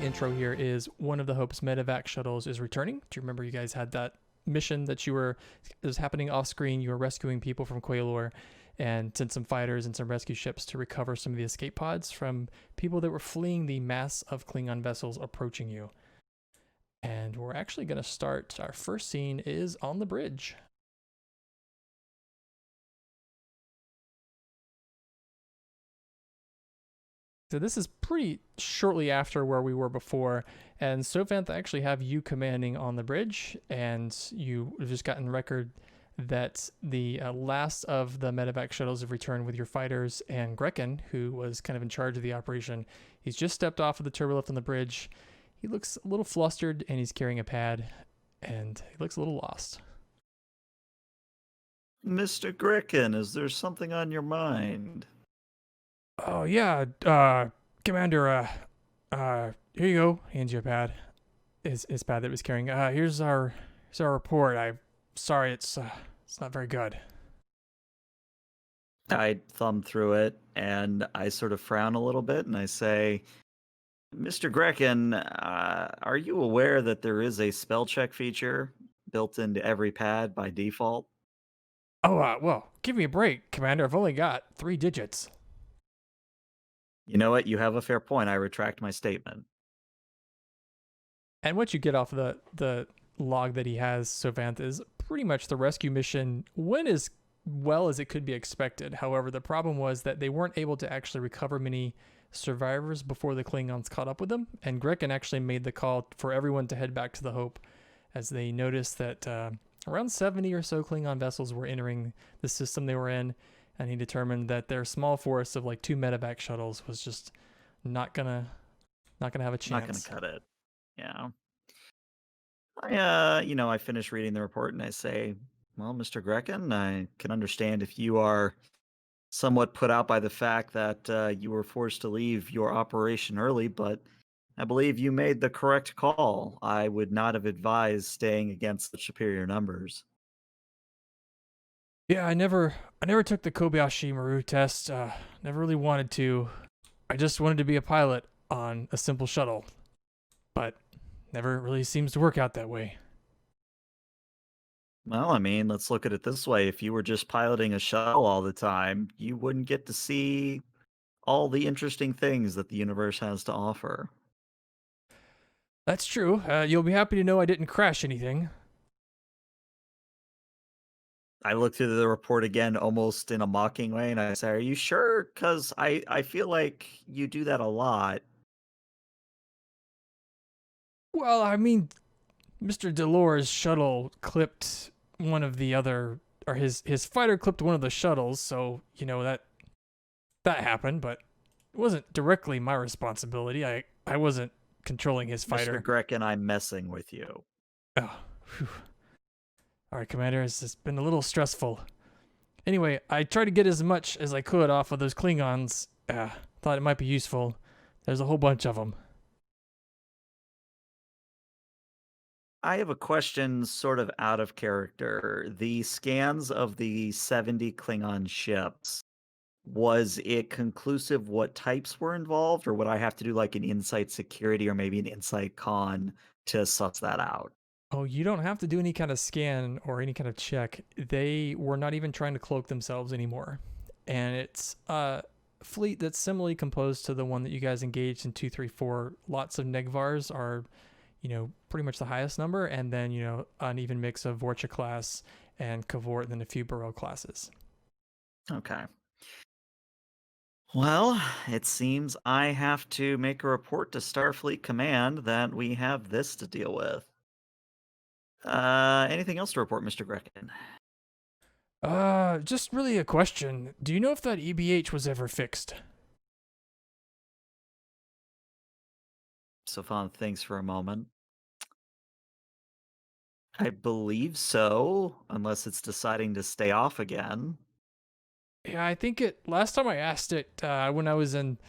the intro here is one of the Hope's medevac shuttles is returning. Do you remember you guys had that mission that it was happening off screen? You were rescuing people from Quailor and sent some fighters and some rescue ships to recover some of the escape pods from people that were fleeing the mass of Klingon vessels approaching you. And we're actually going to start. Our first scene is on the bridge. So this is pretty shortly after where we were before, and Sophanth, I actually have you commanding on the bridge, and you have just gotten record that the last of the medevac shuttles have returned with your fighters, and Grekken, who was kind of in charge of the operation, he's just stepped off of the turbolift on the bridge. He looks a little flustered, and he's carrying a pad, and he looks a little lost. Mr. Grekken, is there something on your mind? Oh, yeah, Commander, here you go. Hands you a pad. His pad that he was carrying. Here's our report. I'm sorry, it's not very good. I thumb through it, and I sort of frown a little bit, and I say, Mr. Grekken, are you aware that there is a spell check feature built into every pad by default? Oh, well, give me a break, Commander. I've only got 3 digits. You know what? You have a fair point. I retract my statement. And what you get off of the log that he has, Sophanth, is pretty much the rescue mission went as well as it could be expected. However, the problem was that they weren't able to actually recover many survivors before the Klingons caught up with them. And Grekken actually made the call for everyone to head back to the Hope as they noticed that around 70 or so Klingon vessels were entering the system they were in. And he determined that their small force of like 2 medevac shuttles was just not gonna have a chance. Not gonna cut it. Yeah. I finish reading the report and I say, well, Mr. Grekken, I can understand if you are somewhat put out by the fact that you were forced to leave your operation early, but I believe you made the correct call. I would not have advised staying against such superior numbers. Yeah, I never took the Kobayashi Maru test. Never really wanted to. I just wanted to be a pilot on a simple shuttle, but never really seems to work out that way. Well, I mean, let's look at it this way. If you were just piloting a shuttle all the time, you wouldn't get to see all the interesting things that the universe has to offer. That's true. You'll be happy to know I didn't crash anything. I look through the report again almost in a mocking way and I say, are you sure? Because I feel like you do that a lot. Well, I mean, Mr. Delors' shuttle clipped one of the other, or his fighter clipped one of the shuttles, so, that happened, but it wasn't directly my responsibility. I wasn't controlling his fighter. Mr. Grekken, I'm messing with you. Oh, whew. All right, Commander, it's been a little stressful. Anyway, I tried to get as much as I could off of those Klingons. Thought it might be useful. There's a whole bunch of them. I have a question sort of out of character. The scans of the 70 Klingon ships, was it conclusive what types were involved, or would I have to do like an insight security or maybe an insight con to suss that out? Oh, you don't have to do any kind of scan or any kind of check. They were not even trying to cloak themselves anymore. And it's a fleet that's similarly composed to the one that you guys engaged in 234. Lots of Negvars are, pretty much the highest number, and then, an even mix of Vorcha class and Kavort, and then a few Burrow classes. Okay. Well, it seems I have to make a report to Starfleet Command that we have this to deal with. Anything else to report, Mr. Grekken? Just really a question. Do you know if that EBH was ever fixed? Sophan thinks for a moment. I believe so, unless it's deciding to stay off again. Yeah, I think last time I asked it, when I was in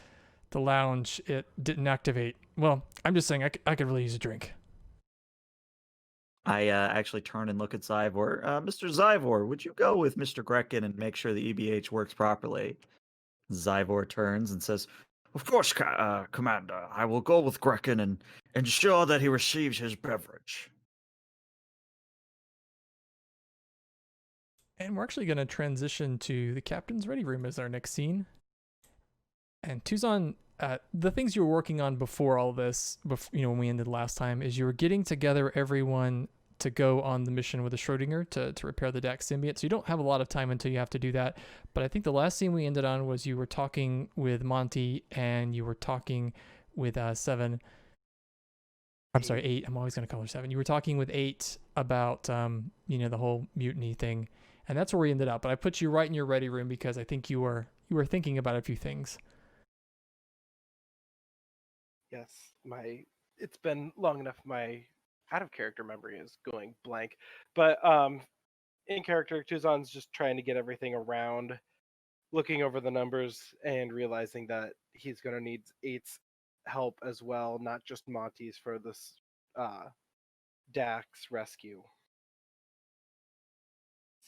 the lounge, it didn't activate. Well, I'm just saying I could really use a drink. I actually turn and look at Zyvor. Mr. Zyvor, would you go with Mr. Grekken and make sure the EBH works properly? Zyvor turns and says, Of course, Commander. I will go with Grecken and ensure that he receives his beverage. And we're actually going to transition to the captain's ready room as our next scene. And Tuzan, the things you were working on before all this, when we ended last time, is you were getting together everyone to go on the mission with the Schrodinger to repair the Dax symbiote. So you don't have a lot of time until you have to do that. But I think the last scene we ended on was you were talking with Monty and you were talking with Seven. I'm sorry, 8. I'm always going to call her 7. You were talking with 8 about, the whole mutiny thing. And that's where we ended up. But I put you right in your ready room because I think you were thinking about a few things. Yes, it's been long enough. My out of character memory is going blank, but in character, Tuzan's just trying to get everything around, looking over the numbers and realizing that he's going to need 8's help as well, not just Monty's for this Dax rescue.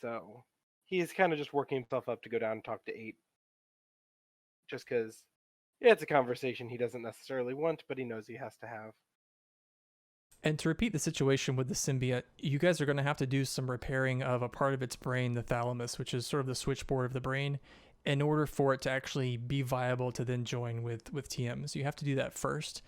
So he's kind of just working himself up to go down and talk to 8, just because it's a conversation he doesn't necessarily want, but he knows he has to have. And to repeat the situation with the symbiote, you guys are going to have to do some repairing of a part of its brain, the thalamus, which is sort of the switchboard of the brain, in order for it to actually be viable to then join with TM. So you have to do that first.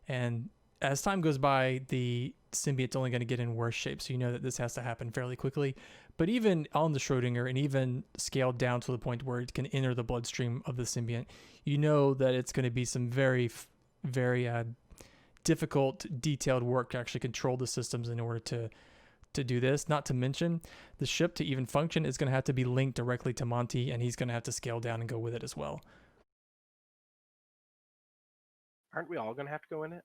And as time goes by, the symbiote's only going to get in worse shape. So you know that this has to happen fairly quickly. But even on the Schrodinger and even scaled down to the point where it can enter the bloodstream of the symbiont, you know that it's going to be some very, very difficult, detailed work to actually control the systems in order to do this. Not to mention, the ship to even function is going to have to be linked directly to Monty, and he's going to have to scale down and go with it as well. Aren't we all going to have to go in it?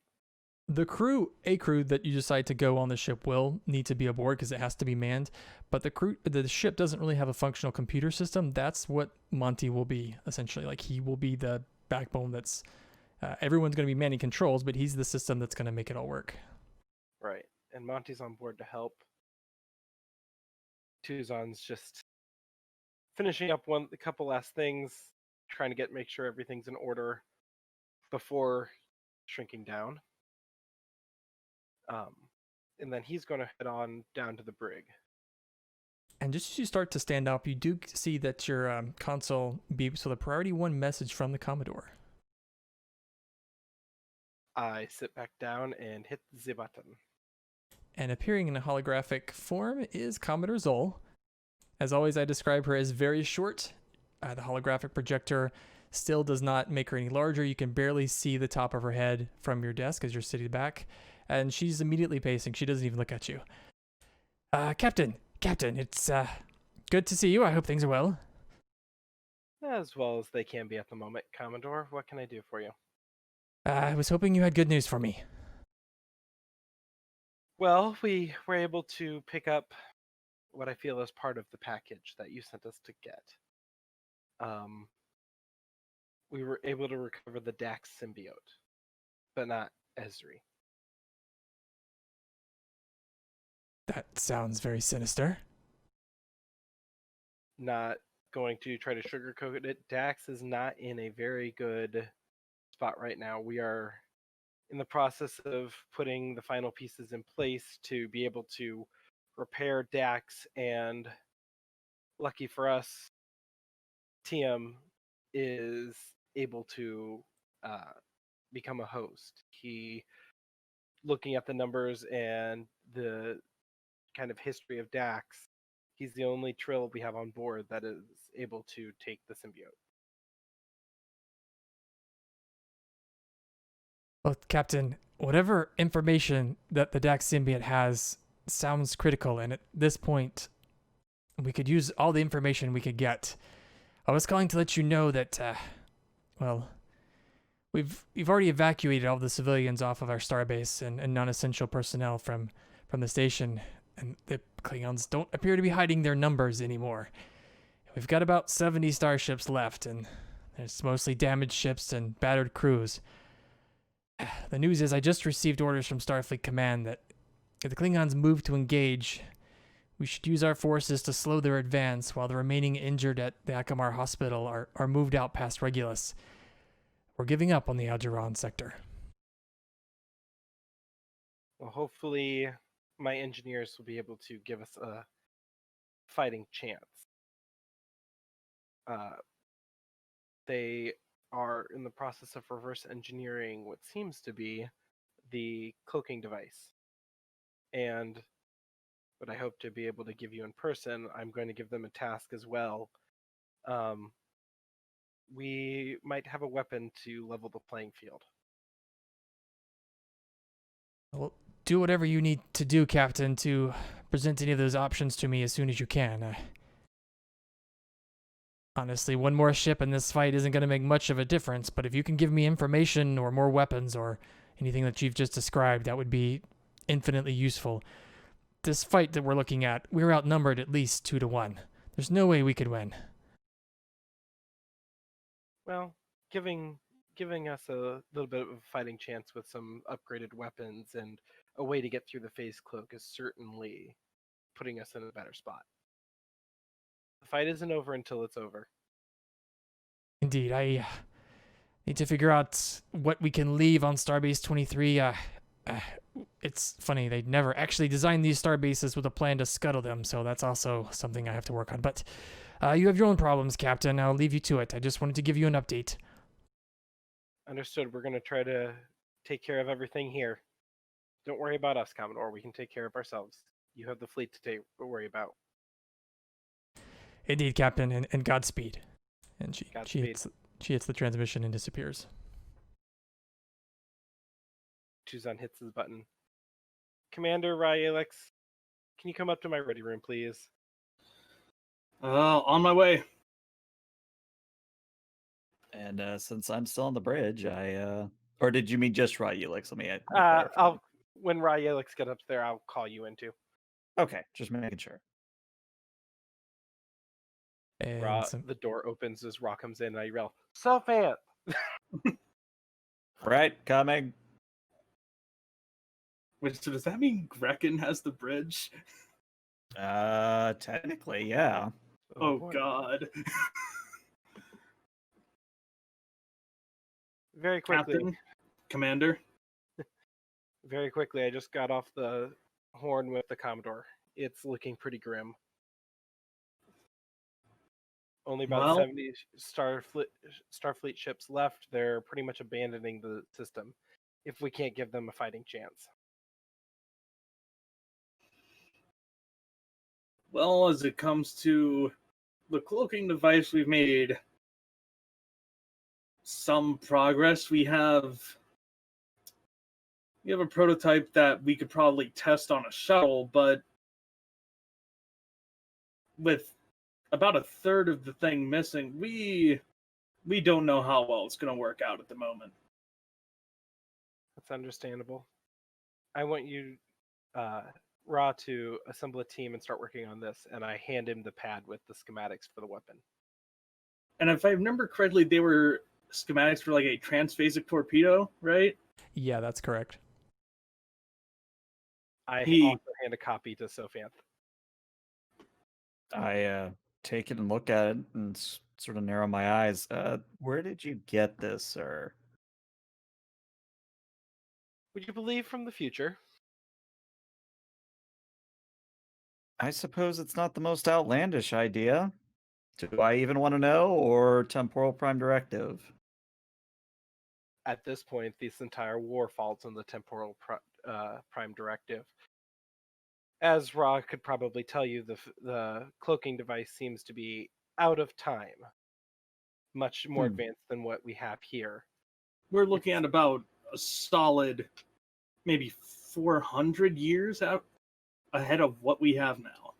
The crew that you decide to go on the ship will need to be aboard because it has to be manned. But the ship doesn't really have a functional computer system. That's what Monty will be, essentially. Like, he will be the backbone that's everyone's going to be manning controls, but he's the system that's going to make it all work. Right. And Monty's on board to help. Tuzan's just finishing up a couple last things, trying to make sure everything's in order before shrinking down. And then he's going to head on down to the brig. And just as you start to stand up, you do see that your console beeps with a priority 1 message from the Commodore. I sit back down and hit the button. And appearing in a holographic form is Commodore Zoll. As always, I describe her as very short. The holographic projector still does not make her any larger. You can barely see the top of her head from your desk as you're sitting back. And she's immediately pacing. She doesn't even look at you. Captain, it's good to see you. I hope things are well. As well as they can be at the moment, Commodore. What can I do for you? I was hoping you had good news for me. Well, we were able to pick up what I feel is part of the package that you sent us to get. We were able to recover the Dax symbiote, but not Ezri. That sounds very sinister. Not going to try to sugarcoat it. Dax is not in a very good spot right now. We are in the process of putting the final pieces in place to be able to repair Dax, and lucky for us, TM is able to become a host. He, looking at the numbers and the kind of history of Dax, he's the only Trill we have on board that is able to take the symbiote. Well, Captain, whatever information that the Dax symbiote has sounds critical, and at this point, we could use all the information we could get. I was calling to let you know that, we've already evacuated all the civilians off of our starbase and non-essential personnel from the station, and the Klingons don't appear to be hiding their numbers anymore. We've got about 70 starships left, and there's mostly damaged ships and battered crews. The news is I just received orders from Starfleet Command that if the Klingons move to engage, we should use our forces to slow their advance while the remaining injured at the Akamar Hospital are moved out past Regulus. we're giving up on the Algeron sector. Well, hopefully my engineers will be able to give us a fighting chance. They are in the process of reverse engineering what seems to be the cloaking device. And what I hope to be able to give you in person, I'm going to give them a task as well. We might have a weapon to level the playing field. Well, do whatever you need to do, Captain, to present any of those options to me as soon as you can. Honestly, one more ship in this fight isn't going to make much of a difference, but if you can give me information or more weapons or anything that you've just described, that would be infinitely useful. This fight that we're looking at, we're outnumbered at least 2-1. There's no way we could win. Well, giving us a little bit of a fighting chance with some upgraded weapons and a way to get through the phase cloak is certainly putting us in a better spot. The fight isn't over until it's over. Indeed, I need to figure out what we can leave on Starbase 23. It's funny, they never actually designed these starbases with a plan to scuttle them, so that's also something I have to work on. But you have your own problems, Captain. I'll leave you to it. I just wanted to give you an update. Understood. We're going to try to take care of everything here. Don't worry about us, Commodore. We can take care of ourselves. You have the fleet to worry about. Indeed, Captain, and Godspeed. And she Godspeed. hits the transmission and disappears. Tuzan hits his button. Commander Ryelix, can you come up to my ready room, please? On my way. And since I'm still on the bridge, or did you mean just Ryelix? Let me clarify. When Ryelix gets up there, I'll call you in too. Okay, just making sure. And The door opens as Ra comes in, and I yell, "Sophant!" Right, coming. Wait, so does that mean Grekken has the bridge? Technically, yeah. Oh boy. God. Very quickly. Captain, Commander. Very quickly, I just got off the horn with the Commodore. It's looking pretty grim. Only about 70 Starfleet ships left. They're pretty much abandoning the system if we can't give them a fighting chance. Well, as it comes to the cloaking device, we've made some progress. We have a prototype that we could probably test on a shuttle, but with about a third of the thing missing, we don't know how well it's going to work out at the moment. That's understandable. I want you, Ra, to assemble a team and start working on this, and I hand him the pad with the schematics for the weapon. And if I remember correctly, they were schematics for like a transphasic torpedo, right? yeah, that's correct. I also hand a copy to Sophanth. I take it and look at it and sort of narrow my eyes. Where did you get this, sir? Would you believe from the future? I suppose it's not the most outlandish idea. Do I even want to know, or temporal prime directive? At this point, this entire war falls on the temporal prime directive. As Ra could probably tell you, the cloaking device seems to be out of time, much more advanced than what we have here. We're looking at about a solid, maybe 400 years out ahead of what we have now.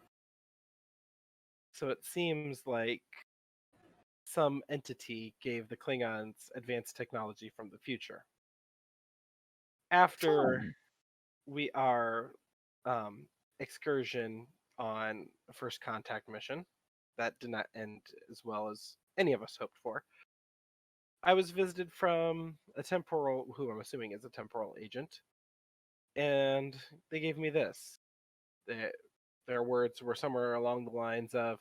So it seems like some entity gave the Klingons advanced technology from the future. After our excursion on a first contact mission, that did not end as well as any of us hoped for, I was visited from a temporal, who I'm assuming is a temporal agent, and they gave me this. Their words were somewhere along the lines of,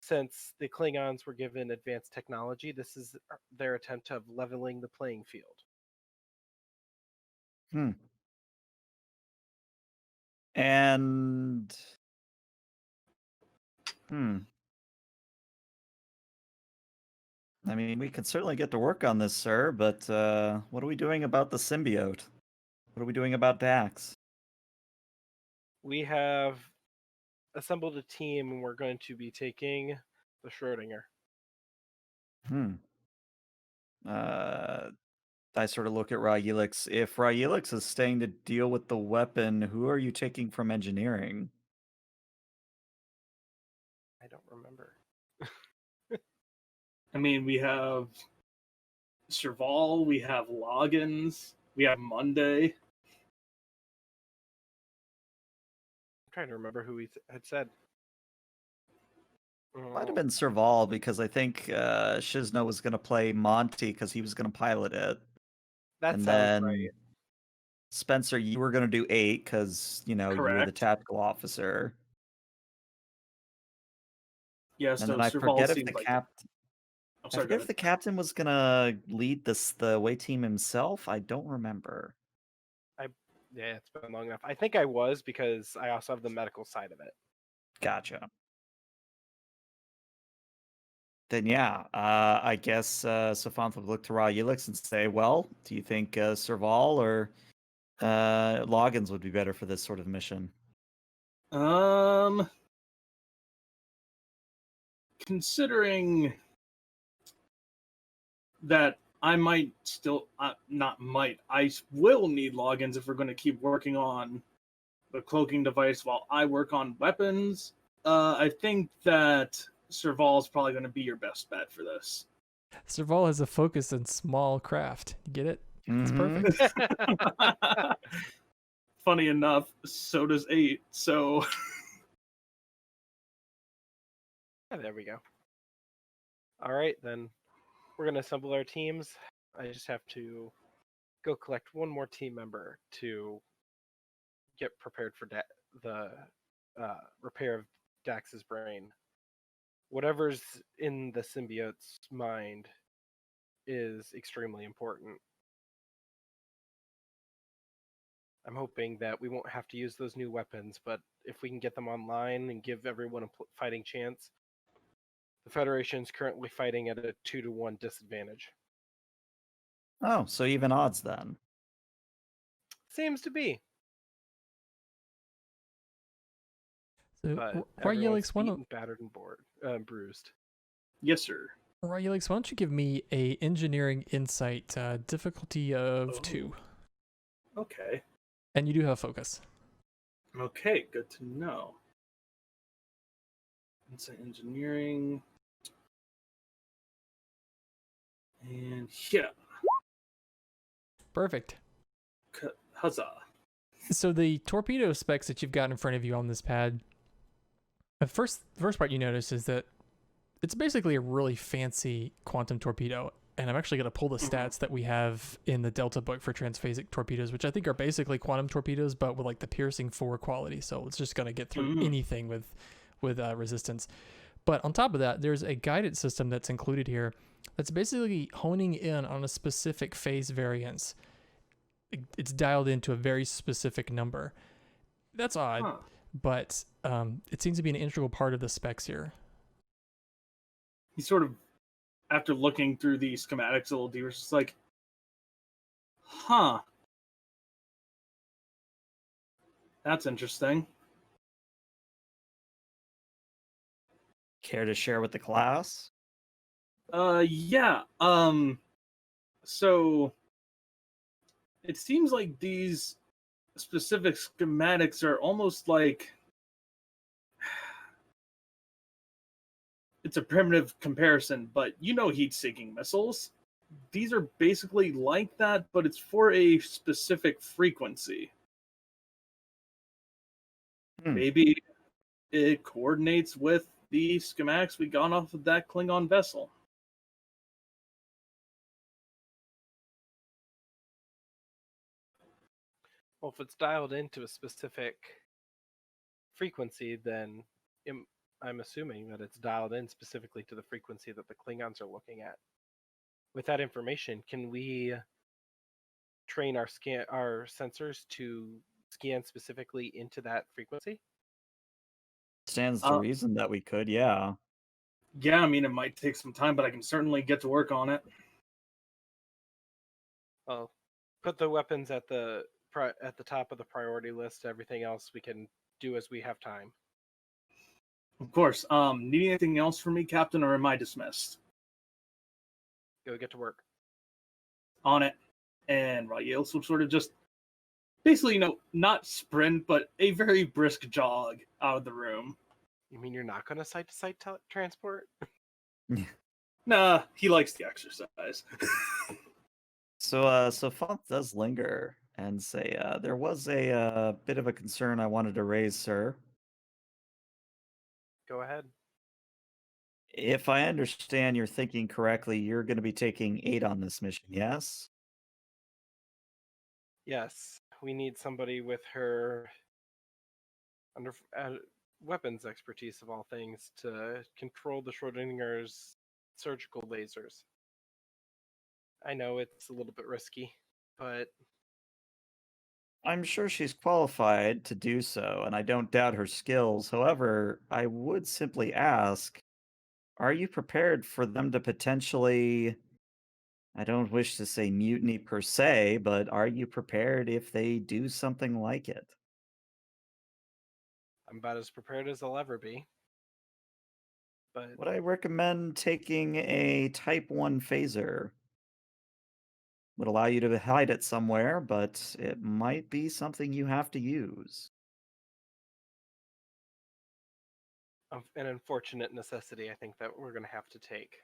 since the Klingons were given advanced technology, this is their attempt of leveling the playing field. Hmm. And I mean, we can certainly get to work on this, sir, but what are we doing about the symbiote? What are we doing about Dax? We have assembled a team, and we're going to be taking the Schrodinger. I sort of look at Ryelix. If Ryelix is staying to deal with the weapon, who are you taking from engineering? I don't remember. I mean, we have Serval, we have Loggins, we have Monday. I'm trying to remember who we had said. Might have been Serval because I think Shizno was going to play Monty because he was going to pilot it. That And sounds then right. Spencer, you were going to do 8 because, you were the Correct. tactical officer. Yeah, And so then I Serval forget if seems the like captain. I'm I sorry, forget if the captain was gonna lead the away team himself. I don't remember. Yeah, it's been long enough. I think I was because I also have the medical side of it. Gotcha. Then yeah, I guess Safant would look to Ryelix and say, well, do you think Serval or Loggins would be better for this sort of mission? Considering that I might still not might I will need Loggins if we're going to keep working on the cloaking device while I work on weapons. I think that Serval is probably going to be your best bet for this. Serval has a focus in small craft. You get it? It's Mhm. perfect. Funny enough, so does 8. So Yeah, there we go. All right, then we're going to assemble our teams. I just have to go collect one more team member to get prepared for the repair of Dax's brain. Whatever's in the symbiote's mind is extremely important. I'm hoping that we won't have to use those new weapons, but if we can get them online and give everyone a fighting chance, the Federation's currently fighting at a 2-to-1 disadvantage. Oh, so even odds then. Seems to be. So, But Ryelix, everyone's beaten, battered, and bruised. yes, sir. why don't you give me a engineering insight difficulty of 2, Okay. and you do have focus. Okay, good to know. Inside engineering. And yeah. Perfect. Huzzah. So the torpedo specs that you've got in front of you on this pad, the first part you notice is that it's basically a really fancy quantum torpedo. And I'm actually going to pull the stats that we have in the Delta book for transphasic torpedoes, which I think are basically quantum torpedoes, but with like the piercing 4 quality. So it's just going to get through anything with resistance. But on top of that, there's a guidance system that's included here that's basically honing in on a specific phase variance. It's dialed into a very specific number. That's odd, but it seems to be an integral part of the specs here. He sort of, after looking through the schematics a little deeper, just like, that's interesting. Care to share with the class? Yeah. So it seems like these specific schematics are almost like it's a primitive comparison, but heat-seeking missiles. These are basically like that, but it's for a specific frequency. Maybe it coordinates with the schematics we got off of that Klingon vessel. Well, if it's dialed into a specific frequency, then I'm assuming that it's dialed in specifically to the frequency that the Klingons are looking at. With that information, can we train our sensors to scan specifically into that frequency? Stands to reason that we could, yeah. Yeah, I mean, it might take some time, but I can certainly get to work on it. Well, put the weapons at the top of the priority list. Everything else we can do as we have time. Of course. Need anything else from me, Captain, or am I dismissed? Go get to work. On it. And Raels will sort of just basically, not sprint, but a very brisk jog out of the room. You mean you're not going to site-to-site transport? Nah, he likes the exercise. So Font does linger and say, there was a bit of a concern I wanted to raise, sir. Go ahead. If I understand your thinking correctly, you're going to be taking 8 on this mission, yes? Yes, we need somebody with her weapons expertise of all things to control the Schrodinger's surgical lasers. I know it's a little bit risky, but I'm sure she's qualified to do so, and I don't doubt her skills. However, I would simply ask, are you prepared for them to potentially, I don't wish to say mutiny per se, but are you prepared if they do something like it? I'm about as prepared as I'll ever be. But Would I recommend taking a Type 1 phaser? Would allow you to hide it somewhere, but it might be something you have to use. an unfortunate necessity I think that we're going to have to take.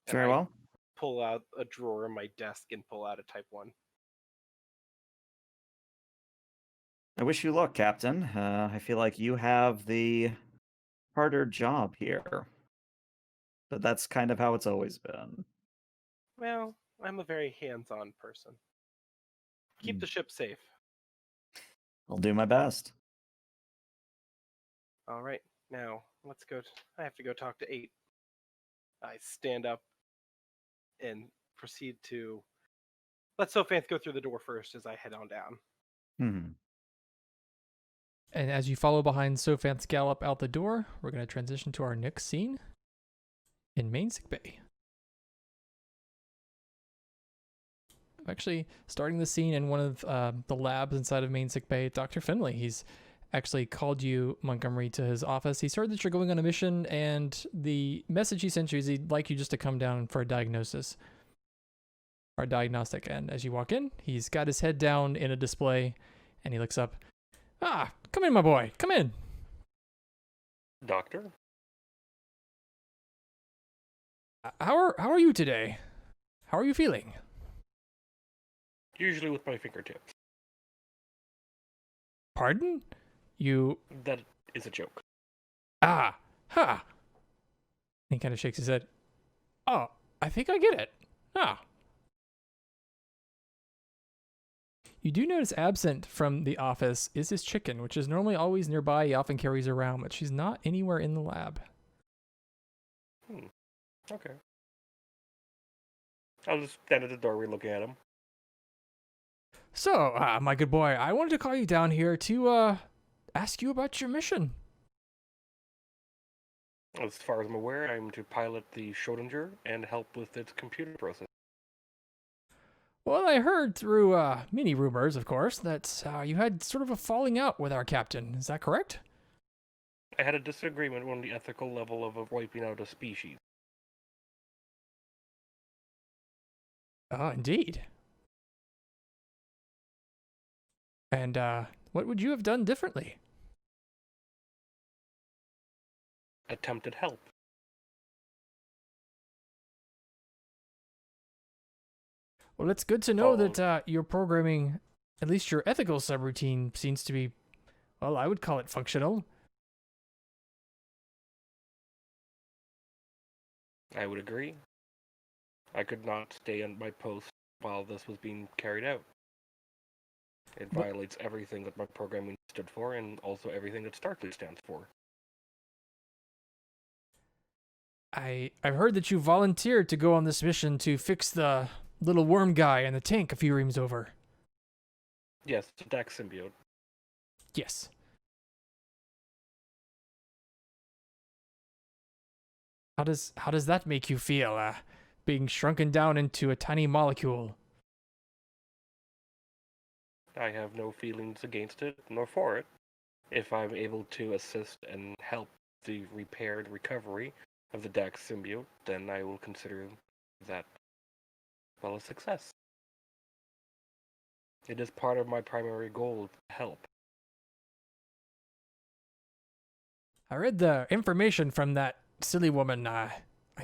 And Very I well. pull out a drawer in my desk and pull out a Type 1. I wish you luck, Captain. I feel like you have the harder job here. But that's kind of how it's always been. Well, I'm a very hands-on person. Keep the ship safe. I'll do my best. All right, now let's go. I have to go talk to 8. I stand up and proceed to let Sophanth go through the door first as I head on down. Hmm. And as you follow behind Sophanth's gallop out the door, we're going to transition to our next scene in main sick bay. I'm actually starting the scene in one of the labs inside of main sick bay. Dr. Finley, he's actually called you, Montgomery, to his office. He's heard that you're going on a mission, and the message he sent you is he'd like you just to come down for a diagnosis. Or diagnostic. And as you walk in, he's got his head down in a display, and he looks up. Ah, come in, my boy. Come in. Doctor? How are you today? How are you feeling? Usually with my fingertips. Pardon? You... That is a joke. Ah, ha. He kind of shakes his head. Oh, I think I get it. Ah. You do notice absent from the office is his chicken, which is normally always nearby. He often carries around, but she's not anywhere in the lab. Okay. I'll just stand at the doorway looking at him. So, my good boy, I wanted to call you down here to, ask you about your mission. As far as I'm aware, I'm to pilot the Schrodinger and help with its computer process. Well, I heard through, many rumors, of course, that, you had sort of a falling out with our captain. Is that correct? I had a disagreement on the ethical level of wiping out a species. Indeed. And, what would you have done differently? Attempted help. Well, it's good to know that your programming, at least your ethical subroutine, seems to be, well, I would call it functional. I would agree. I could not stay on my post while this was being carried out. It But- violates everything that my programming stood for, and also everything that Starfleet stands for. I've heard that you volunteered to go on this mission to fix the little worm guy in the tank a few rooms over. Yes, it's a Dax symbiote. Yes. How does that make you feel, being shrunken down into a tiny molecule? I have no feelings against it, nor for it. If I'm able to assist and help the repair and recovery of the Dax symbiote, then I will consider that, well, a success. It is part of my primary goal to help. I read the information from that silly woman. I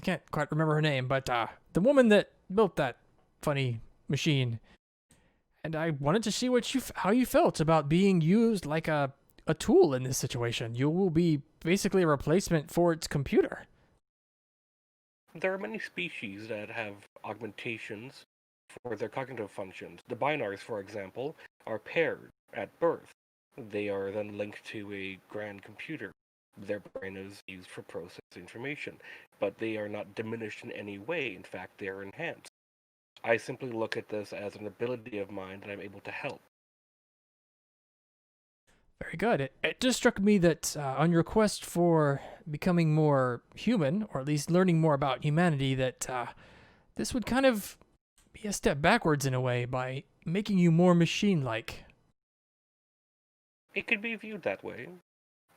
can't quite remember her name, but the woman that built that funny machine. And I wanted to see how you felt about being used like a tool in this situation. You will be basically a replacement for its computer. There are many species that have augmentations for their cognitive functions. The binars, for example, are paired at birth. They are then linked to a grand computer. Their brain is used for processing information, but they are not diminished in any way. In fact, they are enhanced. I simply look at this as an ability of mine that I'm able to help. Very good. It just struck me that on your quest for becoming more human, or at least learning more about humanity, that this would kind of be a step backwards in a way by making you more machine-like. It could be viewed that way,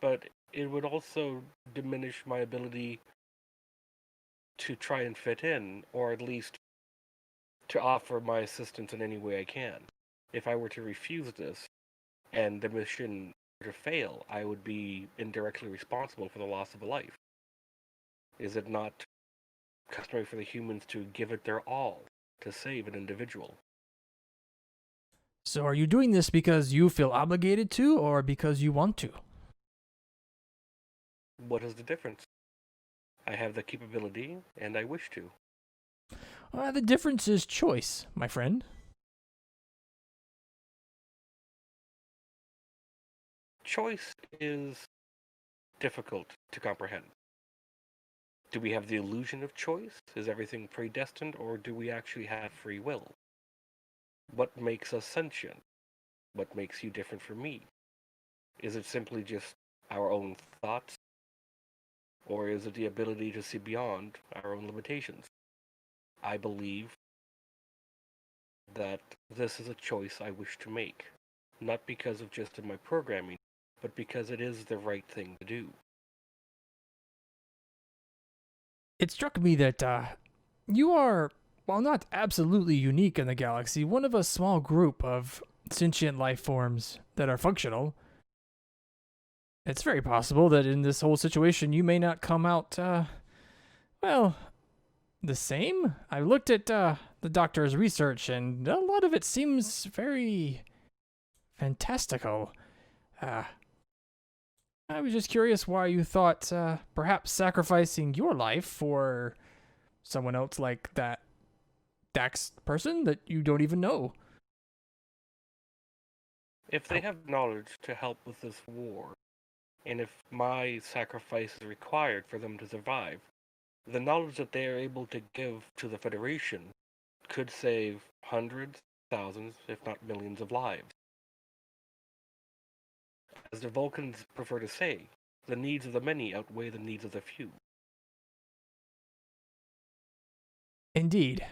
but it would also diminish my ability to try and fit in, or at least to offer my assistance in any way I can. If I were to refuse this, and the mission were to fail, I would be indirectly responsible for the loss of a life. Is it not customary for the humans to give it their all to save an individual? So are you doing this because you feel obligated to, or because you want to? What is the difference? I have the capability, and I wish to. The difference is choice, my friend. Choice is difficult to comprehend. Do we have the illusion of choice? Is everything predestined, or do we actually have free will? What makes us sentient? What makes you different from me? Is it simply just our own thoughts? Or is it the ability to see beyond our own limitations? I believe that this is a choice I wish to make, not because of just my programming, but because it is the right thing to do. It struck me that you are, while not absolutely unique in the galaxy, one of a small group of sentient life forms that are functional. It's very possible that in this whole situation you may not come out, well, the same. I looked at the doctor's research, and a lot of it seems very fantastical. I was just curious why you thought perhaps sacrificing your life for someone else like that Dax person that you don't even know. If they have knowledge to help with this war, and if my sacrifice is required for them to survive, the knowledge that they are able to give to the Federation could save hundreds, thousands, if not millions of lives. As the Vulcans prefer to say, the needs of the many outweigh the needs of the few. Indeed.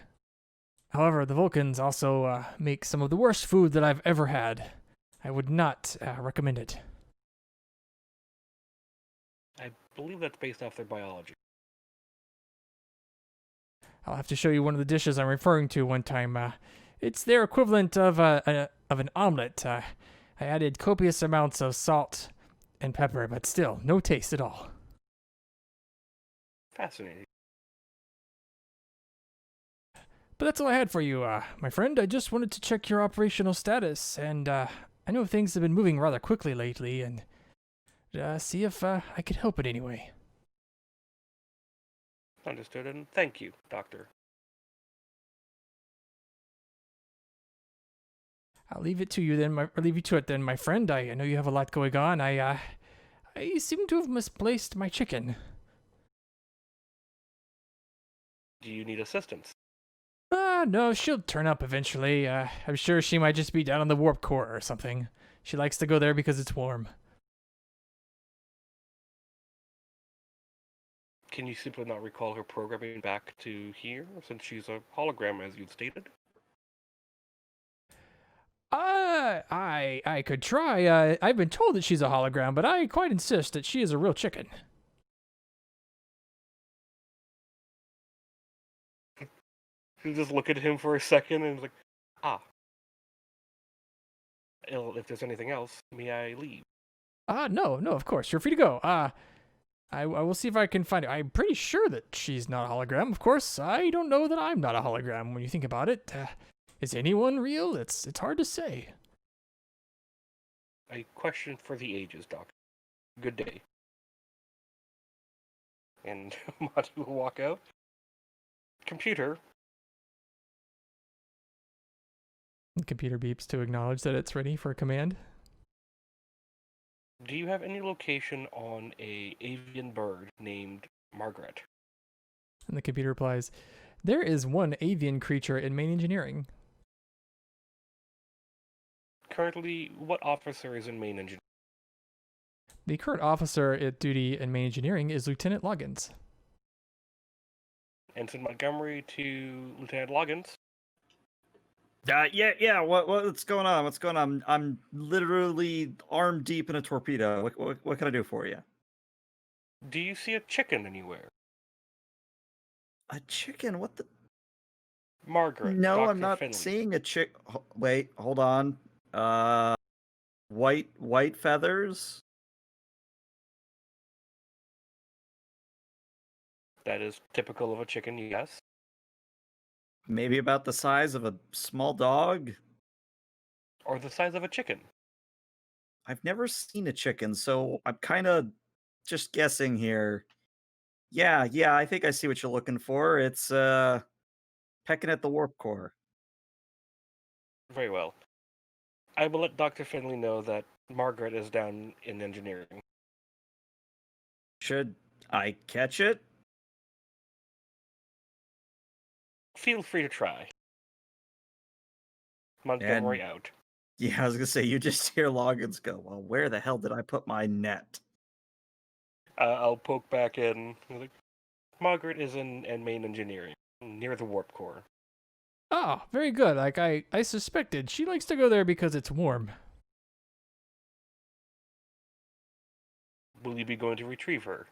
However, the Vulcans also make some of the worst food that I've ever had. I would not recommend it. I believe that's based off their biology. I'll have to show you one of the dishes I'm referring to one time. It's their equivalent of an omelet. I added copious amounts of salt and pepper, but still, no taste at all. Fascinating. But that's all I had for you, my friend. I just wanted to check your operational status, and I know things have been moving rather quickly lately, and see if I could help in any way. Understood, and thank you, Doctor. I'll leave it to you then. Or leave you to it then, my friend. I know you have a lot going on. I seem to have misplaced my chicken. Do you need assistance? No, she'll turn up eventually. I'm sure she might just be down on the warp core or something. She likes to go there because it's warm. Can you simply not recall her programming back to here, since she's a hologram, as you've stated? I could try. I've been told that she's a hologram, but I quite insist that she is a real chicken. You just look at him for a second and is like, ah. Well, if there's anything else, may I leave? No, of course. You're free to go. I will see if I can find it. I'm pretty sure that she's not a hologram. Of course, I don't know that I'm not a hologram when you think about it. Is anyone real? It's hard to say. A question for the ages, Doctor. Good day. And Monty will walk out. Computer. The computer beeps to acknowledge that it's ready for a command. Do you have any location on a avian bird named Margaret? And the computer replies, there is one avian creature in main engineering. Currently, what officer is in main engineering? The current officer at duty in main engineering is Lieutenant Loggins. Ensign Montgomery to Lieutenant Loggins. Yeah. What's going on? What's going on? I'm literally arm deep in a torpedo. What can I do for you? Do you see a chicken anywhere? A chicken? What the? Margaret. No, Dr. I'm not Finley. seeing a chick. Wait, hold on. White feathers. That is typical of a chicken, yes. Maybe about the size of a small dog. Or the size of a chicken. I've never seen a chicken, so I'm kind of just guessing here. Yeah, I think I see what you're looking for. It's pecking at the warp core. Very well. I will let Dr. Finley know that Margaret is down in engineering. Should I catch it? Feel free to try. Montgomery out. Yeah, I was gonna say, you just hear Loggins go, well, where the hell did I put my net? I'll poke back in. Like, Margaret is in main engineering, near the warp core. Oh, very good. Like I suspected. She likes to go there because it's warm. Will you be going to retrieve her?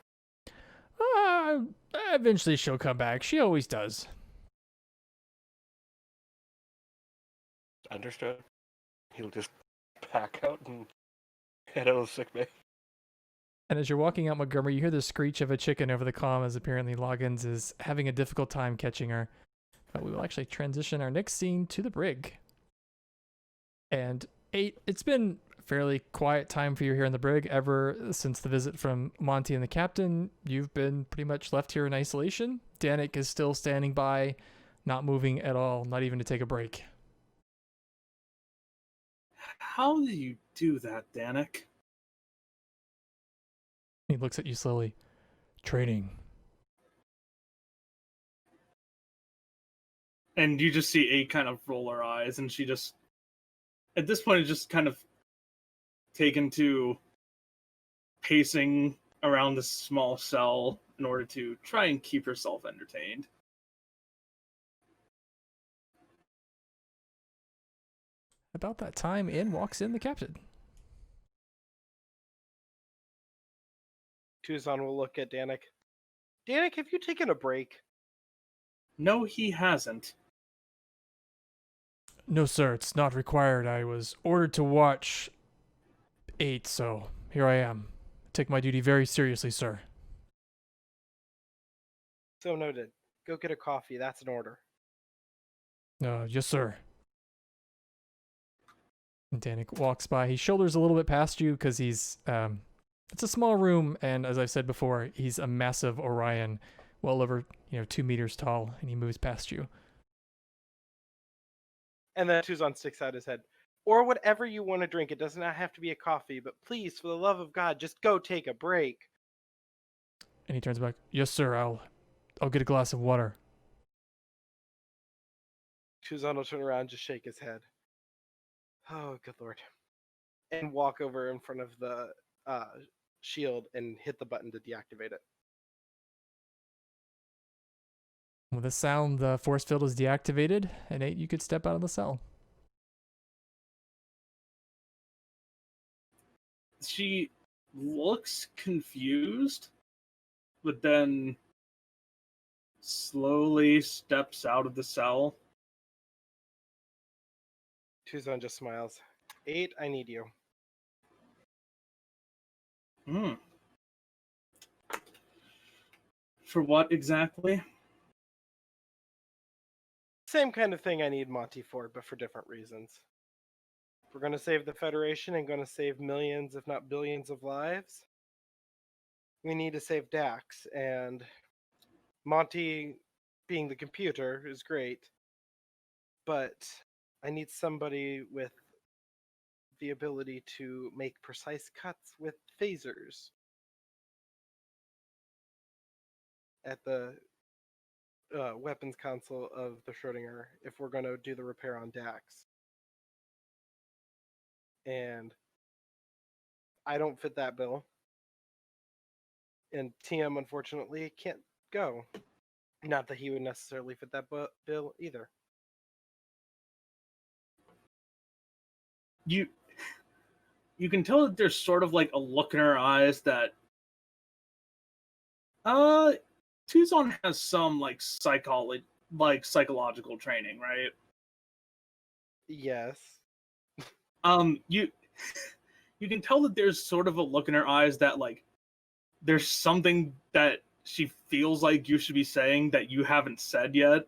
Eventually she'll come back. She always does. Understood. He'll just pack out and head out of sickbay. And as you're walking out Montgomery, you hear the screech of a chicken over the comm as apparently Loggins is having a difficult time catching her. But we will actually transition our next scene to the brig. And it's been a fairly quiet time for you here in the brig ever since the visit from Monty and the captain. You've been pretty much left here in isolation. Danik is still standing by, not moving at all, not even to take a break. How do you do that, Danik? He looks at you slowly. Training. And you just see A kind of roll her eyes, and she just, at this point, is just kind of taken to pacing around this small cell in order to try and keep herself entertained. About that time, in walks in the captain. Tuzan will look at Danik. Danik, have you taken a break? No, he hasn't. No, sir, it's not required. I was ordered to watch 8, so here I am. I take my duty very seriously, sir. So noted. Go get a coffee. That's an order. Yes, sir. And Danik walks by. He shoulders a little bit past you because he's, it's a small room, and as I've said before, he's a massive Orion, well over, 2 meters tall, and he moves past you. And then Tuzan sticks out his head. Or whatever you want to drink. It does not have to be a coffee, but please, for the love of God, just go take a break. And he turns back. Yes, sir. I'll get a glass of water. Tuzan will turn around and just shake his head. Oh, good lord. And walk over in front of the shield and hit the button to deactivate it. With the sound, the force field is deactivated, and 8, you could step out of the cell. She looks confused, but then slowly steps out of the cell. Tuzan just smiles. 8, I need you. For what exactly? Same kind of thing I need Monty for, but for different reasons. If we're going to save the Federation and going to save millions, if not billions of lives, we need to save Dax. And Monty being the computer is great, but I need somebody with the ability to make precise cuts with phasers at the weapons console of the Schrodinger if we're going to do the repair on Dax. And I don't fit that bill. And TM, unfortunately, can't go. Not that he would necessarily fit that bill either. You can tell that there's sort of like a look in her eyes that Tuzon has some like psychological training, right? Yes. You can tell that there's sort of a look in her eyes that like there's something that she feels like you should be saying that you haven't said yet.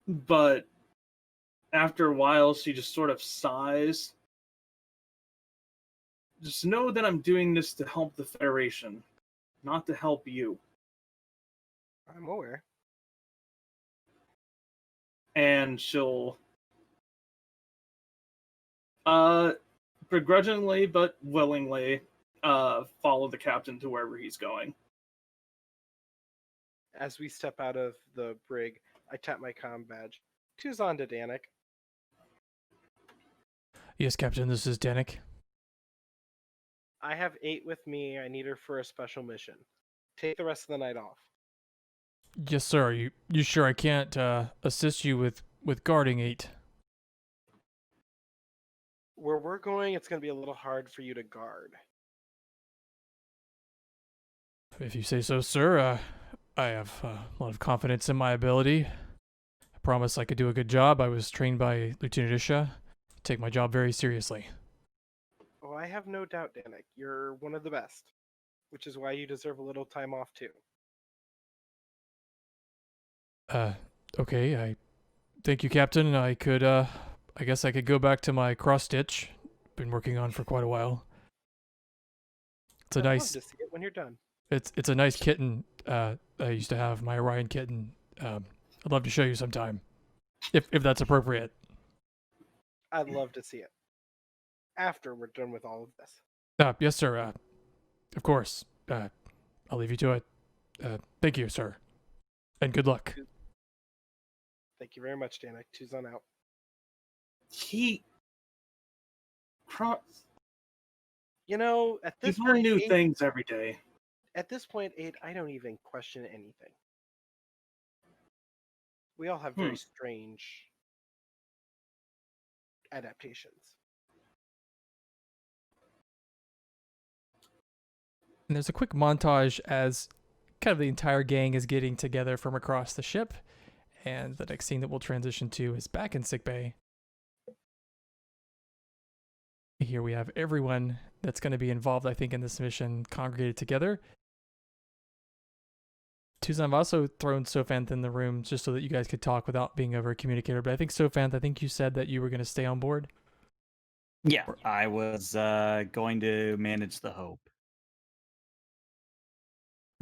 But after a while, she just sort of sighs. Just know that I'm doing this to help the Federation, not to help you. I'm aware. And she'll begrudgingly but willingly follow the captain to wherever he's going. As we step out of the brig, I tap my comm badge. Tuzan to Danik. Yes, Captain, this is Danik. I have 8 with me. I need her for a special mission. Take the rest of the night off. Yes, sir. You sure I can't assist you with guarding 8? Where we're going, it's going to be a little hard for you to guard. If you say so, sir. I have a lot of confidence in my ability. I promise I could do a good job. I was trained by Lieutenant Isha. Take my job very seriously. Oh, I have no doubt, Danik. You're one of the best, which is why you deserve a little time off too. Okay. I thank you, Captain. I guess I could go back to my cross stitch. Been working on for quite a while. It's a I'd nice. love to see it when you're done. It's a nice kitten. I used to have my Orion kitten. I'd love to show you sometime, if that's appropriate. I'd love to see it. After we're done with all of this. Yes, sir. Of course. I'll leave you to it. Thank you, sir, and good luck. Thank you very much, Danik. Tuzan out. You know, at this People learn point, new 8, things every day. At this point, 8, I don't even question anything. We all have very strange adaptations. And there's a quick montage as kind of the entire gang is getting together from across the ship. And the next scene that we'll transition to is back in sickbay. Here we have everyone that's going to be involved, I think, in this mission congregated together. Tuzan, I've also thrown Sophanth in the room just so that you guys could talk without being over a communicator. But I think, Sophanth, I think you said that you were going to stay on board. Yeah, I was going to manage the Hope.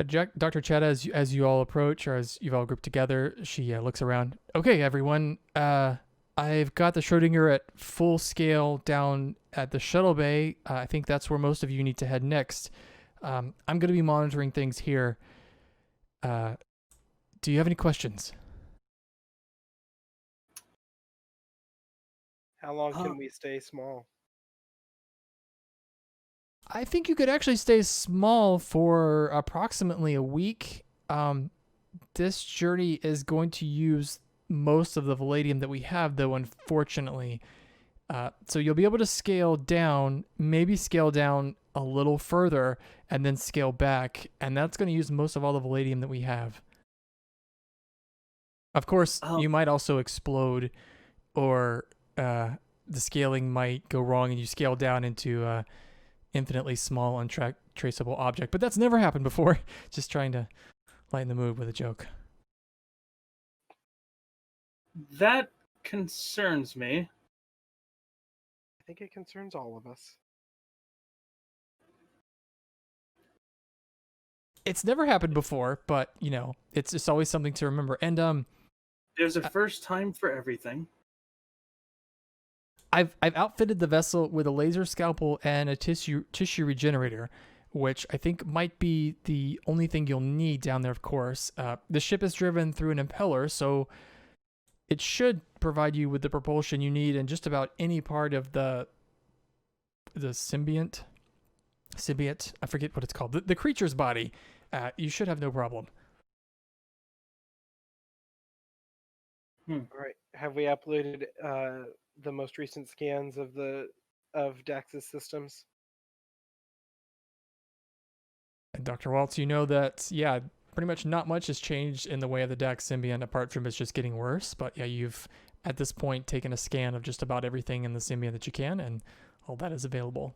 Dr. Chetta, as you all approach, or as you've all grouped together, she looks around. Okay, everyone. I've got the Schrodinger at full scale down at the shuttle bay. I think that's where most of you need to head next. I'm going to be monitoring things here. Do you have any questions? How long can we stay small? I think you could actually stay small for approximately a week. This journey is going to use most of the Palladium that we have, though, unfortunately. So you'll be able to scale down, maybe scale down a little further, and then scale back, and that's going to use most of all the Palladium that we have. Of course, you might also explode, or the scaling might go wrong, and you scale down into infinitely small, untraceable object. But that's never happened before. Just trying to lighten the mood with a joke. That concerns me. I think it concerns all of us. It's never happened before, but you know, it's just always something to remember. And There's a first time for everything. I've outfitted the vessel with a laser scalpel and a tissue regenerator, which I think might be the only thing you'll need down there. Of course, the ship is driven through an impeller, so it should provide you with the propulsion you need in just about any part of the symbiont. I forget what it's called. The creature's body. You should have no problem. All right. Have we uploaded the most recent scans of Dax's systems? And Dr. Waltz, you know that, yeah, pretty much not much has changed in the way of the Dax symbiont, apart from it's just getting worse. But yeah, you've at this point taken a scan of just about everything in the symbiont that you can, and all that is available.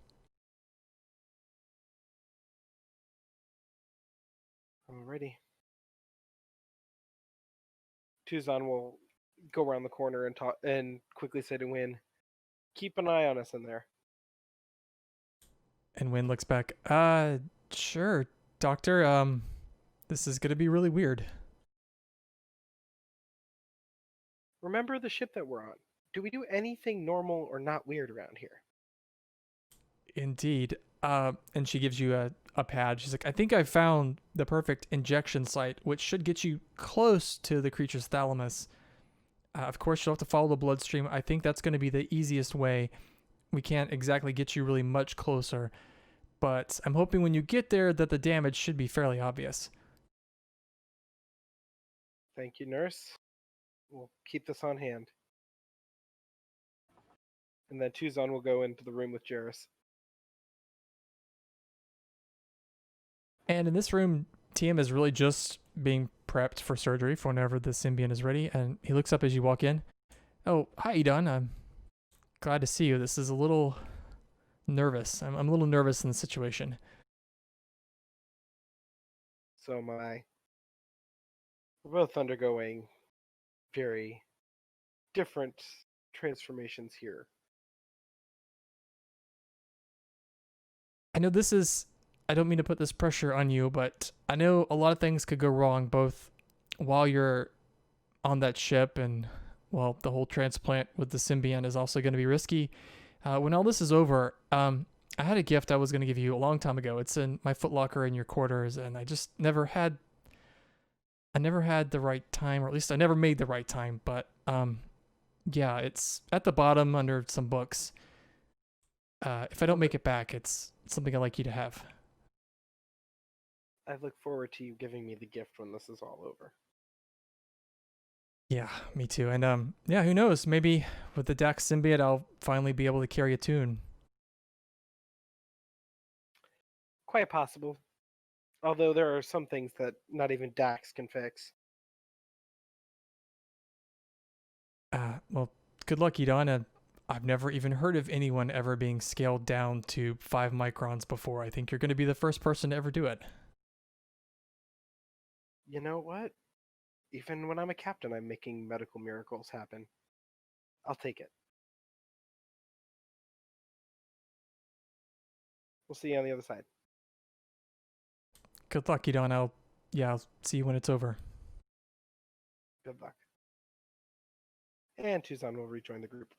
Alrighty. Tuzan will go around the corner and talk and quickly say to Win, "Keep an eye on us in there." And Wynn looks back. Sure, Doctor. This is gonna be really weird. Remember the ship that we're on? Do we do anything normal or not weird around here? Indeed. And she gives you a pad. She's like, I think I found the perfect injection site, which should get you close to the creature's thalamus. Of course, you'll have to follow the bloodstream. I think that's going to be the easiest way. We can't exactly get you really much closer, but I'm hoping when you get there that the damage should be fairly obvious. Thank you, nurse. We'll keep this on hand. And then Tuzan will go into the room with Jarrus. And in this room, TM is really just being prepped for surgery for whenever the symbiont is ready. And he looks up as you walk in. Oh, hi, Edon. I'm glad to see you. This is a little nervous. I'm a little nervous in the situation. So am I. We're both undergoing very different transformations here. I know this is, I don't mean to put this pressure on you, but I know a lot of things could go wrong both while you're on that ship and, well, the whole transplant with the symbiont is also going to be risky. When all this is over, I had a gift I was going to give you a long time ago. It's in my footlocker in your quarters, and I just never had the right time, or at least I never made the right time. But yeah, it's at the bottom under some books. If I don't make it back, it's something I'd like you to have. I look forward to you giving me the gift when this is all over. Yeah, me too. And yeah, who knows? Maybe with the Dax symbiote, I'll finally be able to carry a tune. Quite possible. Although there are some things that not even Dax can fix. Well, good luck, Edon. I've never even heard of anyone ever being scaled down to 5 microns before. I think you're going to be the first person to ever do it. You know what? Even when I'm a captain, I'm making medical miracles happen. I'll take it. We'll see you on the other side. Good luck, Edon. I'll see you when it's over. Good luck. And Tuzan will rejoin the group.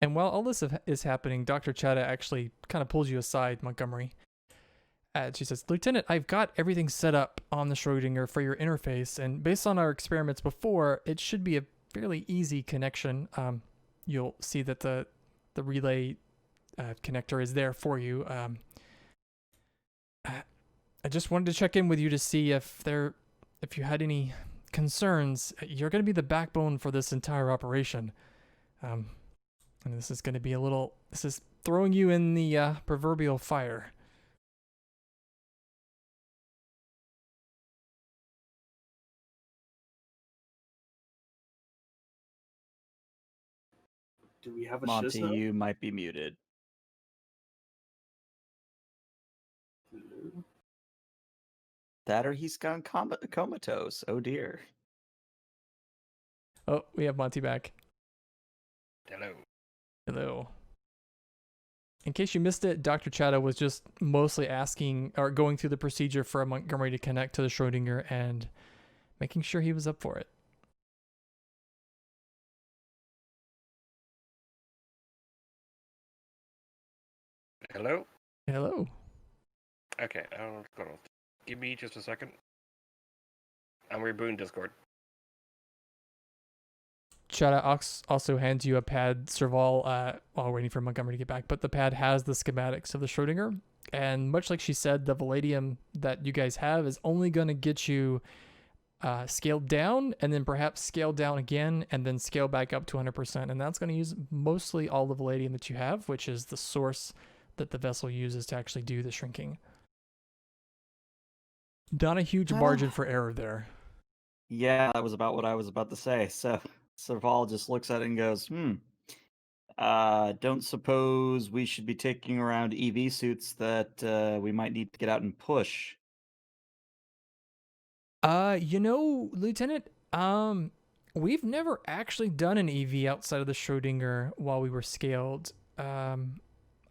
And while all this is happening, Dr. Chada actually kind of pulls you aside, Montgomery. She says, Lieutenant, I've got everything set up on the Schrodinger for your interface, and based on our experiments before, it should be a fairly easy connection. You'll see that the relay connector is there for you. I just wanted to check in with you to see if you had any concerns. You're going to be the backbone for this entire operation. And this is going to be this is throwing you in the proverbial fire. Do we have a Monty, shizna? you might be muted. That or he's gone comatose. Oh dear. Oh, we have Monty back. Hello. Hello. In case you missed it, Dr. Chada was just mostly asking or going through the procedure for Montgomery to connect to the Schrodinger and making sure he was up for it. Hello? Hello. Okay, I'm gonna give me just a second. I'm rebooting Discord. Chada also hands you a pad, Serval, while waiting for Montgomery to get back. But the pad has the schematics of the Schrodinger. And much like she said, the Palladium that you guys have is only going to get you scaled down and then perhaps scaled down again and then scale back up to 100%. And that's going to use mostly all the Palladium that you have, which is the source that the vessel uses to actually do the shrinking. Not a huge margin for error there. Yeah, that was about what I was about to say. So Serval just looks at it and goes, don't suppose we should be taking around EV suits that we might need to get out and push. Lieutenant, we've never actually done an EV outside of the Schrodinger while we were scaled.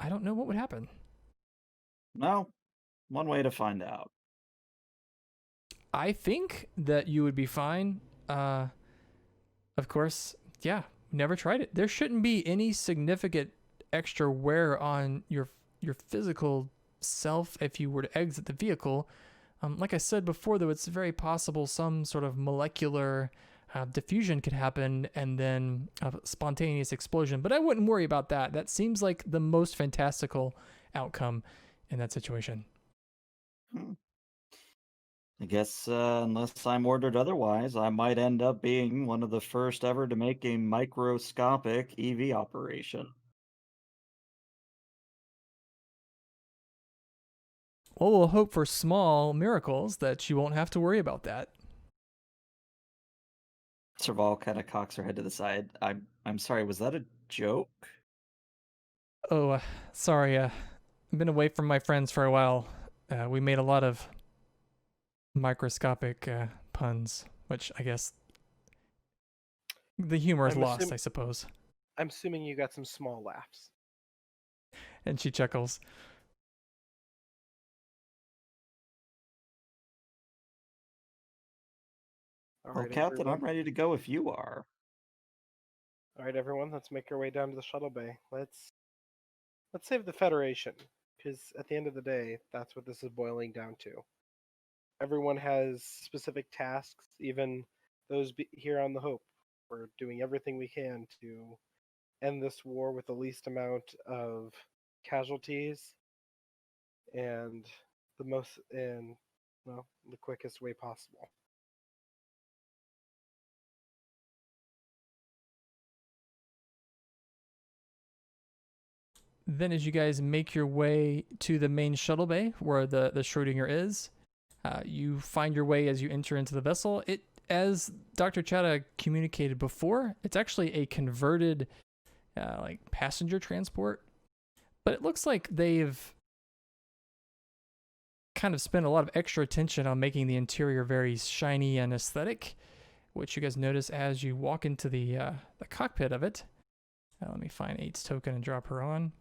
I don't know what would happen. No, one way to find out. I think that you would be fine. Of course, yeah, never tried it. There shouldn't be any significant extra wear on your physical self if you were to exit the vehicle. Like I said before, though, it's very possible some sort of molecular diffusion could happen and then a spontaneous explosion. But I wouldn't worry about that. That seems like the most fantastical outcome in that situation. I guess unless I'm ordered otherwise, I might end up being one of the first ever to make a microscopic EV operation. Well, we'll hope for small miracles that you won't have to worry about that. Serval kind of cocks her head to the side. I'm sorry, was that a joke? Oh, sorry. I've been away from my friends for a while. We made a lot of microscopic puns, which I guess the humor is lost, I suppose. I'm assuming you got some small laughs. And she chuckles. Well, Captain, I'm ready to go if you are. All right, everyone, let's make our way down to the shuttle bay. Let's save the Federation, because at the end of the day, that's what this is boiling down to. Everyone has specific tasks, even those here on the Hope. We're doing everything we can to end this war with the least amount of casualties and the quickest way possible. Then as you guys make your way to the main shuttle bay where the Schrodinger is, you find your way as you enter into the vessel. As Dr. Chada communicated before, it's actually a converted passenger transport. But it looks like they've kind of spent a lot of extra attention on making the interior very shiny and aesthetic, which you guys notice as you walk into the cockpit of it. Let me find 8's token and drop her on.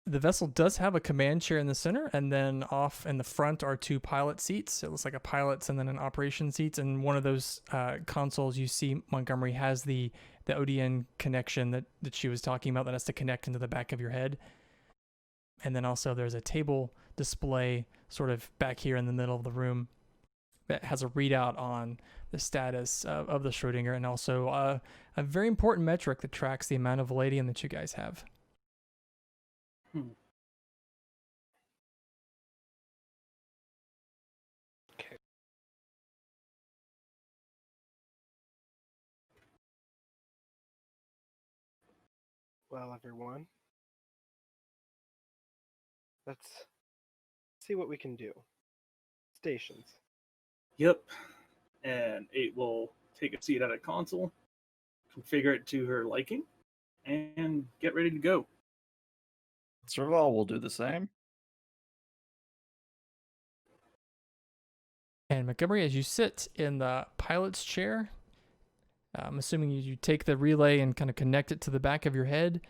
The vessel does have a command chair in the center, and then off in the front are 2 pilot seats. It looks like a pilot's and then an operation seats. And one of those consoles you see Montgomery has the ODN connection that she was talking about that has to connect into the back of your head. And then also there's a table display sort of back here in the middle of the room that has a readout on the status of the Schrodinger, and also a very important metric that tracks the amount of vanadium that you guys have. Okay. Well, everyone, let's see what we can do. Stations. Yep. And 8 will take a seat at a console, configure it to her liking, and get ready to go. Serval will do the same. And Montgomery, as you sit in the pilot's chair, I'm assuming you take the relay and kind of connect it to the back of your head.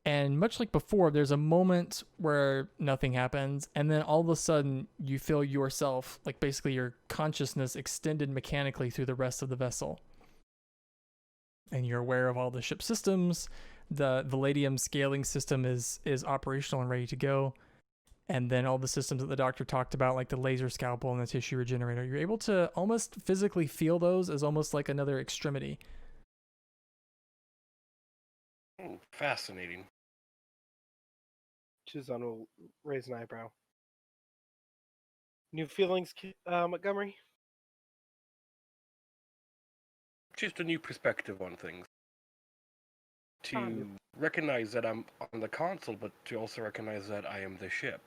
And much like before, there's a moment where nothing happens, and then all of a sudden you feel yourself, like basically your consciousness, extended mechanically through the rest of the vessel. And you're aware of all the ship systems. The vanadium scaling system is operational and ready to go. And then all the systems that the doctor talked about, like the laser scalpel and the tissue regenerator, you're able to almost physically feel those as almost like another extremity. Fascinating. Chuzan will raise an eyebrow. New feelings, Montgomery? Just a new perspective on things. To recognize that I'm on the console, but to also recognize that I am the ship.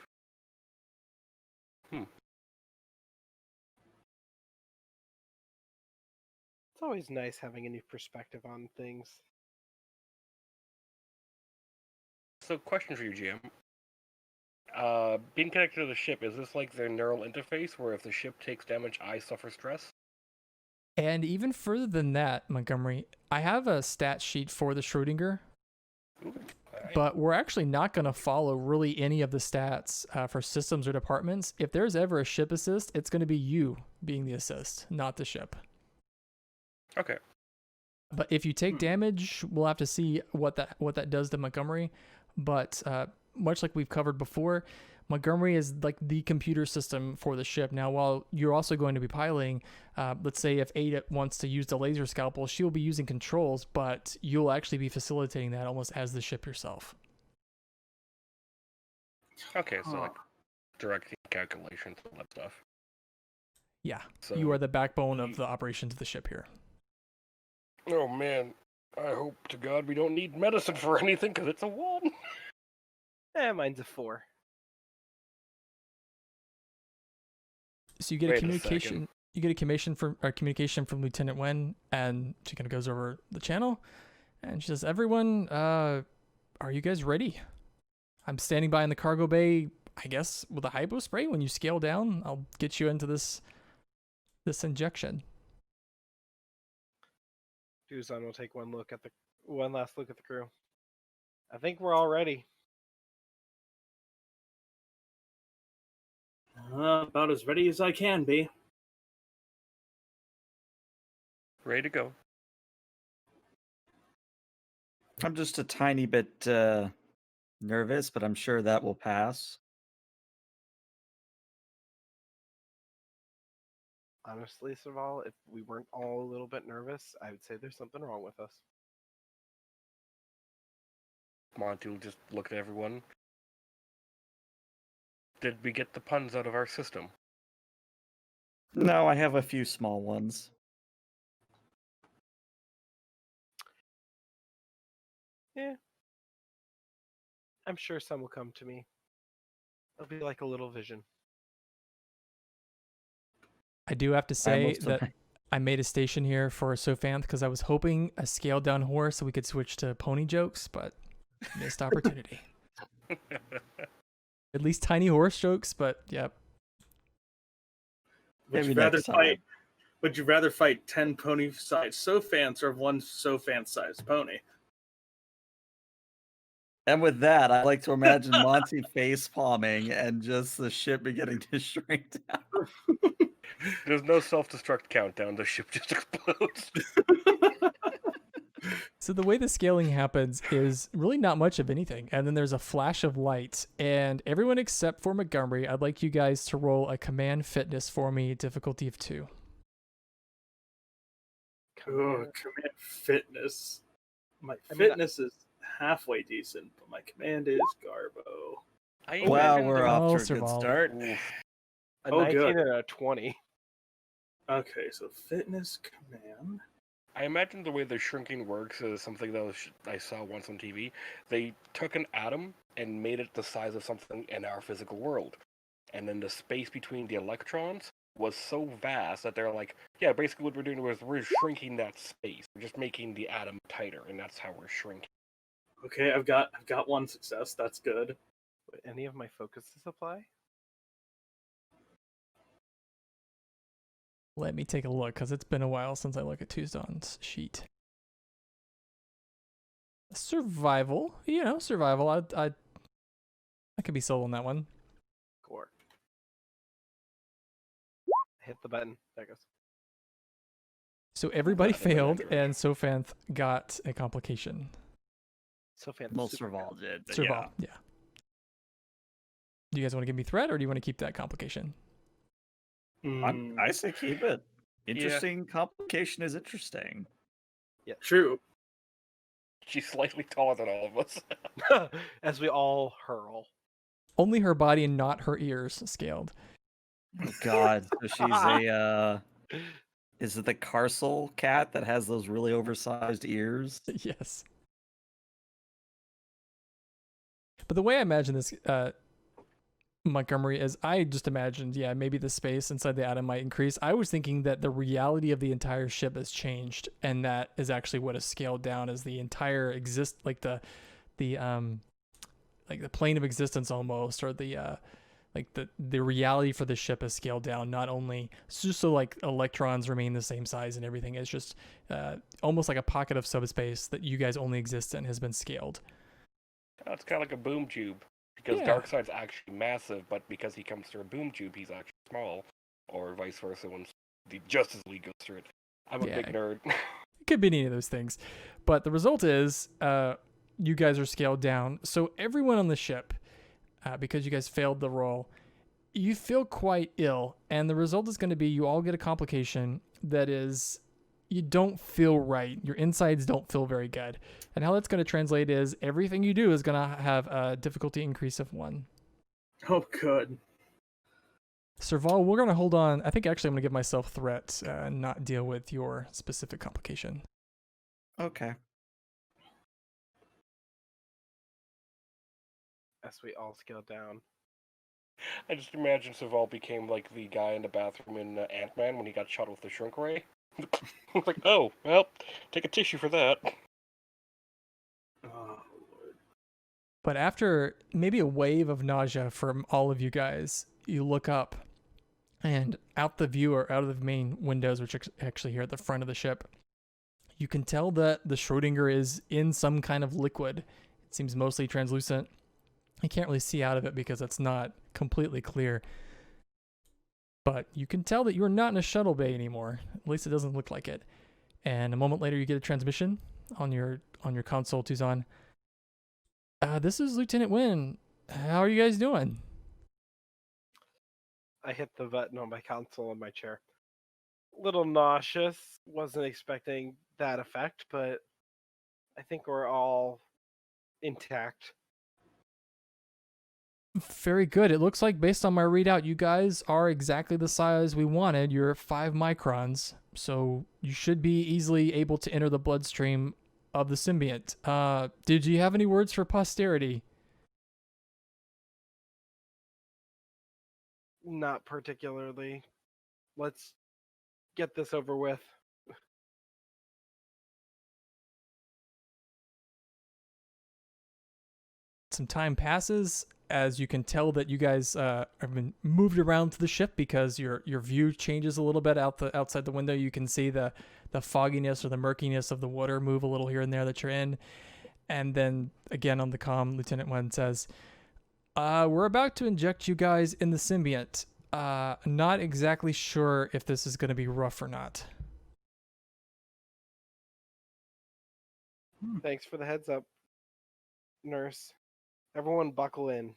It's always nice having a new perspective on things. So, question for you, GM. Being connected to the ship, is this like their neural interface, where if the ship takes damage, I suffer stress? And even further than that, Montgomery, I have a stat sheet for the Schrodinger, but we're actually not going to follow really any of the stats for systems or departments. If there's ever a ship assist, it's going to be you being the assist, not the ship. Okay. But if you take damage, we'll have to see what that does to Montgomery. But much like we've covered before, Montgomery is like the computer system for the ship. Now, while you're also going to be piloting, let's say if Ada wants to use the laser scalpel, she'll be using controls, but you'll actually be facilitating that almost as the ship yourself. Okay, so like directing calculations and all that stuff. Yeah, So you are the backbone of the operations of the ship here. Oh man, I hope to God we don't need medicine for anything, because it's a 1. Mine's a 4. So you get Wait a a communication. second. You get a communication from Lieutenant Wen, and she kind of goes over the channel, and she says, "Everyone, are you guys ready? I'm standing by in the cargo bay. I guess with a hypo spray. When you scale down, I'll get you into this injection." Chuzan will take one last look at the crew. I think we're all ready. About as ready as I can be. Ready to go. I'm just a tiny bit nervous, but I'm sure that will pass. Honestly, Serval, if we weren't all a little bit nervous, I would say there's something wrong with us. Monty will just look at everyone. Did we get the puns out of our system? No, I have a few small ones. Yeah. I'm sure some will come to me. It'll be like a little vision. I do have to say that I made a station here for Sophanth because I was hoping a scaled down horse so we could switch to pony jokes, but missed opportunity. At least tiny horse jokes, but yep. Maybe next time. Would you rather fight 10 pony-sized Sophants or 1 Sophant-sized pony? And with that, I like to imagine Monty face palming and just the ship beginning to shrink down. There's no self-destruct countdown. The ship just explodes. So the way the scaling happens is really not much of anything. And then there's a flash of light. And everyone except for Montgomery, I'd like you guys to roll a command fitness for me, difficulty of 2. Command fitness. My fitness is halfway decent, but my command is Garbo. Wow, we're off to a Survival. good start. A Oh, 19 good. and a 20. Okay, so fitness command. I imagine the way the shrinking works is something that I saw once on TV. They took an atom and made it the size of something in our physical world. And then the space between the electrons was so vast that they're like, yeah, basically what we're doing is we're shrinking that space. We're just making the atom tighter, and that's how we're shrinking. Okay, I've got one success. That's good. Would any of my focuses apply? Let me take a look, because it's been a while since I look at Tucson's sheet. Survival. Survival. I could be sold on that one. Core. Hit the button. There it goes. So everybody Not in the failed, accurate. and Sophanth got a complication. So fancy. Most of all did. But Survival. Yeah. Do you guys want to give me threat, or do you want to keep that complication? I say keep it. Interesting complication is interesting. True. She's slightly taller than all of us. As we all hurl. Only her body and not her ears scaled. Oh, God. So she's a is it the Carcel cat that has those really oversized ears? Yes. But the way I imagine this, Montgomery, is I just imagined, maybe the space inside the atom might increase. I was thinking that the reality of the entire ship has changed, and that is actually what is scaled down, is the entire the plane of existence almost, or the reality for the ship is scaled down. Not only just so like electrons remain the same size and everything, it's just almost like a pocket of subspace that you guys only exist in has been scaled. Oh, it's kind of like a boom tube. Because Darkseid's actually massive, but because he comes through a boom tube, he's actually small. Or vice versa when the Justice League goes through it. I'm a big nerd. It could be any of those things. But the result is you guys are scaled down. So everyone on the ship, because you guys failed the roll, you feel quite ill. And the result is going to be you all get a complication that is, you don't feel right. Your insides don't feel very good. And how that's going to translate is everything you do is going to have a difficulty increase of 1. Oh, good. Serval, we're going to hold on. I think actually I'm going to give myself threat and not deal with your specific complication. Okay. As we all scale down. I just imagine Saval became like the guy in the bathroom in Ant-Man when he got shot with the shrink ray. It's like, oh, well, take a tissue for that. Oh, Lord. But after maybe a wave of nausea from all of you guys, you look up, and out the view, or out of the main windows, which are actually here at the front of the ship, you can tell that the Schrodinger is in some kind of liquid. It seems mostly translucent. You can't really see out of it because it's not completely clear. But you can tell that you're not in a shuttle bay anymore. At least it doesn't look like it. And a moment later, you get a transmission on your console, Tucson. This is Lieutenant Wynn. How are you guys doing? I hit the button on my console in my chair. Little nauseous. Wasn't expecting that effect, but I think we're all intact. Very good. It looks like, based on my readout, you guys are exactly the size we wanted. You're 5 microns, so you should be easily able to enter the bloodstream of the symbiont. Did you have any words for posterity? Not particularly. Let's get this over with. Some time passes as you can tell that you guys have been moved around to the ship because your view changes a little bit outside the window. You can see the fogginess or the murkiness of the water move a little here and there that you're in. And then again on the comm, Lieutenant Wen says, we're about to inject you guys in the symbiont. Not exactly sure if this is going to be rough or not. Thanks for the heads up, nurse. Everyone buckle in.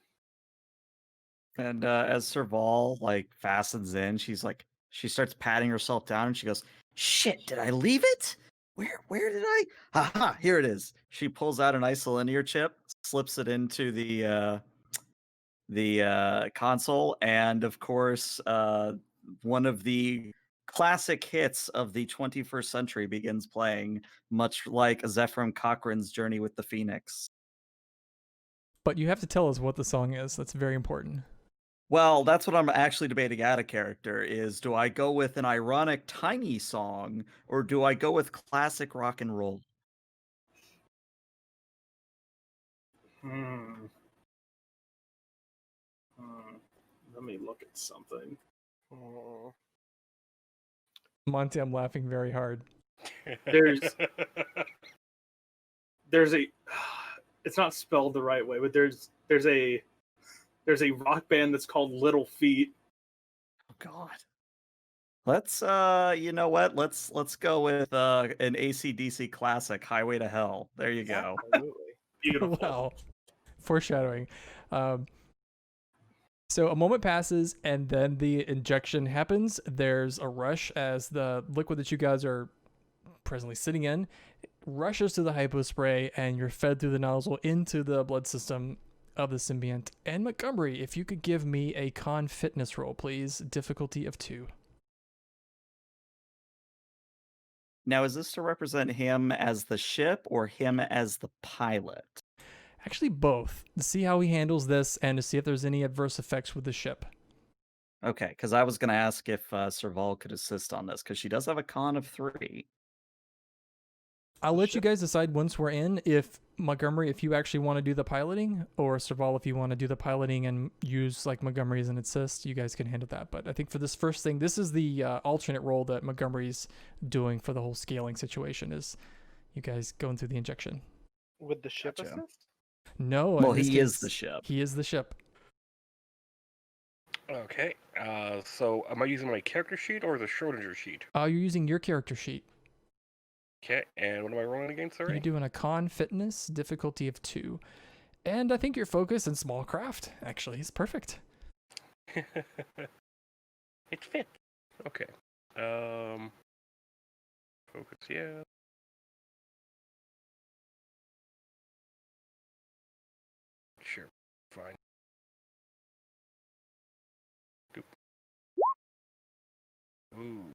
And as Serval like fastens in, she starts patting herself down and she goes, "Shit, did I leave it? Where did I? Haha, here it is." She pulls out an isolinear chip, slips it into the console, and of course, one of the classic hits of the 21st century begins playing, much like Zephyr Cochrane's Journey with the Phoenix. But you have to tell us what the song is. That's very important. Well, that's what I'm actually debating out of character is do I go with an ironic tiny song or do I go with classic rock and roll? Hmm. Let me look at something. Oh. Monty, I'm laughing very hard. There's a it's not spelled the right way, but there's a rock band that's called Little Feat. Oh God. Let's you know what? Let's go with an AC/DC classic, Highway to Hell. There you go. Absolutely. Beautiful. Wow. Foreshadowing. So a moment passes and then the injection happens. There's a rush as the liquid that you guys are presently sitting in rushes to the hypospray and you're fed through the nozzle into the blood system of the symbiont. And Montgomery, if you could give me a con fitness roll, please. Difficulty of 2. Now, is this to represent him as the ship or him as the pilot? Actually, both. To see how he handles this and to see if there's any adverse effects with the ship. Okay, because I was going to ask if Serval could assist on this, because she does have a con of 3. I'll let you guys decide once we're in if Montgomery, if you actually want to do the piloting, or Serval, if you want to do the piloting and use like Montgomery as an assist, you guys can handle that. But I think for this first thing, this is the alternate role that Montgomery's doing for the whole scaling situation is you guys going through the injection. Would the ship Gotcha. assist? No. Well, in this he is case, the ship. He is the ship. Okay, so am I using my character sheet or the Schrodinger sheet? You're using your character sheet. Okay, and what am I rolling against, sorry? You're doing a con fitness difficulty of 2. And I think your focus in small craft actually is perfect. It fits. Okay. Focus, yeah. Sure, fine. Doop. Ooh.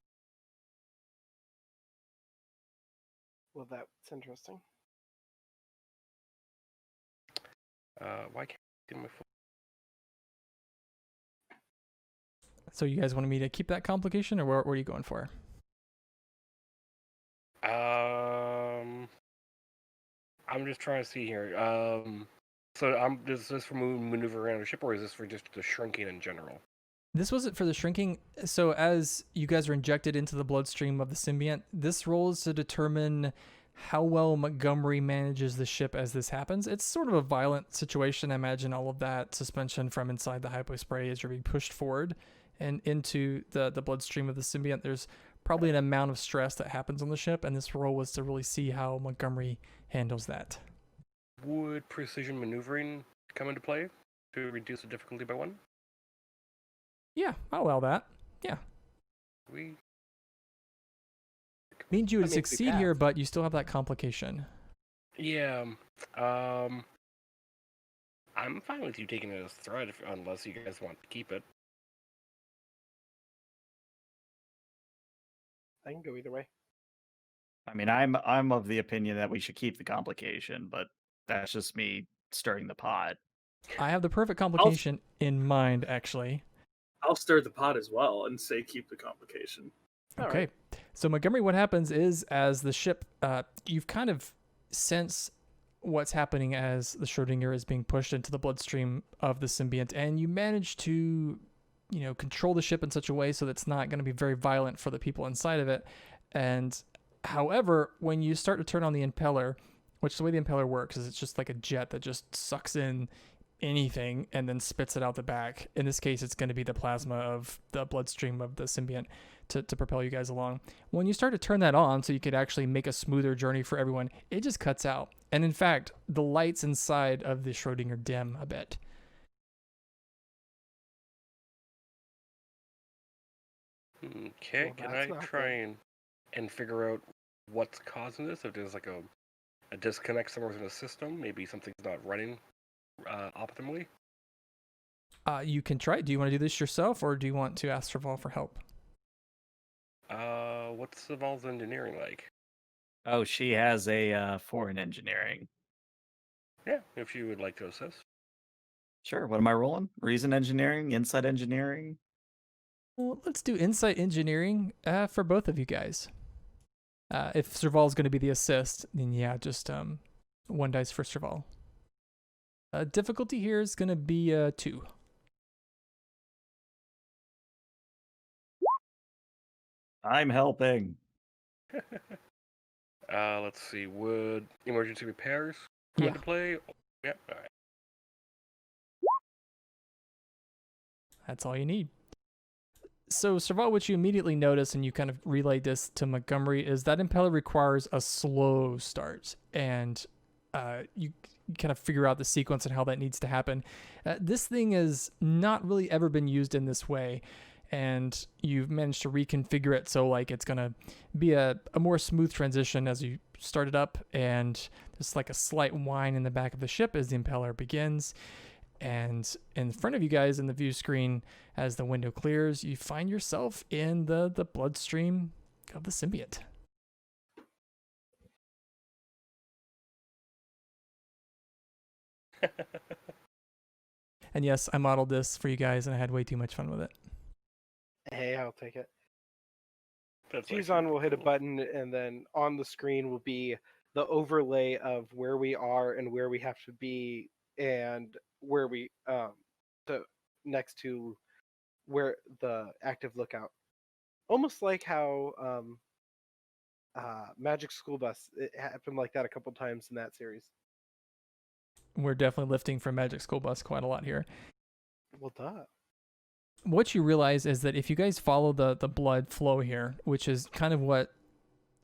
Well, that's interesting. Why can't I do my full? So you guys wanted me to keep that complication, or what are you going for? I'm just trying to see here. So is this for maneuver around a ship, or is this for just the shrinking in general? This wasn't for the shrinking. So as you guys are injected into the bloodstream of the symbiont, this role is to determine how well Montgomery manages the ship as this happens. It's sort of a violent situation. I imagine all of that suspension from inside the hypospray as you're being pushed forward and into the bloodstream of the symbiont. There's probably an amount of stress that happens on the ship, and this role was to really see how Montgomery handles that. Would precision maneuvering come into play to reduce the difficulty by 1? Yeah, I'll allow that. Yeah. We Means you would That means we succeed here, passed. but you still have that complication. Yeah. I'm fine with you taking it as threat unless you guys want to keep it. I can go either way. I mean, I'm of the opinion that we should keep the complication, but that's just me stirring the pot. I have the perfect complication in mind, actually. I'll stir the pot as well and say keep the complication. All Okay. right. So Montgomery, what happens is as the ship, you've kind of sense what's happening as the Schrodinger is being pushed into the bloodstream of the symbiont, and you manage to, control the ship in such a way so that it's not going to be very violent for the people inside of it. And however, when you start to turn on the impeller, which the way the impeller works is it's just like a jet that just sucks in anything and then spits it out the back. In this case, it's going to be the plasma of the bloodstream of the symbiont to propel you guys along. When you start to turn that on so you could actually make a smoother journey for everyone, it just cuts out. And in fact, the lights inside of the Schrodinger dim a bit. Okay, Well, can that's I not try good. and figure out what's causing this? If there's like a disconnect somewhere in the system, maybe something's not running optimally. You can try. Do you want to do this yourself, or do you want to ask Serval for help? What's Saval's engineering like? Oh, she has a 4 in engineering. Yeah, if you would like to assist. Sure. What am I rolling? Reason engineering, insight engineering. Well, let's do insight engineering for both of you guys. If Serval's going to be the assist, then yeah, just 1 dice for Serval. Difficulty here is going to be 2. I'm helping. Let's see. Would emergency repairs come Yeah. into play? Yeah. All right. That's all you need. So, Serval, what you immediately notice, and you kind of relay this to Montgomery, is that impeller requires a slow start, and you kind of figure out the sequence and how that needs to happen. This thing has not really ever been used in this way, and you've managed to reconfigure it so like it's gonna be a more smooth transition as you start it up, and there's like a slight whine in the back of the ship as the impeller begins. And in front of you guys in the view screen, as the window clears, you find yourself in the bloodstream of the symbiont. And yes, I modeled this for you guys, and I had way too much fun with it. Hey, I'll take it. That's Fuson will hit a button, and then on the screen will be the overlay of where we are and where we have to be, and where we next to where the active lookout. Almost like how Magic School Bus, it happened like that a couple times in that series. We're definitely lifting from Magic School Bus quite a lot here. Well, duh. What you realize is that if you guys follow the blood flow here, which is kind of what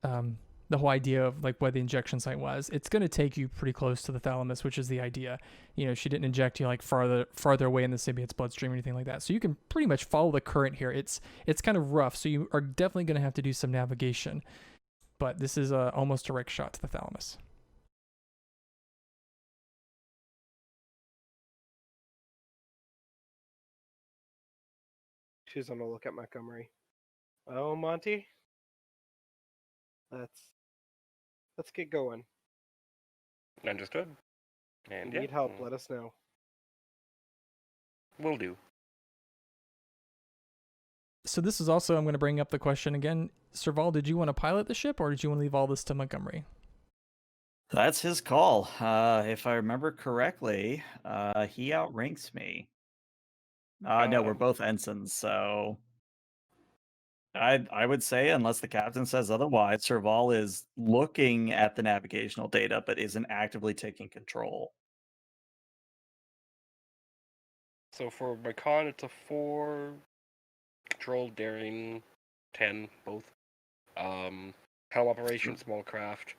the whole idea of like where the injection site was, it's going to take you pretty close to the thalamus, which is the idea. You know, she didn't inject you like farther away in the symbiote's bloodstream or anything like that. So you can pretty much follow the current here. It's kind of rough, so you are definitely going to have to do some navigation. But this is a almost direct shot to the thalamus. She's on the look at Montgomery. Oh, Monty, let's get going. Understood. And Need help? Let us know. Will do. So this is also, I'm going to bring up the question again. Serval, did you want to pilot the ship, or did you want to leave all this to Montgomery? That's his call. If I remember correctly, he outranks me. No, we're both ensigns, so I would say, unless the captain says otherwise, Serval is looking at the navigational data, but isn't actively taking control. So for my con, it's a 4. Control, daring, 10, both. Helm operation, small craft.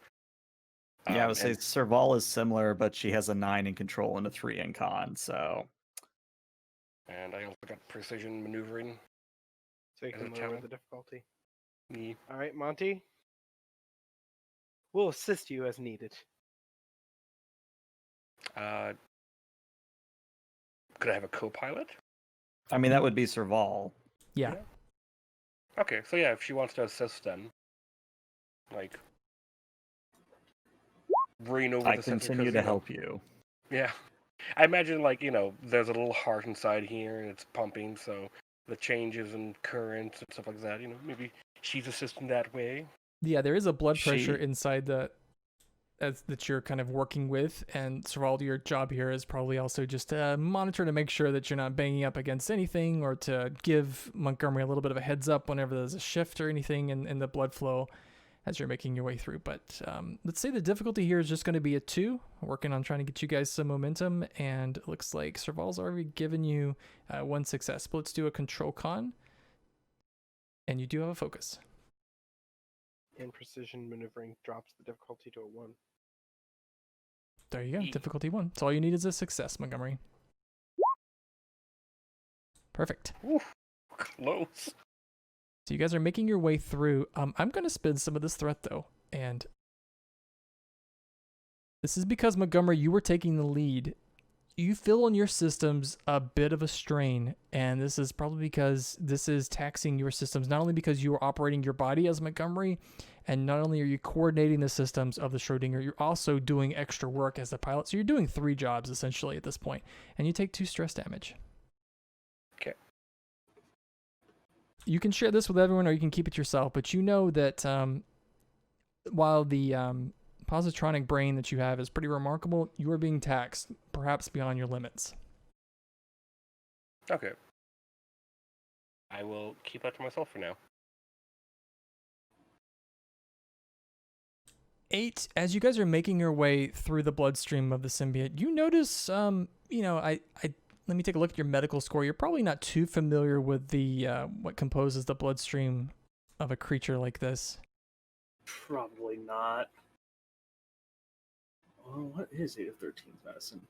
Yeah, I would say Serval is similar, but she has a 9 in control and a 3 in con, so. And I also got precision maneuvering. So you As can a lower channel? the difficulty. Me. All right, Monty. We'll assist you as needed. Could I have a co-pilot? I mean, that would be Serval. Yeah. Okay, so yeah, if she wants to assist then. Like, bring over I the sensor, continue 'cause, to help you. Yeah. I imagine, like, there's a little heart inside here, and it's pumping, so the changes in currents and stuff like that, maybe she's assisting that way. Yeah, there is a blood pressure inside that you're kind of working with, and Serval, your job here is probably also just to monitor to make sure that you're not banging up against anything, or to give Montgomery a little bit of a heads up whenever there's a shift or anything in the blood flow. as you're making your way through. But let's say the difficulty here is just going to be a 2, working on trying to get you guys some momentum. And it looks like Serval's already given you 1 success. But let's do a control con. And you do have a focus. And precision maneuvering drops the difficulty to a 1. There you go. Difficulty 1. So all you need is a success, Montgomery. Perfect. Oof, close. So you guys are making your way through. I'm going to spin some of this threat, though. And this is because, Montgomery, you were taking the lead. You feel on your systems a bit of a strain. And this is probably because this is taxing your systems, not only because you are operating your body as Montgomery, and not only are you coordinating the systems of the Schrodinger, you're also doing extra work as the pilot. So you're doing 3 jobs, essentially, at this point. And you take 2 stress damage. Okay. You can share this with everyone or you can keep it yourself, but you know that while the positronic brain that you have is pretty remarkable, you are being taxed, perhaps beyond your limits. Okay. I will keep that to myself for now. 8, as you guys are making your way through the bloodstream of the symbiote, you notice, let me take a look at your medical score. You're probably not too familiar with the what composes the bloodstream of a creature like this. Probably not. Oh, what is 8 of 13's medicine?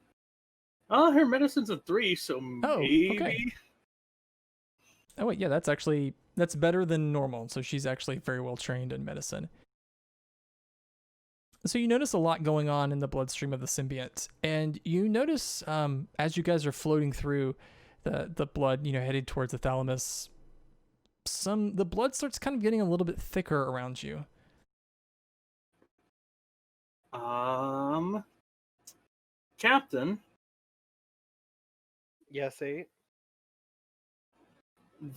Oh, her medicine's a 3, so maybe. Okay. Oh wait, yeah, that's better than normal. So she's actually very well trained in medicine. So you notice a lot going on in the bloodstream of the symbiont, and you notice as you guys are floating through the blood, heading towards the thalamus, the blood starts kind of getting a little bit thicker around you. Captain. Yes, 8.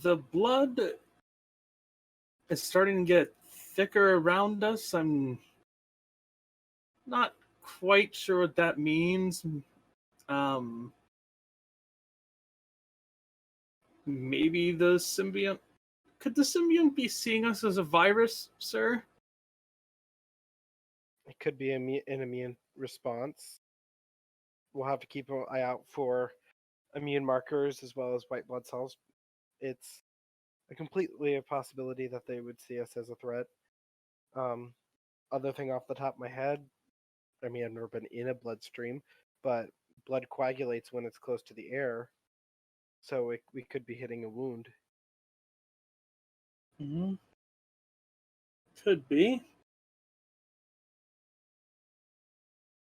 The blood is starting to get thicker around us. I'm not quite sure what that means. Maybe the symbiont... Could the symbiont be seeing us as a virus, sir? It could be an immune response. We'll have to keep an eye out for immune markers as well as white blood cells. It's completely a possibility that they would see us as a threat. Other thing off the top of my head, I've never been in a bloodstream, but blood coagulates when it's close to the air, so we could be hitting a wound. Mm-hmm. Could be.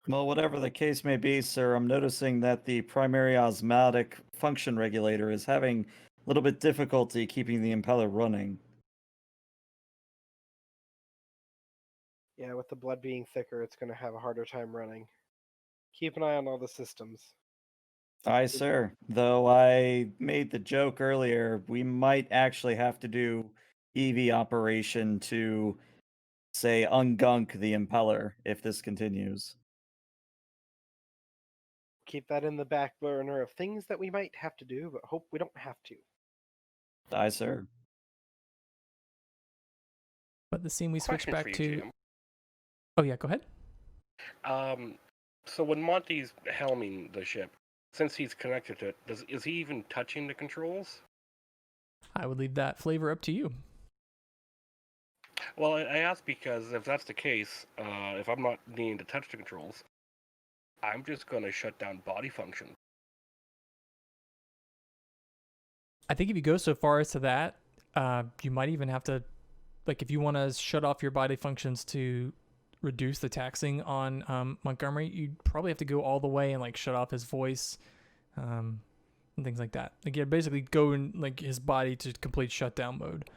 Well, whatever the case may be, sir, I'm noticing that the primary osmotic function regulator is having a little bit difficulty keeping the impeller running. Yeah, with the blood being thicker, it's going to have a harder time running. Keep an eye on all the systems. Aye, sir. Though I made the joke earlier, we might actually have to do EV operation to, say, ungunk the impeller if this continues. Keep that in the back burner of things that we might have to do, but hope we don't have to. Aye, sir. But the scene we switch Question back for you, to... Jim. Oh yeah, go ahead. So when Monty's helming the ship, since he's connected to it, is he even touching the controls? I would leave that flavor up to you. Well, I ask because if that's the case, if I'm not needing to touch the controls, I'm just going to shut down body function. I think if you go so far as to that, you might even have to, if you want to shut off your body functions to reduce the taxing on Montgomery, you'd probably have to go all the way and shut off his voice and things like that. Basically go in his body to complete shutdown mode.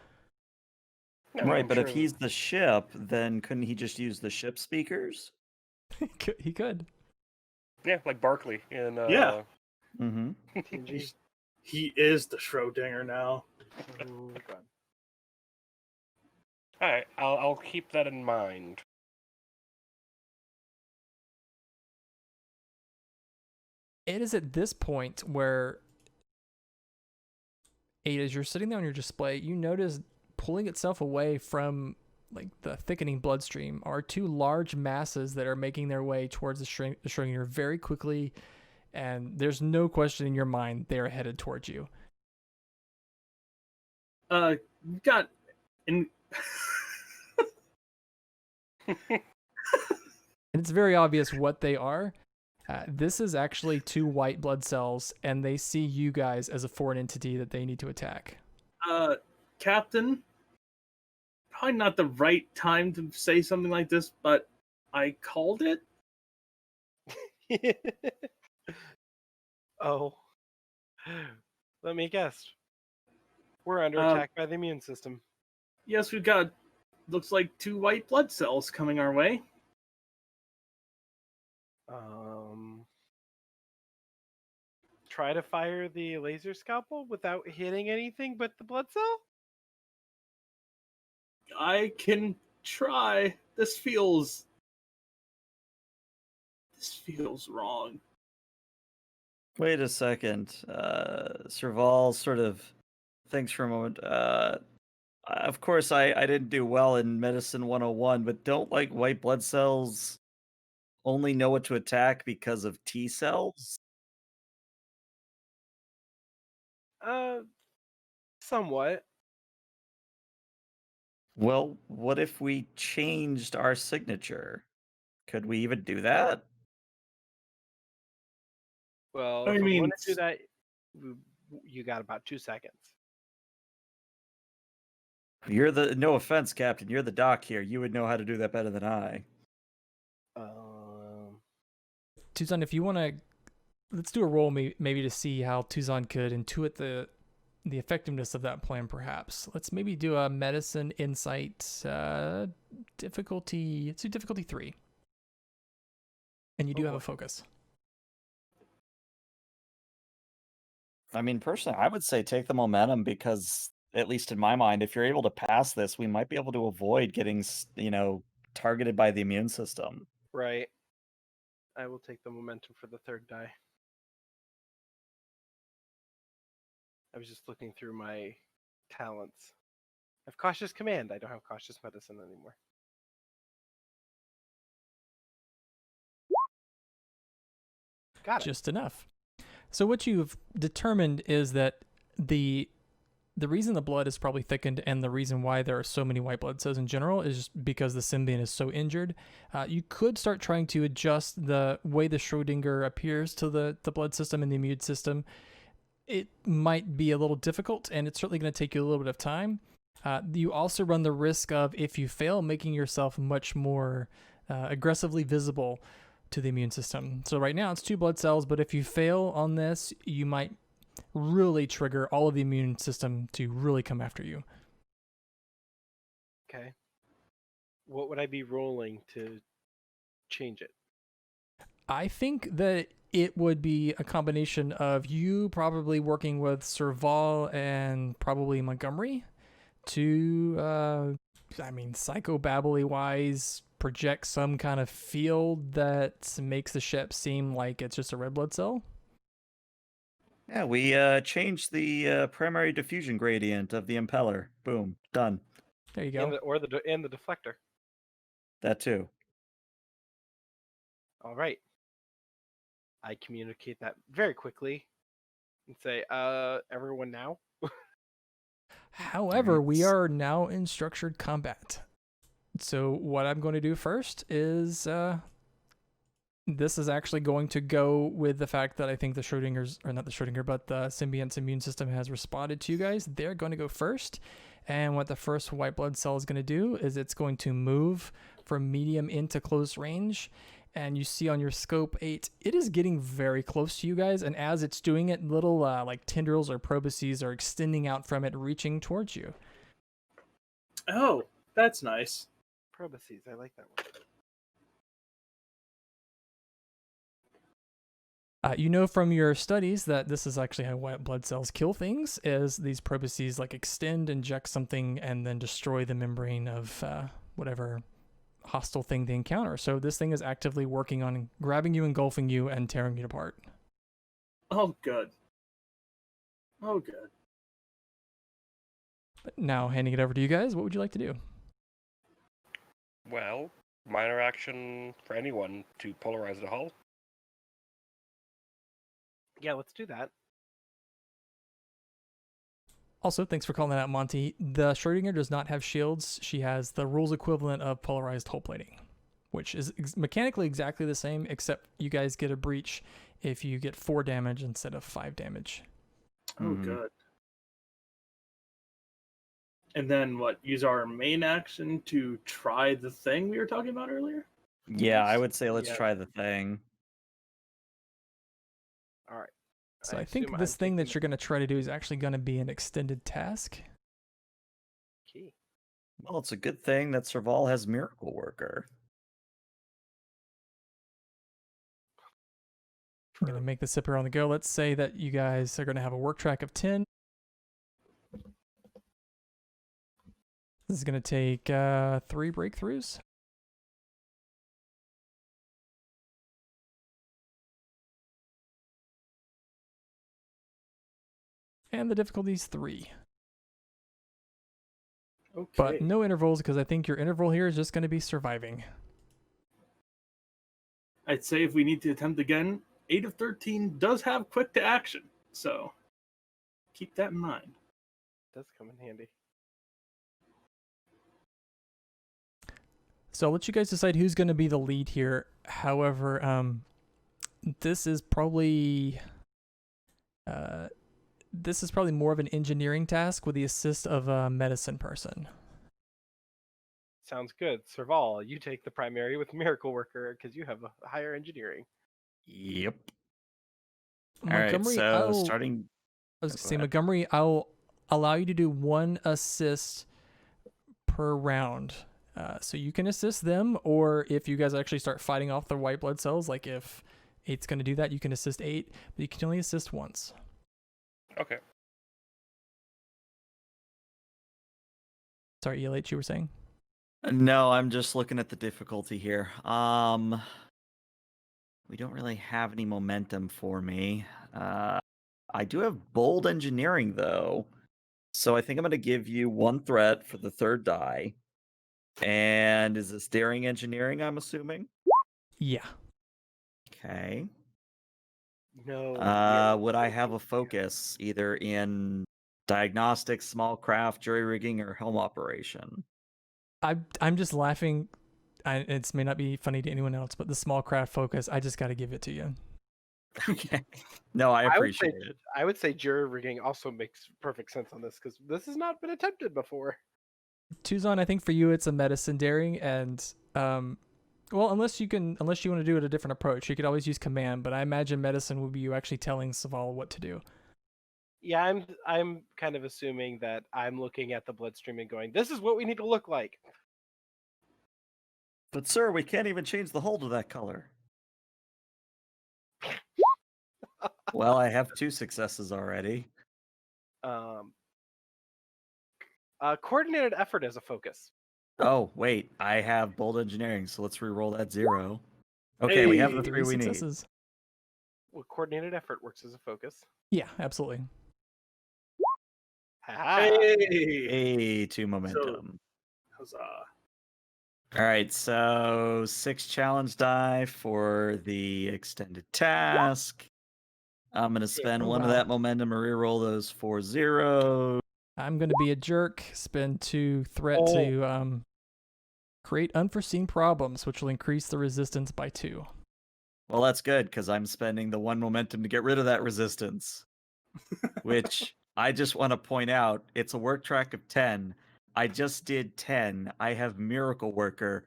Yeah, Right, I'm but sure. if he's the ship, then couldn't he just use the ship speakers? He could. Yeah, like Barkley in... Yeah. Mm-hmm. TNG. He is the Schrodinger now. Alright, I'll keep that in mind. It is at this point where, 8, as you're sitting there on your display, you notice pulling itself away from like the thickening bloodstream are two large masses that are making their way towards the Schrodinger very quickly, and there's no question in your mind they are headed towards you. We've got in. And it's very obvious what they are. This is actually two white blood cells, and they see you guys as a foreign entity that they need to attack. Captain, probably not the right time to say something like this, but I called it. Oh. Let me guess. We're under attack by the immune system. Yes, we've got, looks like 2 white blood cells coming our way. Try to fire the laser scalpel without hitting anything but the blood cell? I can try. This feels wrong. Wait a second. Serval sort of thinks for a moment. Of course, I didn't do well in Medicine 101, but don't like white blood cells only know what to attack because of T cells? Somewhat. Well, what if we changed our signature? Could we even do that? Well, I if we mean, want to do that, you got about 2 seconds. No offense, Captain, you're the doc here. You would know how to do that better than I. Tuzan, if you want to, let's do a roll maybe to see how Tuzan could intuit the effectiveness of that plan, perhaps. Let's maybe do a medicine insight difficulty. Let's do difficulty 3. And you do have a focus. I mean, personally, I would say take the momentum because, at least in my mind, if you're able to pass this, we might be able to avoid getting, targeted by the immune system. Right. I will take the momentum for the 3rd die. I was just looking through my talents. I have cautious command. I don't have cautious medicine anymore. Got it. Just enough. So what you've determined is that the reason the blood is probably thickened and the reason why there are so many white blood cells in general is just because the symbiont is so injured. You could start trying to adjust the way the Schrodinger appears to the blood system and the immune system. It might be a little difficult, and it's certainly going to take you a little bit of time. You also run the risk of, if you fail, making yourself much more aggressively visible to the immune system. So right now it's 2 blood cells, but if you fail on this, you might really trigger all of the immune system to really come after you. Okay. What would I be rolling to change it? I think that it would be a combination of you probably working with Serval and probably Montgomery to, psychobabbly wise, project some kind of field that makes the ship seem like it's just a red blood cell. Yeah, we changed the primary diffusion gradient of the impeller. Boom, done. There you go. And the deflector. That too. All right. I communicate that very quickly and say, everyone now. However, we are now in structured combat. So what I'm going to do first is this is actually going to go with the fact that I think the symbiont's immune system has responded to you guys. They're going to go first. And what the first white blood cell is going to do is it's going to move from medium into close range. And you see on your scope 8, it is getting very close to you guys. And as it's doing it, little like tendrils or probaces are extending out from it, reaching towards you. Oh, that's nice. Probaces, I like that one. You know from your studies that this is actually how white blood cells kill things, is these probaces like extend, inject something, and then destroy the membrane of whatever hostile thing they encounter. So this thing is actively working on grabbing you, engulfing you, and tearing you apart. Oh, good. Oh, good. But now, handing it over to you guys, what would you like to do? Well, minor action for anyone to polarize the hull. Yeah, let's do that. Also, thanks for calling that out, Monty. The Schrodinger does not have shields. She has the rules equivalent of polarized hull plating, which is mechanically exactly the same, except you guys get a breach if you get 4 damage instead of 5 damage. Oh, Mhm. good. And then what? Use our main action to try the thing we were talking about earlier? Yeah, I would say let's Yeah. try the thing. All right. So I assume think this I'm thing that taking you're going to try to do is actually going to be an extended task. the key. Well, it's a good thing that Serval has Miracle Worker. I'm going to make the sipper on the go. Let's say that you guys are going to have a work track of 10. This is going to take 3 breakthroughs. And the difficulty is 3. Okay. But no intervals, because I think your interval here is just going to be surviving. I'd say if we need to attempt again, 8 of 13 does have quick to action, so keep that in mind. Does come in handy. So I'll let you guys decide who's going to be the lead here. However, this is probably more of an engineering task with the assist of a medicine person. Sounds good. Serval, you take the primary with Miracle Worker because you have a higher engineering. Yep. Montgomery, All right, so I'll starting. I was Oh, gonna go say, ahead. Montgomery, I'll allow you to do 1 assist per round. So you can assist them, or if you guys actually start fighting off the white blood cells, like if 8's going to do that, you can assist 8, but you can only assist once. Okay. Sorry, ELH, you were saying? No, I'm just looking at the difficulty here. We don't really have any momentum for me. I do have bold engineering though, so I think I'm going to give you 1 threat for the 3rd die. And is this daring engineering? I'm assuming. Yeah. Okay. No. we are Would I working. have a focus either in diagnostics, small craft, jury rigging, or helm operation? I'm just laughing. It may not be funny to anyone else, but the small craft focus, I just got to give it to you. Okay. No, I appreciate it. I would say jury rigging also makes perfect sense on this because this has not been attempted before. Tuzon, I think for you it's a medicine daring, and well, unless you want to do it a different approach, you could always use command. But I imagine medicine would be you actually telling Saval what to do. Yeah, I'm kind of assuming that I'm looking at the bloodstream and going, "This is what we need to look like." But sir, we can't even change the hull to that color. Well, I have 2 successes already. Coordinated effort as a focus. Oh, wait, I have bold engineering, so let's re-roll that 0. Okay, we have the Hey, 3 we need. successes. Well, coordinated effort works as a focus. Yeah, absolutely. Ha-ha. Hey! Hey, 2 momentum. Huzzah. All right, so 6 challenge die for the extended task. I'm gonna spend Oh, 1 of wow. that momentum and re-roll those 4 zeros. I'm gonna be a jerk. Spend 2 threat to create unforeseen problems, which will increase the resistance by 2. Well, that's good because I'm spending the 1 momentum to get rid of that resistance. Which I just want to point out, it's a work track of 10. I just did 10. I have Miracle Worker.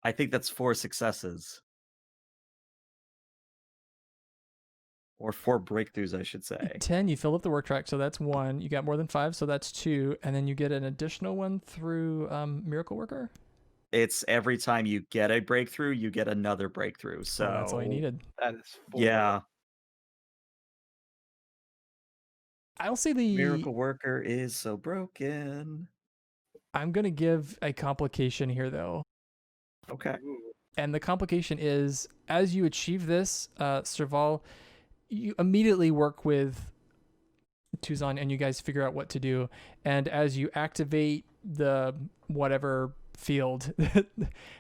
I think that's 4 successes. Or 4 breakthroughs, I should say. 10, you fill up the work track, so that's 1. You got more than 5, so that's 2, and then you get an additional 1 through Miracle Worker. It's every time you get a breakthrough, you get another breakthrough. So that's all you needed. That is 4. Yeah, I'll say the Miracle Worker is so broken. I'm gonna give a complication here though, Okay. Ooh. and the complication is as you achieve this, Serval, you immediately work with Tuzon and you guys figure out what to do. And as you activate the whatever field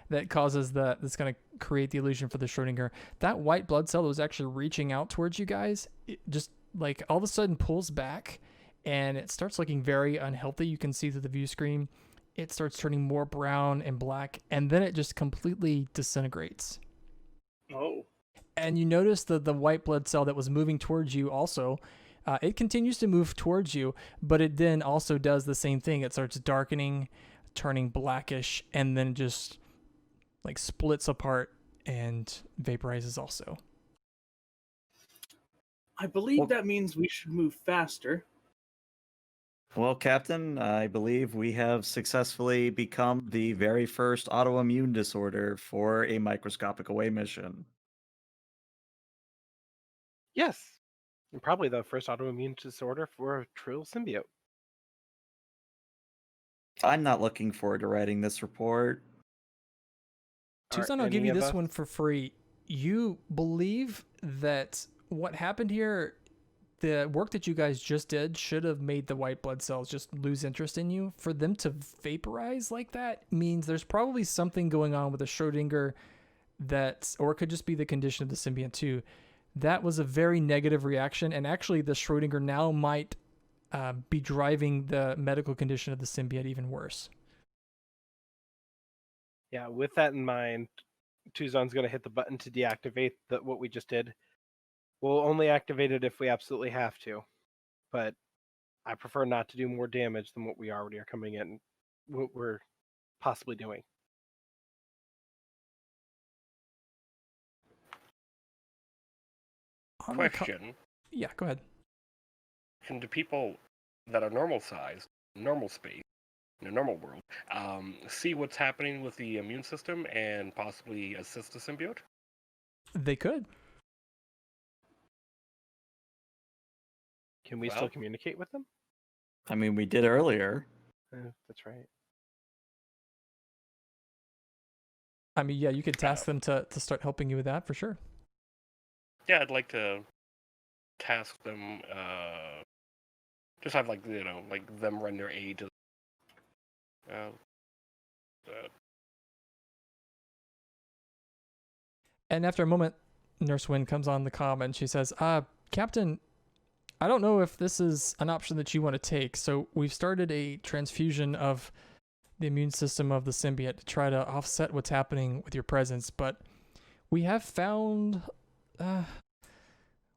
that causes that's going to create the illusion for the Schrodinger. That white blood cell that was actually reaching out towards you guys, it just like all of a sudden pulls back and it starts looking very unhealthy. You can see through the view screen. It starts turning more brown and black, and then it just completely disintegrates. Oh. And you notice that the white blood cell that was moving towards you also, it continues to move towards you, but it then also does the same thing. It starts darkening, turning blackish, and then just like splits apart and vaporizes also. I believe Well- that means we should move faster. Well, Captain, I believe we have successfully become the very first autoimmune disorder for a microscopic away mission. Yes. And probably the first autoimmune disorder for a trill symbiote. I'm not looking forward to writing this report. Tucson, I'll give you this one for free. You believe that what happened here, the work that you guys just did, should have made the white blood cells just lose interest in you. For them to vaporize like that means there's probably something going on with the Schrodinger or it could just be the condition of the symbiont too. That was a very negative reaction, and actually the Schrodinger now might be driving the medical condition of the symbiote even worse. Yeah, with that in mind, Tuzon's going to hit the button to deactivate what we just did. We'll only activate it if we absolutely have to, but I prefer not to do more damage than what we already are coming in, what we're possibly doing. Question. Yeah, go ahead. Can the people that are normal size, normal space, in a normal world, see what's happening with the immune system and possibly assist the symbiote? They could. Can we still communicate with them? I mean, we did earlier. That's right. I mean, yeah, you could task them to start helping you with that for sure. Yeah, I'd like to task them, just have like them run their aid. And after a moment, Nurse Wynn comes on the comm and she says, Captain, I don't know if this is an option that you want to take. So we've started a transfusion of the immune system of the symbiote to try to offset what's happening with your presence. But we have found,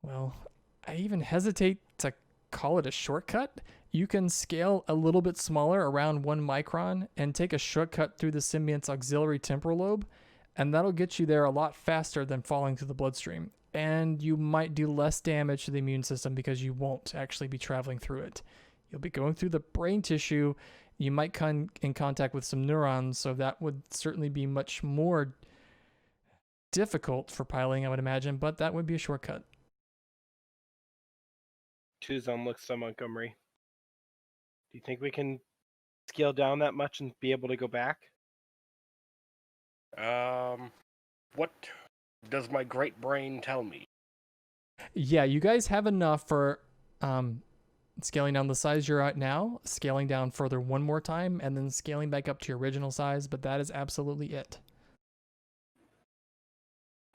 well, I even hesitate to call it a shortcut. You can scale a little bit smaller, around 1 micron, and take a shortcut through the symbiote's auxiliary temporal lobe, and that'll get you there a lot faster than falling through the bloodstream. And you might do less damage to the immune system because you won't actually be traveling through it. You'll be going through the brain tissue. You might come in contact with some neurons, so that would certainly be much more difficult for piloting, I would imagine, but that would be a shortcut. Tuzon looks to Montgomery. Do you think we can scale down that much and be able to go back? What does my great brain tell me? Yeah, you guys have enough for scaling down the size you're at now, scaling down further one more time, and then scaling back up to your original size, but that is absolutely it.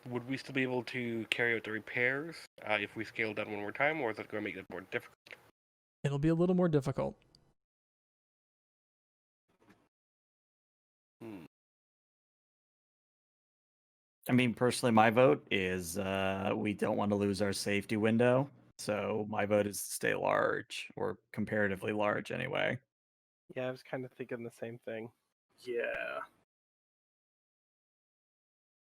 Would we still be able to carry out the repairs if we scale down one more time, or is that going to make it more difficult? It'll be a little more difficult. I mean, personally, my vote is we don't want to lose our safety window. So my vote is to stay large, or comparatively large anyway. Yeah, I was kind of thinking the same thing. Yeah.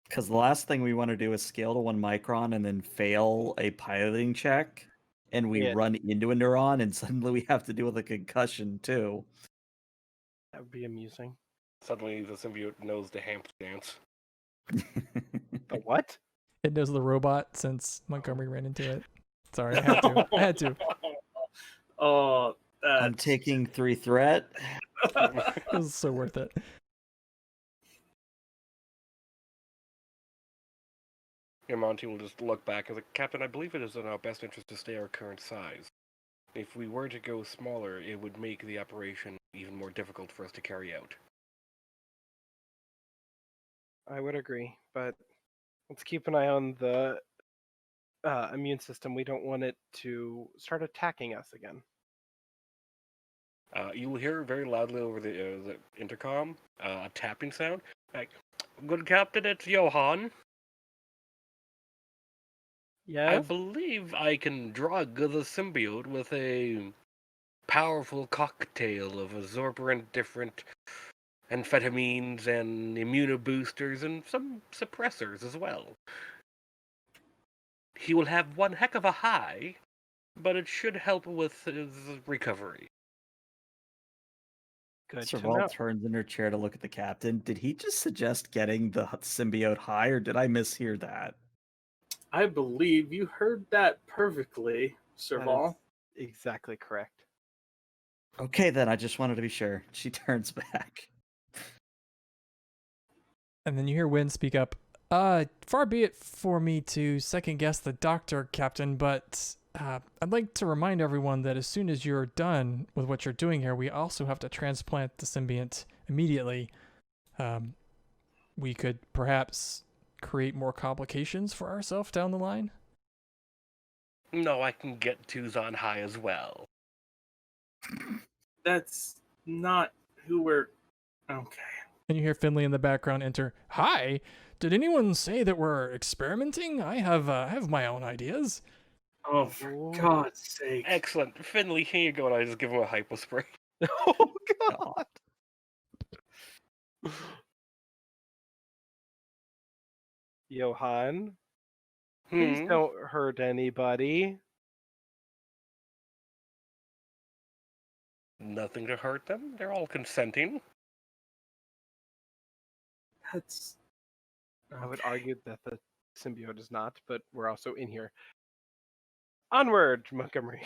Because the last thing we want to do is scale to 1 micron and then fail a piloting check, and we run into a neuron, and suddenly we have to deal with a concussion too. That would be amusing. Suddenly the symbiote knows the hamster dance. The what? It knows the robot since Montgomery ran into it. Sorry, I had to. I had to. Oh, I'm taking 3 threat. It was so worth it. Your Monty will just look back and say, Captain, I believe it is in our best interest to stay our current size. If we were to go smaller, it would make the operation even more difficult for us to carry out. I would agree, but let's keep an eye on the immune system. We don't want it to start attacking us again. You will hear very loudly over the intercom a tapping sound. Like, good captain, it's Johann. I Yes? believe I can drug the symbiote with a powerful cocktail of absorbent different amphetamines and immunoboosters and some suppressors as well. He will have one heck of a high, but it should help with his recovery. Good to Serval know. turns in her chair to look at the captain. Did he just suggest getting the symbiote high, or did I mishear that? I believe you heard that perfectly, That Serval. is exactly correct. Okay, then, I just wanted to be sure. She turns back. And then you hear Wynn speak up. Far be it for me to second guess the doctor, Captain, but I'd like to remind everyone that as soon as you're done with what you're doing here, we also have to transplant the symbiont immediately. We could perhaps create more complications for ourselves down the line. No, I can get twos on high as well. That's not who we're. Okay. And you hear Finley in the background enter. Hi, did anyone say that we're experimenting? I have my own ideas. Oh, for Ooh. God's sake. Excellent. Finley, here you go, and I just give him a hypo spray. Oh, God. Johann, please don't hurt anybody. Nothing to hurt them. They're all consenting. That's. I would okay. argue that the symbiote is not, but we're also in here. Onward, Montgomery.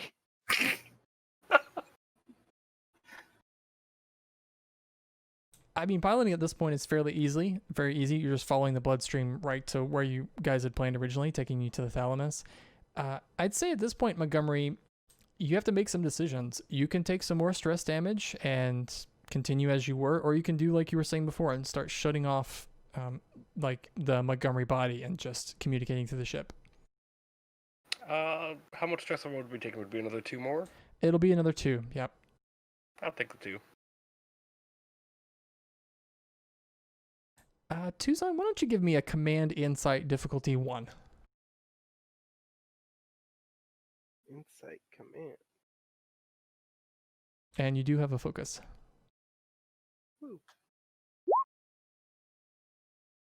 I mean, piloting at this point is fairly very easy. You're just following the bloodstream right to where you guys had planned originally, taking you to the thalamus. I'd say at this point, Montgomery, you have to make some decisions. You can take some more stress damage and continue as you were, or you can do like you were saying before and start shutting off like the Montgomery body and just communicating through the ship. How much stress would we take? Would be another 2 more? It'll be another 2. Yep. I'll take the 2. Tuzon, why don't you give me a command insight difficulty 1? Insight command. And you do have a focus. Woo.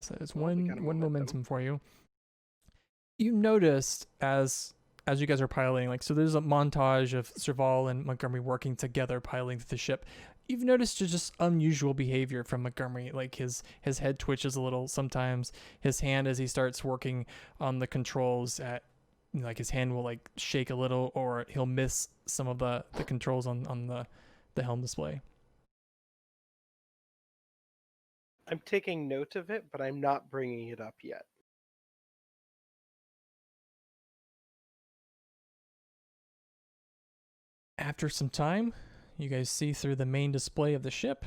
So there's Well, we one got a momentum for you. You noticed as you guys are piloting, like, so there's a montage of Serval and Montgomery working together piloting the ship. You've noticed just unusual behavior from Montgomery, like his head twitches a little sometimes. His hand, as he starts working on the controls, like his hand will like shake a little, or he'll miss some of the controls on the helm display. I'm taking note of it, but I'm not bringing it up yet. After some time, you guys see through the main display of the ship,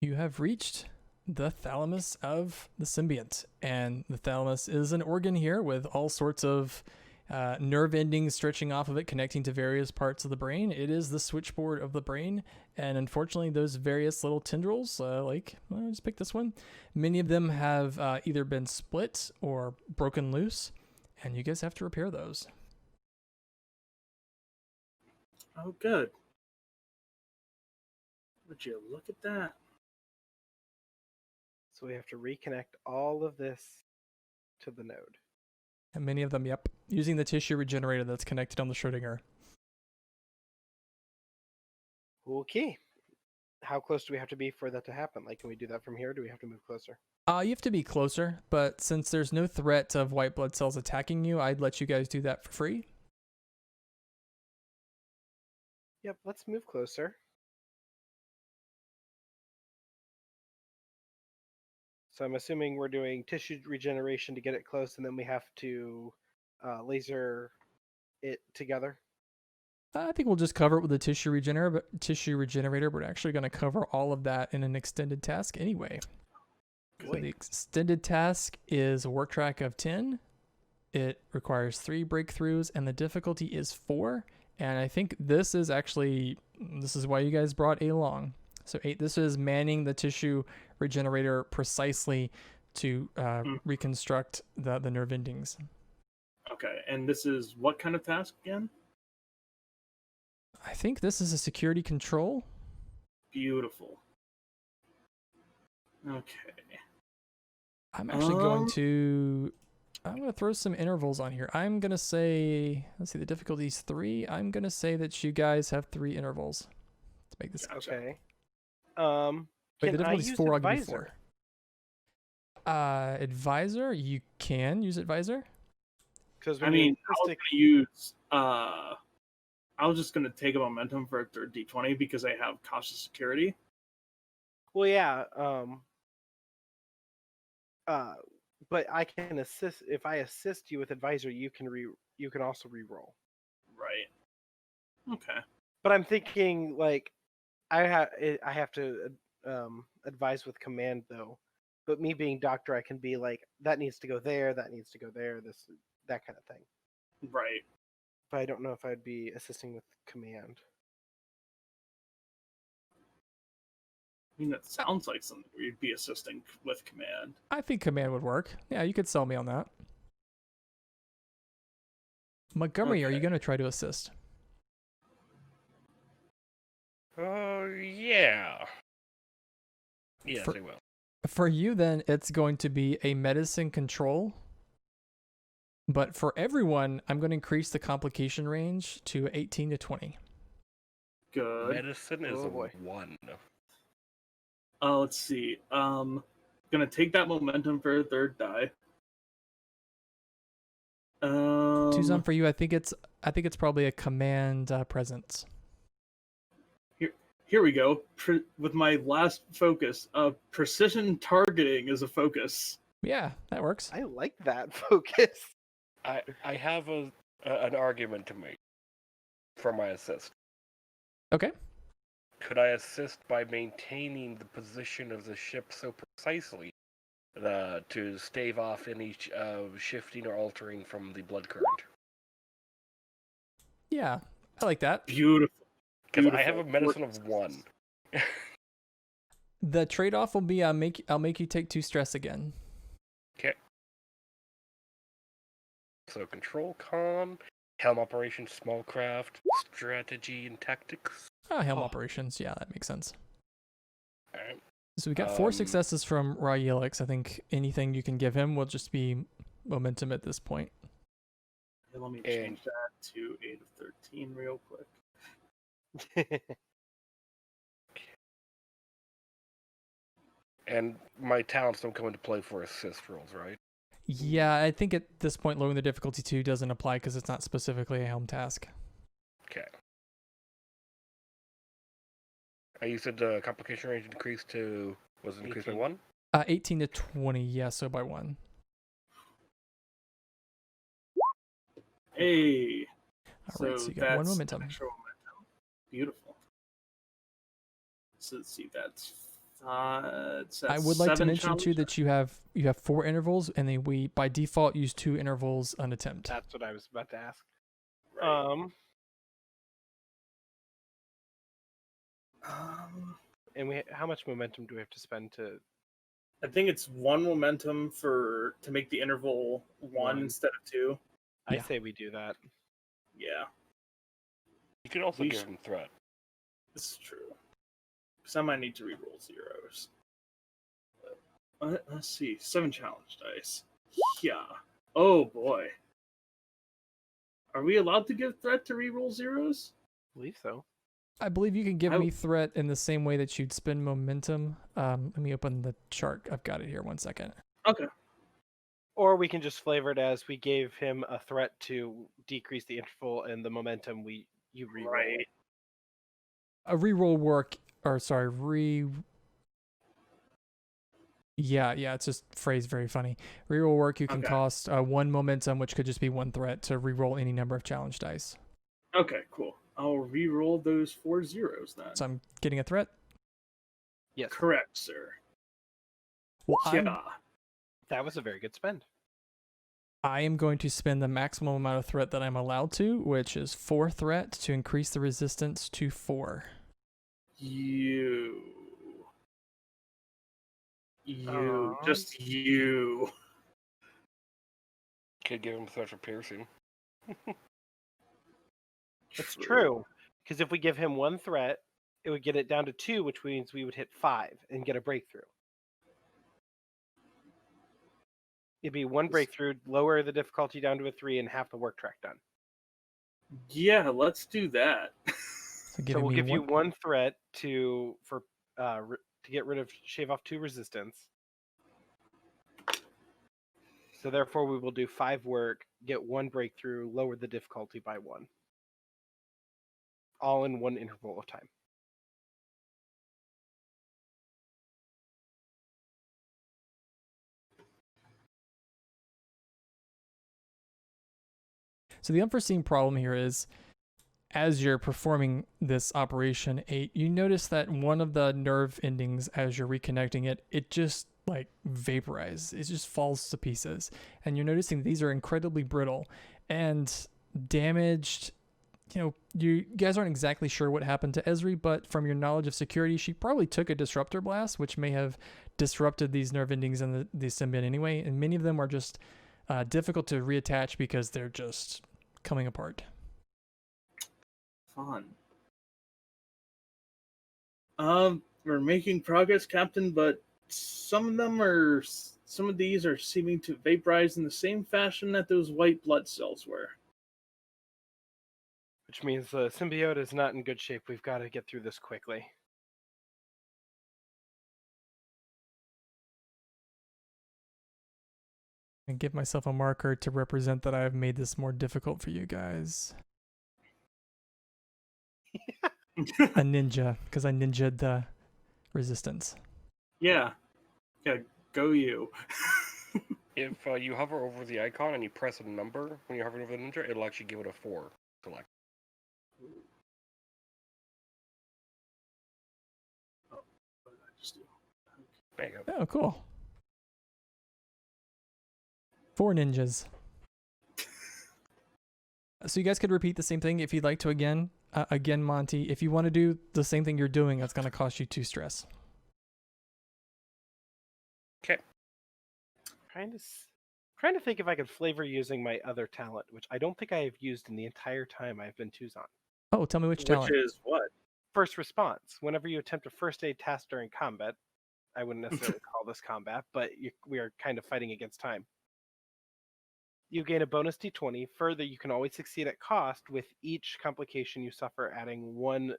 you have reached the thalamus of the symbiont. And the thalamus is an organ here with all sorts of nerve endings stretching off of it, connecting to various parts of the brain. It is the switchboard of the brain. And unfortunately, those various little tendrils, just pick this one. Many of them have either been split or broken loose. And you guys have to repair those. Oh, good. Would you look at that? So we have to reconnect all of this to the node. And many of them, yep, using the tissue regenerator that's connected on the Schrodinger. Okay. How close do we have to be for that to happen? Like, can we do that from here? Or do we have to move closer? You have to be closer, but since there's no threat of white blood cells attacking you, I'd let you guys do that for free. Yep, let's move closer. So I'm assuming we're doing tissue regeneration to get it close, and then we have to laser it together. I think we'll just cover it with the tissue regenerator, but we're actually going to cover all of that in an extended task anyway. So the extended task is a work track of 10. It requires 3 breakthroughs, and the difficulty is 4. And I think this is why you guys brought 8 along. So 8, this is manning the tissue regenerator precisely to reconstruct the nerve endings. Okay, and this is what kind of task again? I think this is a security control. Beautiful. Okay. I'm actually going to throw some intervals on here. I'm going to say, let's see, the difficulty is 3. I'm going to say that you guys have 3 intervals. Let's make this. Okay. Wait, the Can I difficulty is use 4. I'll give you advisor? 4. Advisor, you can use advisor. Because I mean, I was going to use. I was just going to take a momentum for a third D20 because I have cautious security. Well, yeah. But I can assist. If I assist you with advisor, you can also re-roll. Right. Okay. But I'm thinking like I have to advise with command though. But me being doctor, I can be like that needs to go there, that needs to go there, that kind of thing. Right. But I don't know if I'd be assisting with command. I mean, that sounds like something where you'd be assisting with command. I think command would work. Yeah, you could sell me on that. Montgomery, are you Okay. going to try to assist? Yeah. Yes, I will. For you, then, it's going to be a medicine control. But for everyone, I'm going to increase the complication range to 18 to 20. Good. Medicine is Oh, boy. 1. Let's see. Gonna take that momentum for a third die. Tuzan, for you, I think it's probably a command presence. Here we go. With my last focus, precision targeting is a focus. Yeah, that works. I like that focus. I have an argument to make for my assist. Okay. Could I assist by maintaining the position of the ship so precisely to stave off any shifting or altering from the blood current? Yeah, I like that. Beautiful. Because I have a medicine of 1. The trade-off will be I'll make you take 2 stress again. Okay. So control con, helm operations, small craft, strategy and tactics. Helm operations, yeah, that makes sense. Alright. So we got 4 successes from Ryelix. I think anything you can give him will just be momentum at this point. Okay, let me change that to 8 of 13 real quick. And my talents don't come into play for assist rolls, right? Yeah, I think at this point lowering the difficulty 2 doesn't apply because it's not specifically a helm task. Okay. You said the complication range increased to, was it increased by 1? 18 to 20, yeah, so by 1. Hey. All right, so you got 1 momentum. Extra momentum. Beautiful. So let's see, that's I would like to mention too that you have 4 intervals, and then we by default use 2 intervals an attempt. That's what I was about to ask. Right. And how much momentum do we have to spend to? I think it's 1 momentum to make the interval 1 instead of 2. I Yeah. say we do that. Yeah, You could also give him threat. this is true. Because I might need to reroll zeros. Let's see, 7 challenge dice. Yeah. Oh boy. Are we allowed to give threat to reroll zeros? I believe so. I believe you can give me threat in the same way that you'd spend momentum. Let me open the chart. I've got it here. 1 second. Okay. Or we can just flavor it as we gave him a threat to decrease the interval and the momentum you reroll. Right. A reroll work, or sorry, Yeah, it's just phrased very funny. Reroll work you can cost 1 momentum, which could just be 1 threat to reroll any number of challenge dice. Okay, cool. I'll re-roll those 4 zeros then. So I'm getting a threat? Yes. Correct, sir. Well, Yeah. That was a very good spend. I am going to spend the maximum amount of threat that I'm allowed to, which is 4 threat to increase the resistance to 4. You. Aw. Just you. Could give him such a piercing. It's true. Because if we give him 1 threat, it would get it down to 2, which means we would hit 5 and get a breakthrough. It'd be 1 breakthrough, lower the difficulty down to a 3, and half the work track done. Yeah, let's do that. So we'll give you 1 threat to get rid of shave off 2 resistance. So therefore, we will do 5 work, get 1 breakthrough, lower the difficulty by 1. All in 1 interval of time. So the unforeseen problem here is, as you're performing this operation 8, you notice that one of the nerve endings, as you're reconnecting it, it just like vaporizes. It just falls to pieces. And you're noticing these are incredibly brittle and damaged. You know, you guys aren't exactly sure what happened to Esri, but from your knowledge of security, she probably took a disruptor blast, which may have disrupted these nerve endings in the symbiont anyway. And many of them are just difficult to reattach because they're just coming apart. Fun. We're making progress, Captain, but some of these are seeming to vaporize in the same fashion that those white blood cells were. Which means the symbiote is not in good shape. We've got to get through this quickly. And give myself a marker to represent that I've made this more difficult for you guys. A ninja, because I ninja'd the resistance. Yeah, go you. If you hover over the icon and you press a number when you're hovering over the ninja, it'll actually give it a 4 select. What did I just do? There you go. Oh, cool. 4 ninjas. So you guys could repeat the same thing if you'd like to again. Again, Monty, if you want to do the same thing you're doing, that's going to cost you 2 stress. Okay. Trying to think if I could flavor using my other talent, which I don't think I have used in the entire time I've been Tucson. Oh, tell me which talent. Which is what? First response. Whenever you attempt a first aid task during combat, I wouldn't necessarily call this combat, but we are kind of fighting against time. You gain a bonus d20. Further, you can always succeed at cost with each complication you suffer, adding 1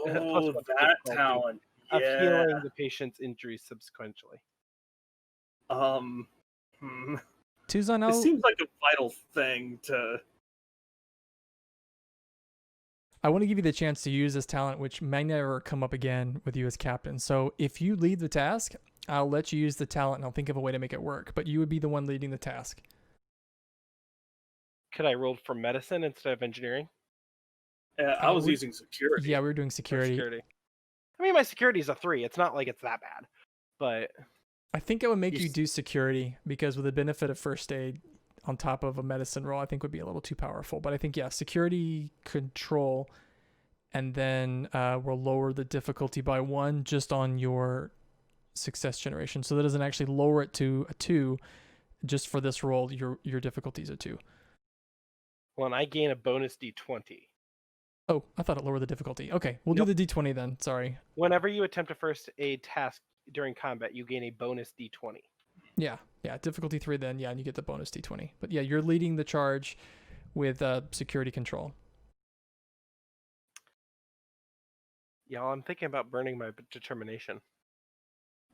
Oh, that talent. of Yeah. healing the patient's injuries subsequently. Tucson, It seems like a vital thing to. I want to give you the chance to use this talent, which may never come up again with you as captain. So if you lead the task, I'll let you use the talent and I'll think of a way to make it work. But you would be the one leading the task. Could I roll for medicine instead of engineering? I was using security. Yeah, we were doing security. I mean, my security is a 3. It's not like it's that bad. But I think it would make you do security because with the benefit of first aid on top of a medicine roll, I think would be a little too powerful. But I think, yeah, security control, and then we'll lower the difficulty by 1 just on your success generation. So that doesn't actually lower it to a 2. Just for this roll, your difficulty is a 2. Well, and I gain a bonus d20. Oh, I thought it lowered the difficulty. Okay, we'll do the d20 then. Sorry. Whenever you attempt a first aid task during combat, you gain a bonus d20. Yeah, difficulty 3 then, yeah, and you get the bonus d20. But yeah, you're leading the charge with security control. Yeah, I'm thinking about burning my determination.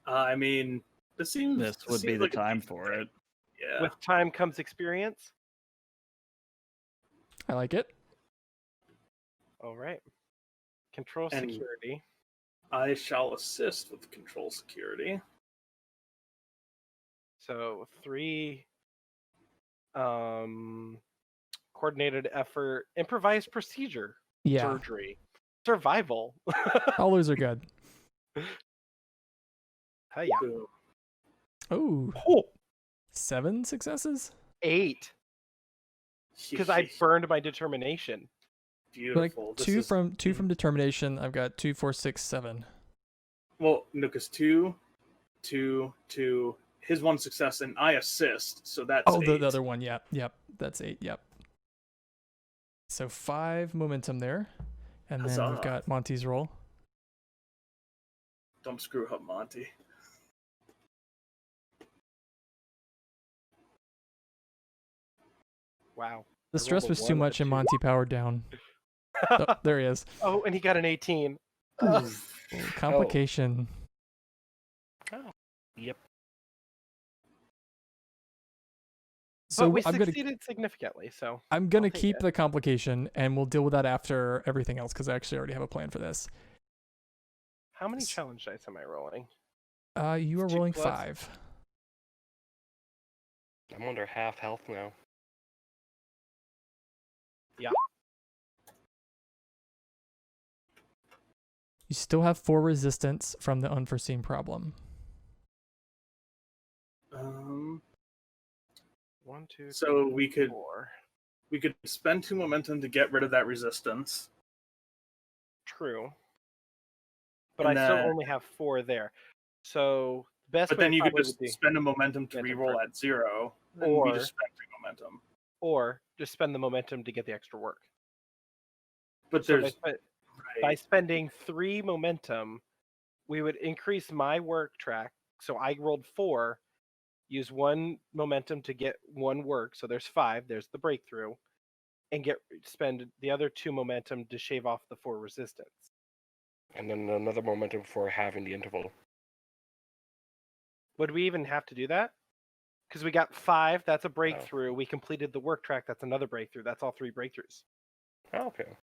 I mean, this would be the like time for it. Yeah. With time comes experience. I like it. All right. Control And security. I shall assist with control security. So 3 coordinated effort, improvised procedure, surgery, survival. All those are good. Hey, yeah. Oh, Oh, 7 successes? 8. Because I burned my determination. Like Beautiful. two from determination. I've got 2, 4, 6, 7. Well, no, because 2, 2, 2. His 1 success, and I assist, so that's Oh, 8. the other one. Yep. That's 8. Yep. So 5 momentum there. And then we've Huzzah. got Monty's roll. Don't screw up, Monty. Wow. The I stress rolled a was too 1 and a much and 2. Monty powered down. Oh, there he is. Oh, and he got an 18. Oh, complication. Oh, yep. So but we I'm gonna succeeded significantly, so I'm gonna I'll take keep it. the complication, and we'll deal with that after everything else because I actually already have a plan for this. How many challenge dice am I rolling? You are 2 rolling plus? 5. I'm under half health now. Yeah. You still have 4 resistance from the unforeseen problem. 1, 2, So 3, we could 4. spend 2 momentum to get rid of that resistance. True. But And I still then- only have 4 there. So best But way then you could probably just would be, spend a momentum to momentum reroll for- at 0, and we or- just spend 3 momentum. or just spend the momentum to get the extra work. But So there's by spending 3 momentum, we would increase my work track. So I rolled 4, use 1 momentum to get 1 work. So there's 5. There's the breakthrough, and spend the other 2 momentum to shave off the 4 resistance. And then another momentum for having the interval. Would we even have to do that? Because we got 5. That's a breakthrough. We completed the work track. That's another breakthrough. That's all 3 breakthroughs. Oh, okay.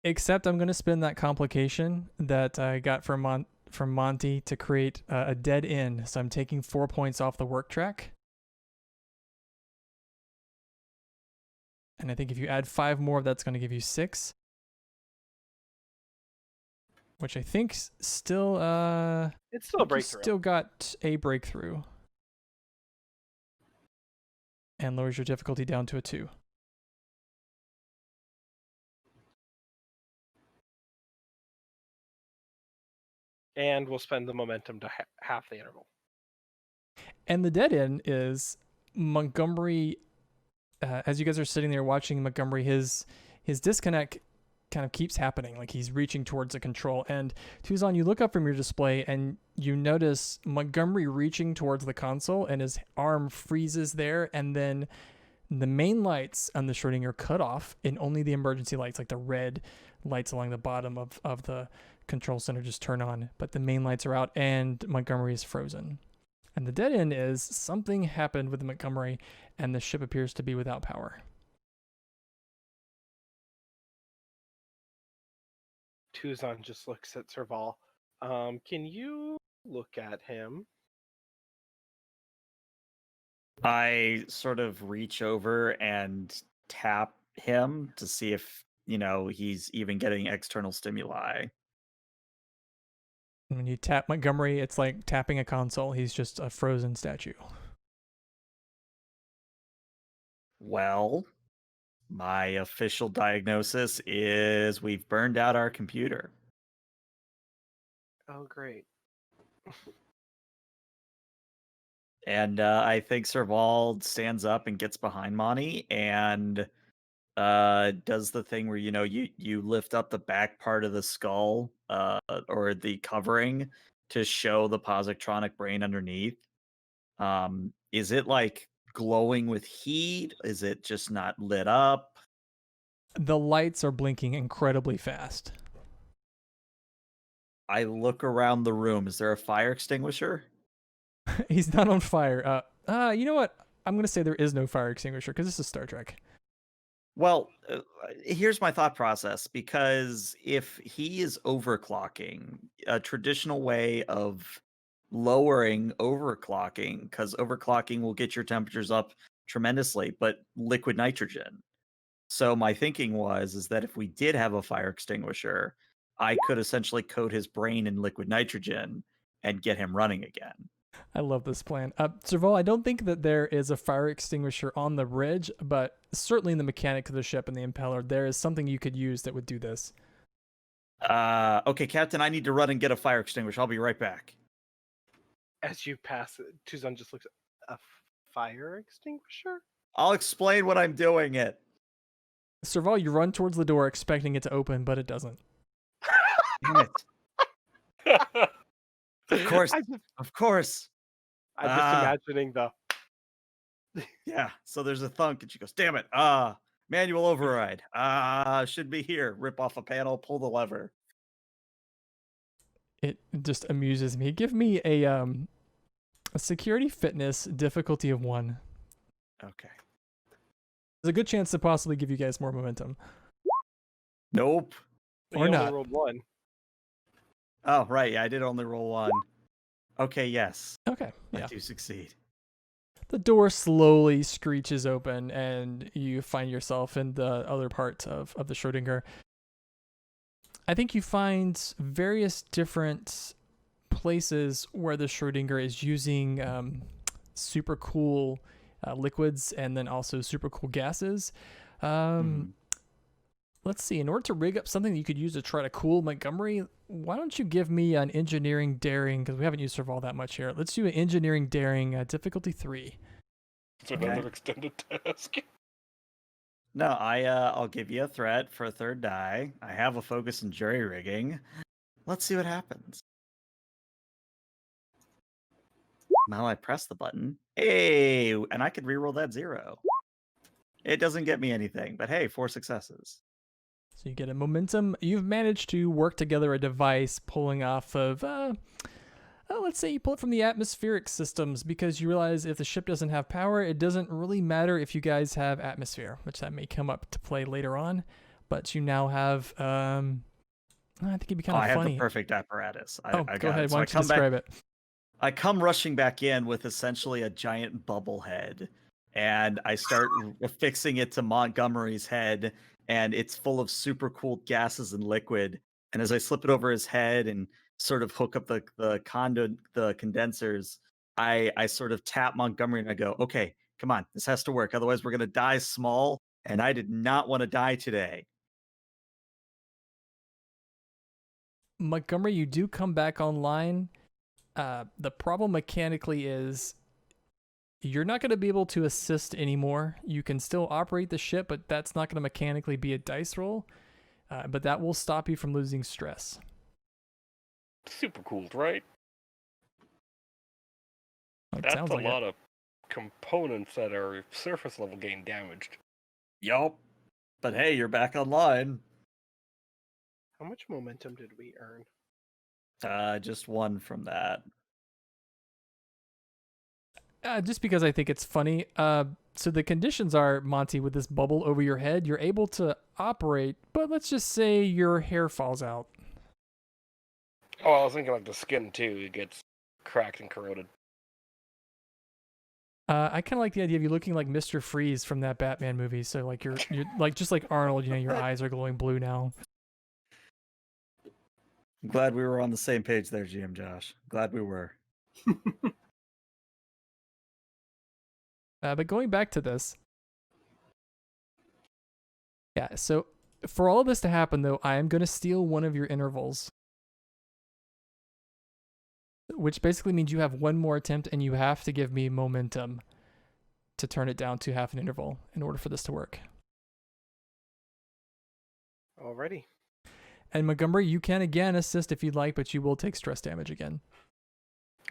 Except I'm gonna spend that complication that I got from Monty to create a dead end. So I'm taking 4 points off the work track. And I think if you add 5 more, that's going to give you 6. Which I think still It's still a you breakthrough. still got a breakthrough. And lowers your difficulty down to a 2. And we'll spend the momentum to half the interval. And the dead end is Montgomery. As you guys are sitting there watching Montgomery, his disconnect kind of keeps happening. Like he's reaching towards the control. And Tuzan, you look up from your display and you notice Montgomery reaching towards the console, and his arm freezes there. And then the main lights on the Schrodinger cut off, and only the emergency lights, like the red lights along the bottom of the control center, just turn on. But the main lights are out, and Montgomery is frozen. And the dead end is something happened with Montgomery, and the ship appears to be without power. Tuzan just looks at Serval. Can you look at him? I sort of reach over and tap him to see if, he's even getting external stimuli. And when you tap Montgomery, it's like tapping a console. He's just a frozen statue. Well, my official diagnosis is we've burned out our computer. Oh, great. And I think Serval stands up and gets behind Monty and does the thing where you lift up the back part of the skull or the covering to show the positronic brain underneath. Is it like glowing with heat? Is it just not lit up? The lights are blinking incredibly fast. I look around the room. Is there a fire extinguisher? He's not on fire. You know what? I'm going to say there is no fire extinguisher because this is Star Trek. Well, here's my thought process, because if he is overclocking, a traditional way of lowering overclocking, because overclocking will get your temperatures up tremendously, but liquid nitrogen. So my thinking is that if we did have a fire extinguisher, I could essentially coat his brain in liquid nitrogen and get him running again. I love this plan. Serval, I don't think that there is a fire extinguisher on the bridge, but certainly in the mechanic of the ship and the impeller, there is something you could use that would do this. Okay, Captain, I need to run and get a fire extinguisher. I'll be right back. As you pass it, Tuzan just looks at a fire extinguisher. I'll explain when I'm doing it. Serval, you run towards the door expecting it to open, but it doesn't. Damn it. Of course. I'm Just imagining the. Yeah, so there's a thunk, and she goes, damn it. Manual override. Should be here. Rip off a panel, pull the lever. It just amuses me. Give me a security fitness difficulty of 1. Okay. There's a good chance to possibly give you guys more momentum. Nope. You Or only not. rolled 1. Oh, right. Yeah, I did only roll 1. Okay, yes. Okay, I yeah. do succeed. The door slowly screeches open, and you find yourself in the other part of the Schrodinger. I think you find various different places where the Schrodinger is using super cool liquids and then also super cool gases. Let's see. In order to rig up something that you could use to try to cool Montgomery, why don't you give me an engineering daring, because we haven't used Serval that much here. Let's do an engineering daring difficulty 3. It's another extended task. No, I'll give you a threat for a 3rd die. I have a focus in jury rigging. Let's see what happens. Now I press the button. Hey, and I could reroll that 0. It doesn't get me anything, but hey, 4 successes. So you get a momentum. You've managed to work together a device pulling off of, let's say you pull it from the atmospheric systems, because you realize if the ship doesn't have power, it doesn't really matter if you guys have atmosphere, which that may come up to play later on. But you now have, I think it'd be kind of I have funny. the perfect apparatus. I Go got ahead. it. So Why don't you describe it? I come rushing back in with essentially a giant bubble head, and I start affixing it to Montgomery's head, and it's full of super cool gases and liquid. And as I slip it over his head and sort of hook up the condensers, I sort of tap Montgomery and I go, okay, come on, this has to work. Otherwise, we're gonna die small, and I did not want to die today. Montgomery, you do come back online. The problem mechanically is you're not going to be able to assist anymore. You can still operate the ship, but that's not going to mechanically be a dice roll. But that will stop you from losing stress. Super cool, right? That's That's a lot of components that are surface level getting damaged. Yup. But hey, you're back online. How much momentum did we earn? Just 1 from that. Just because I think it's funny. So the conditions are, Monty, with this bubble over your head, you're able to operate, but let's just say your hair falls out. Oh, I was thinking like the skin too. It gets cracked and corroded. I kind of like the idea of you looking like Mr. Freeze from that Batman movie. So like you're like just like Arnold, your eyes are glowing blue now. I'm glad we were on the same page there, GM Josh. Glad we were. But going back to this. Yeah, so for all of this to happen, though, I am going to steal one of your intervals. Which basically means you have 1 more attempt and you have to give me momentum to turn it down to half an interval in order for this to work. Alrighty. And Montgomery, you can again assist if you'd like, but you will take stress damage again.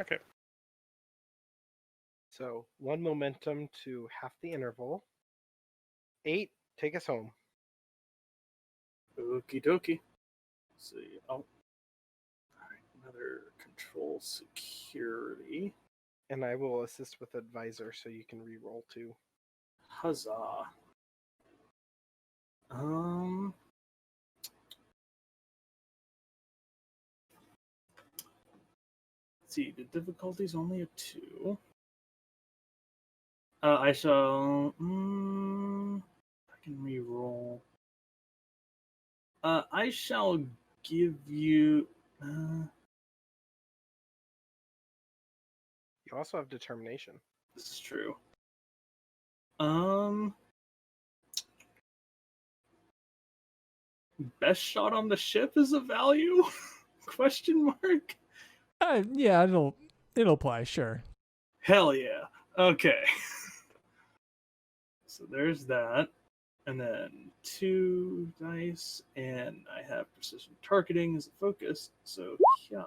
Okay. So 1 momentum to half the interval. 8, take us home. Okie dokie. Let's see. Oh. Alright, another control security. And I will assist with advisor so you can re-roll too. Huzzah. Let's see, the difficulty's only a 2. I shall. I can re-roll. I shall give you. I also have determination. This is true. Best shot on the ship is a value? Question mark. Yeah, it'll apply, sure. Hell yeah. Okay. So there's that. And then 2 dice, and I have precision targeting as a focus. So yeah.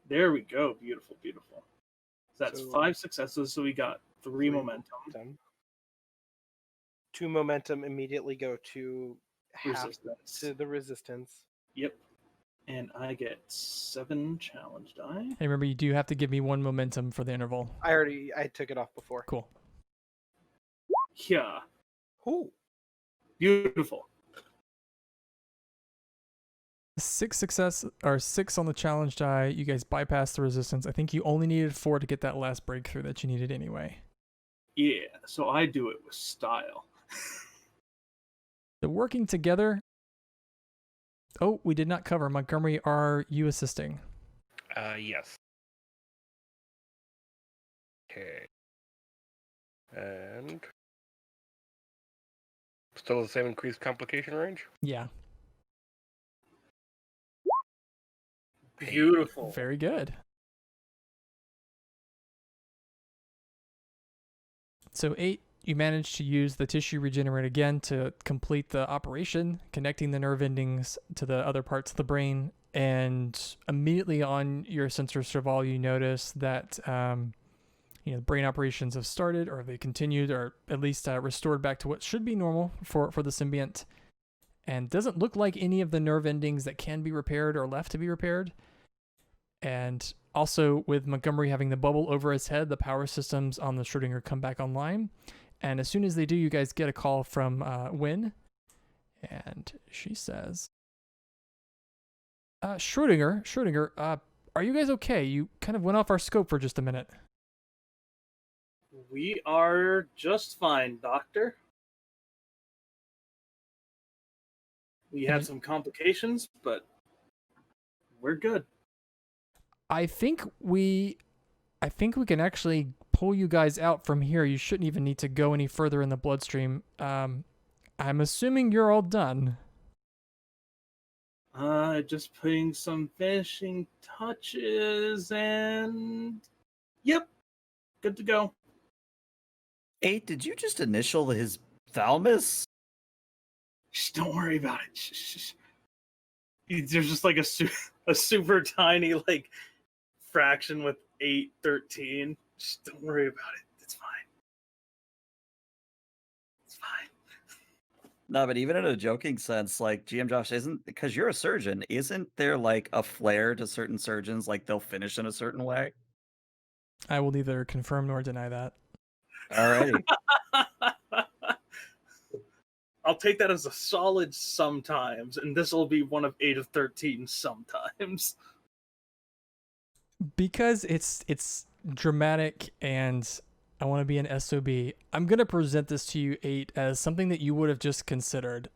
There we go. Beautiful, beautiful. That's So- 5 successes, so we got 3 momentum. 2 momentum immediately go to half Resistance. to the resistance. Yep. And I get 7 challenge die. And remember, you do have to give me 1 momentum for the interval. I took it off before. Cool. Yeah. Ooh. Beautiful. 6 success or 6 on the challenge die. You guys bypass the resistance. I think you only needed 4 to get that last breakthrough that you needed anyway. Yeah. So I do it with style. So working together. Oh, we did not cover. Montgomery, are you assisting? Yes. Okay. And still the same increased complication range? Yeah. Beautiful. Very good. So 8, you managed to use the tissue regenerate again to complete the operation, connecting the nerve endings to the other parts of the brain. And immediately on your sensor survival, you notice that brain operations have started, or they continued, or at least restored back to what should be normal for the symbiont. And doesn't look like any of the nerve endings that can be repaired or left to be repaired. And also, with Montgomery having the bubble over his head, the power systems on the Schrodinger come back online. And as soon as they do, you guys get a call from Wynn. And she says, Schrodinger, are you guys okay? You kind of went off our scope for just a minute. We are just fine, Doctor. We had some complications, but we're good. I think we can actually pull you guys out from here. You shouldn't even need to go any further in the bloodstream. I'm assuming you're all done. Just putting some finishing touches, and yep, good to go. 8, did you just initial his thalamus? Shh, don't worry about it. Shh. There's just like a super tiny like fraction with 8, 13. Just don't worry about it. It's fine. It's fine. No, but even in a joking sense, like GM Josh, because you're a surgeon, isn't there like a flair to certain surgeons, like they'll finish in a certain way? I will neither confirm nor deny that. Alrighty. I'll take that as a solid sometimes, and this will be one of 8 of 13 sometimes. Because it's dramatic and I want to be an SOB, I'm going to present this to you, 8, as something that you would have just considered.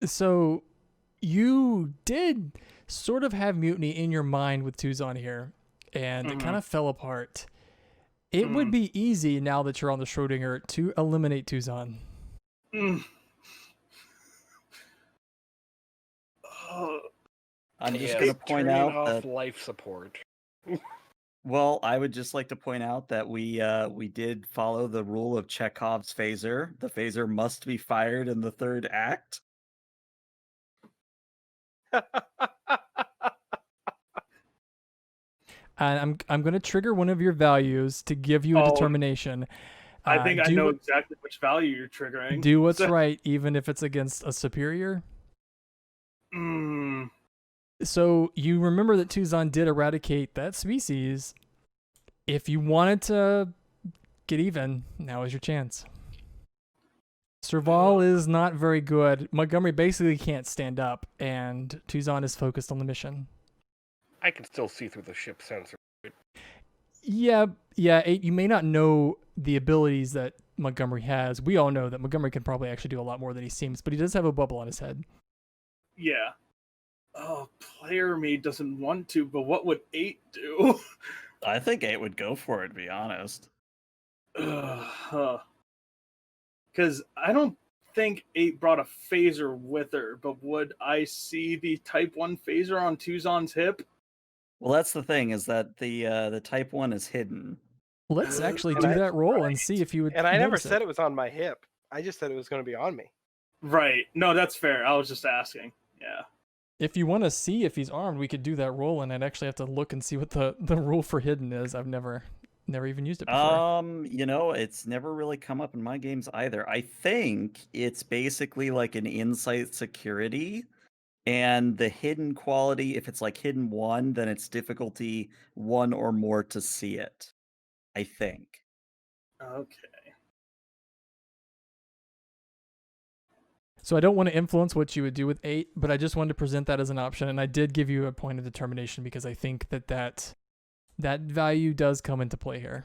So you did sort of have mutiny in your mind with Tuzon here, and it kind of fell apart. It would be easy, now that you're on the Schrodinger, to eliminate Tuzon. I'm just going to point out off that life support. Well, I would just like to point out that we did follow the rule of Chekhov's phaser. The phaser must be fired in the 3rd act. And I'm going to trigger one of your values to give you a determination. I think I know exactly which value you're triggering. Do what's right, even if it's against a superior. So you remember that Tuzon did eradicate that species. If you wanted to get even, now is your chance. Serval is not very good. Montgomery basically can't stand up, and Tuzon is focused on the mission. I can still see through the ship sensor. Yeah, 8, you may not know the abilities that Montgomery has. We all know that Montgomery can probably actually do a lot more than he seems, but he does have a bubble on his head. Yeah. Oh, player me doesn't want to, but what would 8 do? I think 8 would go for it, to be honest. Because I don't think 8 brought a phaser with her, but would I see the Type 1 phaser on Tuzon's hip? Well, that's the thing, is that the Type 1 is hidden. Let's actually And do I- that roll and see if you would. And I never notice said it was on my hip. I just said it was going to be on me. Right. No, that's fair. I was just asking. Yeah. If you want to see if he's armed, we could do that roll, and I'd actually have to look and see what the rule for hidden is. I've never even used it before. It's never really come up in my games either. I think it's basically like an insight security, and the hidden quality, if it's like hidden 1, then it's difficulty 1 or more to see it. I think. Okay. So I don't want to influence what you would do with 8, but I just wanted to present that as an option, and I did give you a point of determination because I think that value does come into play here.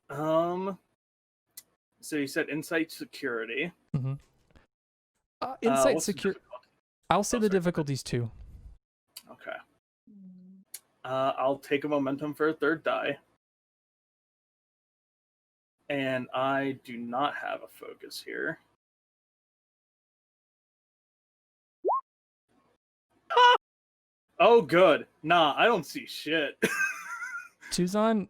So you said insight security. Mm-hmm. Insight what's the security. difficulty? I'll say the sorry. difficulties 2. Okay. I'll take a momentum for a 3rd die. And I do not have a focus here. Oh, good. Nah, I don't see shit. Tuzon,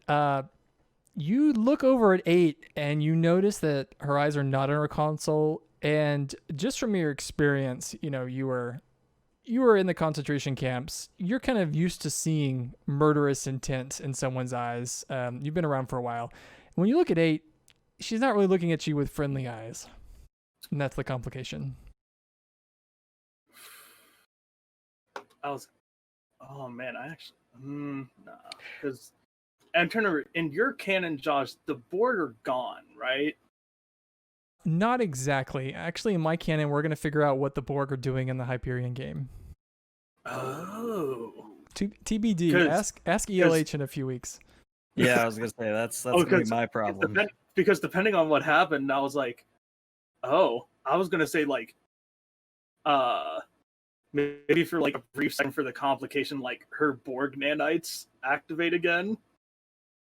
you look over at 8 and you notice that her eyes are not on her console. And just from your experience, you were in the concentration camps. You're kind of used to seeing murderous intent in someone's eyes. You've been around for a while. When you look at 8, she's not really looking at you with friendly eyes. And that's the complication. Oh man, I actually, nah, because I'm trying to. In your canon, Josh, the board are gone, right? Not exactly. Actually, in my canon, we're going to figure out what the Borg are doing in the Hyperion game. Oh. TBD. Ask ELH in a few weeks. Yeah, I was gonna say that's gonna be my problem. Because depending on what happened, I was like, oh, I was gonna say like, maybe for like a brief second for the complication, like her Borg nanites activate again.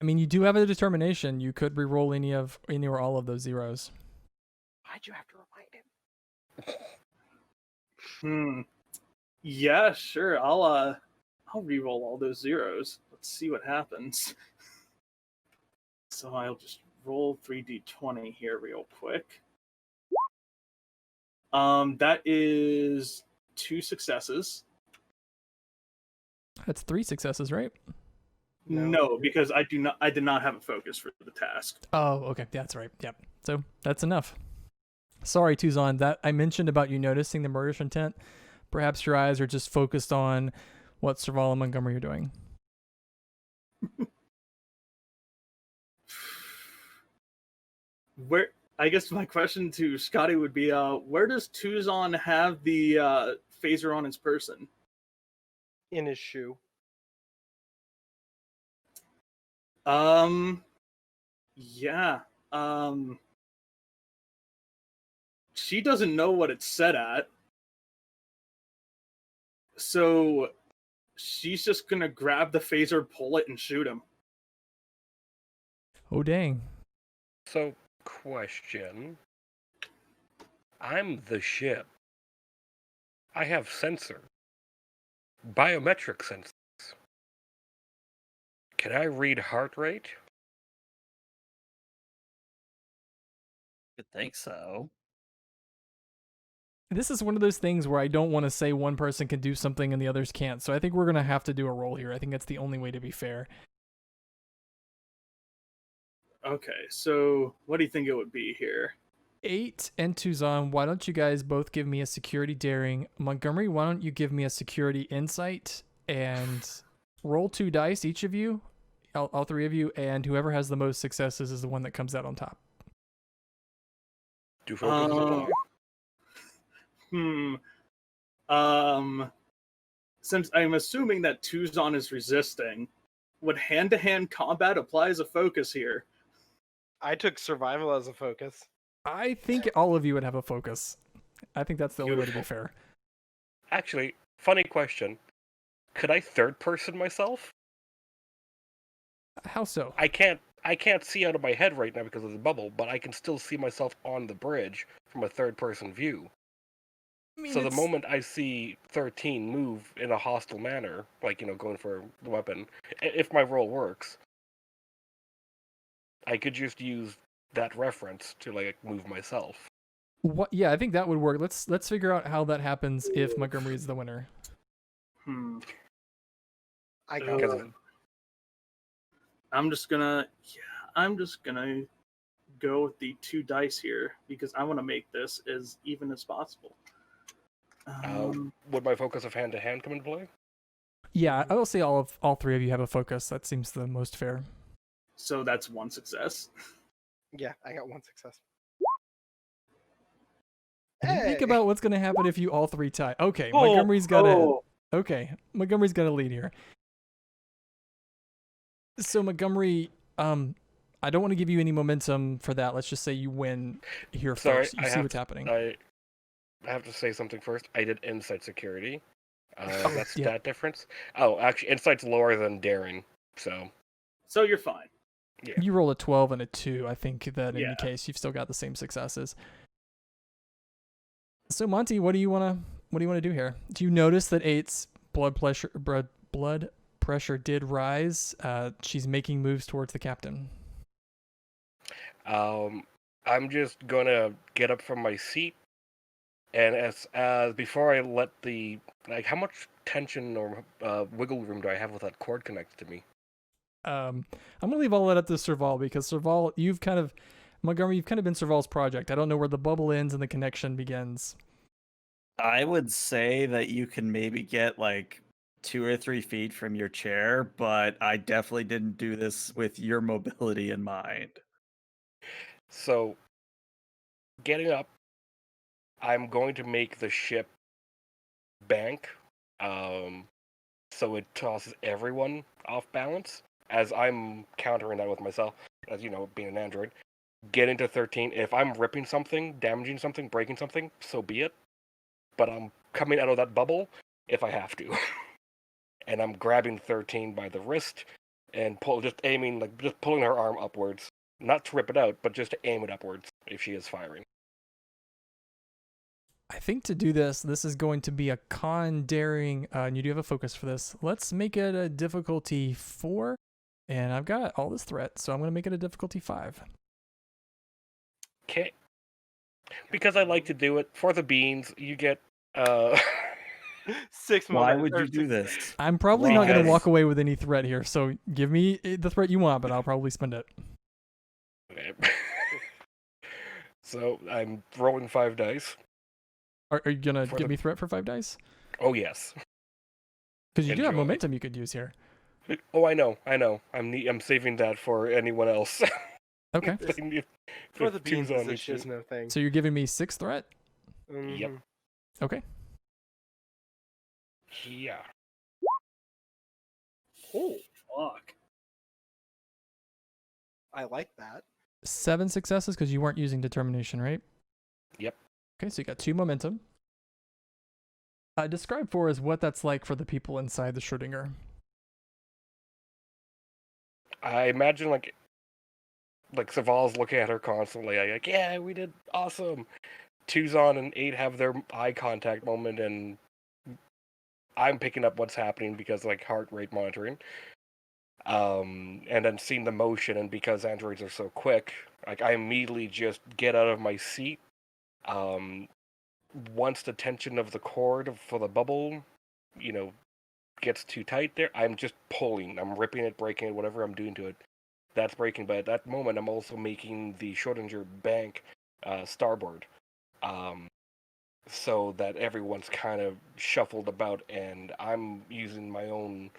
I mean, you do have a determination. You could re-roll any or all of those zeros. Why'd you have to remind him? Yeah, sure. I'll re-roll all those zeros. Let's see what happens. So I'll just roll 3d20 here real quick. That is 2 successes. That's 3 successes, right? No, because I did not have a focus for the task. Oh, okay. That's right. Yep. So that's enough. Sorry, Tuzon, that I mentioned about you noticing the murderous intent. Perhaps your eyes are just focused on what Serval and Montgomery are doing. I guess my question to Scotty would be, where does Tuzon have the phaser on his person? In his shoe. Yeah. She doesn't know what it's set at. So she's just gonna grab the phaser, pull it, and shoot him. Oh, dang. So, question. I'm the ship. I have sensor. Biometric sensors. Can I read heart rate? I think so. This is one of those things where I don't want to say one person can do something and the others can't. So I think we're going to have to do a roll here. I think that's the only way to be fair. Okay, so what do you think it would be here? 8 and Tuzon, why don't you guys both give me a security daring? Montgomery, why don't you give me a security insight and roll 2 dice, each of you, all 3 of you, and whoever has the most successes is the one that comes out on top. Do focus apply? Since I'm assuming that Tuzon is resisting, would hand-to-hand combat apply as a focus here? I took survival as a focus. I think all of you would have a focus. I think that's the only way to be fair. Actually, funny question. Could I third person myself? How so? I can't see out of my head right now because of the bubble, but I can still see myself on the bridge from a third person view. I mean, So the moment I see 13 move in a hostile manner, like, going for the weapon, if my roll works, I could just use that reference to, like, move myself. what? Yeah, I think that would work. Let's figure out how that happens if Montgomery is the winner. I got Because one. I'm just gonna go with the 2 dice here because I want to make this as even as possible. would my focus of hand-to-hand come into play? Yeah, I will say all three of you have a focus. That seems the most fair. So that's 1 success. Yeah, I got 1 success. Think Hey! about what's gonna happen if you all three tie. Okay, Montgomery's got Oh, Montgomery's got a lead here. So Montgomery, I don't want to give you any momentum for that. Let's just say you win here Sorry, first. You see what's happening. I have to say something first. I did insight security. That's yeah. stat difference. Oh, actually, insight's lower than daring, so you're fine. yeah. You roll a 12 and a 2. I think that in Yeah. any case you've still got the same successes. So Monty, what do you want to do here? Do you notice that 8's blood pressure did rise? She's making moves towards the captain. I'm just gonna get up from my seat, and as before I let the how much tension or wiggle room do I have with that cord connected to me? I'm gonna leave all that up to Serval because Serval, Montgomery, you've kind of been Serval's project. I don't know where the bubble ends and the connection begins. I would say that you can maybe get like 2 or 3 feet from your chair, but I definitely didn't do this with your mobility in mind. So, getting up, I'm going to make the ship bank, so it tosses everyone off balance, as I'm countering that with myself, as being an android. Get into 13. If I'm ripping something, damaging something, breaking something, so be it. But I'm coming out of that bubble if I have to. And I'm grabbing 13 by the wrist and just pulling her arm upwards. Not to rip it out, but just to aim it upwards if she is firing. I think to do this is going to be a con daring, and you do have a focus for this. Let's make it a difficulty 4, and I've got all this threat, so I'm going to make it a difficulty 5. Okay. Because I like to do it for the beans, you get 6 Why moments. would you do this? I'm probably not going to Because- walk away with any threat here, so give me the threat you want, but I'll probably spend it. Okay. So I'm rolling 5 dice. Are you going to For give the- me threat for 5 dice? Oh yes. Because you do have Enjoy. momentum you could use here. Oh, I know. I'm saving that for anyone else. Okay. They need- For the twos beans on is a this shit. Shizno thing. So you're giving me 6 threat? Yep. Mhm. Okay. Yeah. Oh, fuck. I like that. 7 successes because you weren't using determination, right? Yep. Okay, so you got 2 momentum. Describe for us what that's like for the people inside the Schrodinger. I imagine like Saval's looking at her constantly, like, yeah, we did awesome. Tuzon and 8 have their eye contact moment, and I'm picking up what's happening because heart rate monitoring. And then seeing the motion, and because androids are so quick, I immediately just get out of my seat. Once the tension of the cord for the bubble, gets too tight there, I'm just pulling. I'm ripping it, breaking it, whatever I'm doing to it. That's breaking, but at that moment, I'm also making the Schrodinger bank starboard, so that everyone's kind of shuffled about, and I'm using my own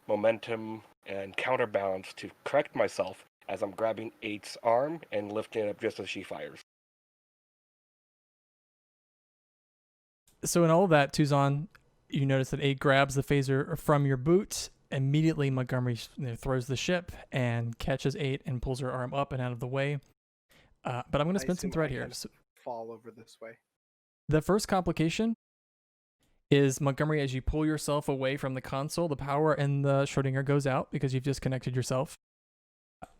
momentum and counterbalance to correct myself as I'm grabbing 8's arm and lifting it up just as she fires. So in all of that, Tuzon, you notice that 8 grabs the phaser from your boot. Immediately, Montgomery throws the ship and catches 8 and pulls her arm up and out of the way. But I'm going to I spend some assume threat I here. kind of fall over this way. The first complication is, Montgomery, as you pull yourself away from the console, the power in the Schrodinger goes out because you've disconnected yourself.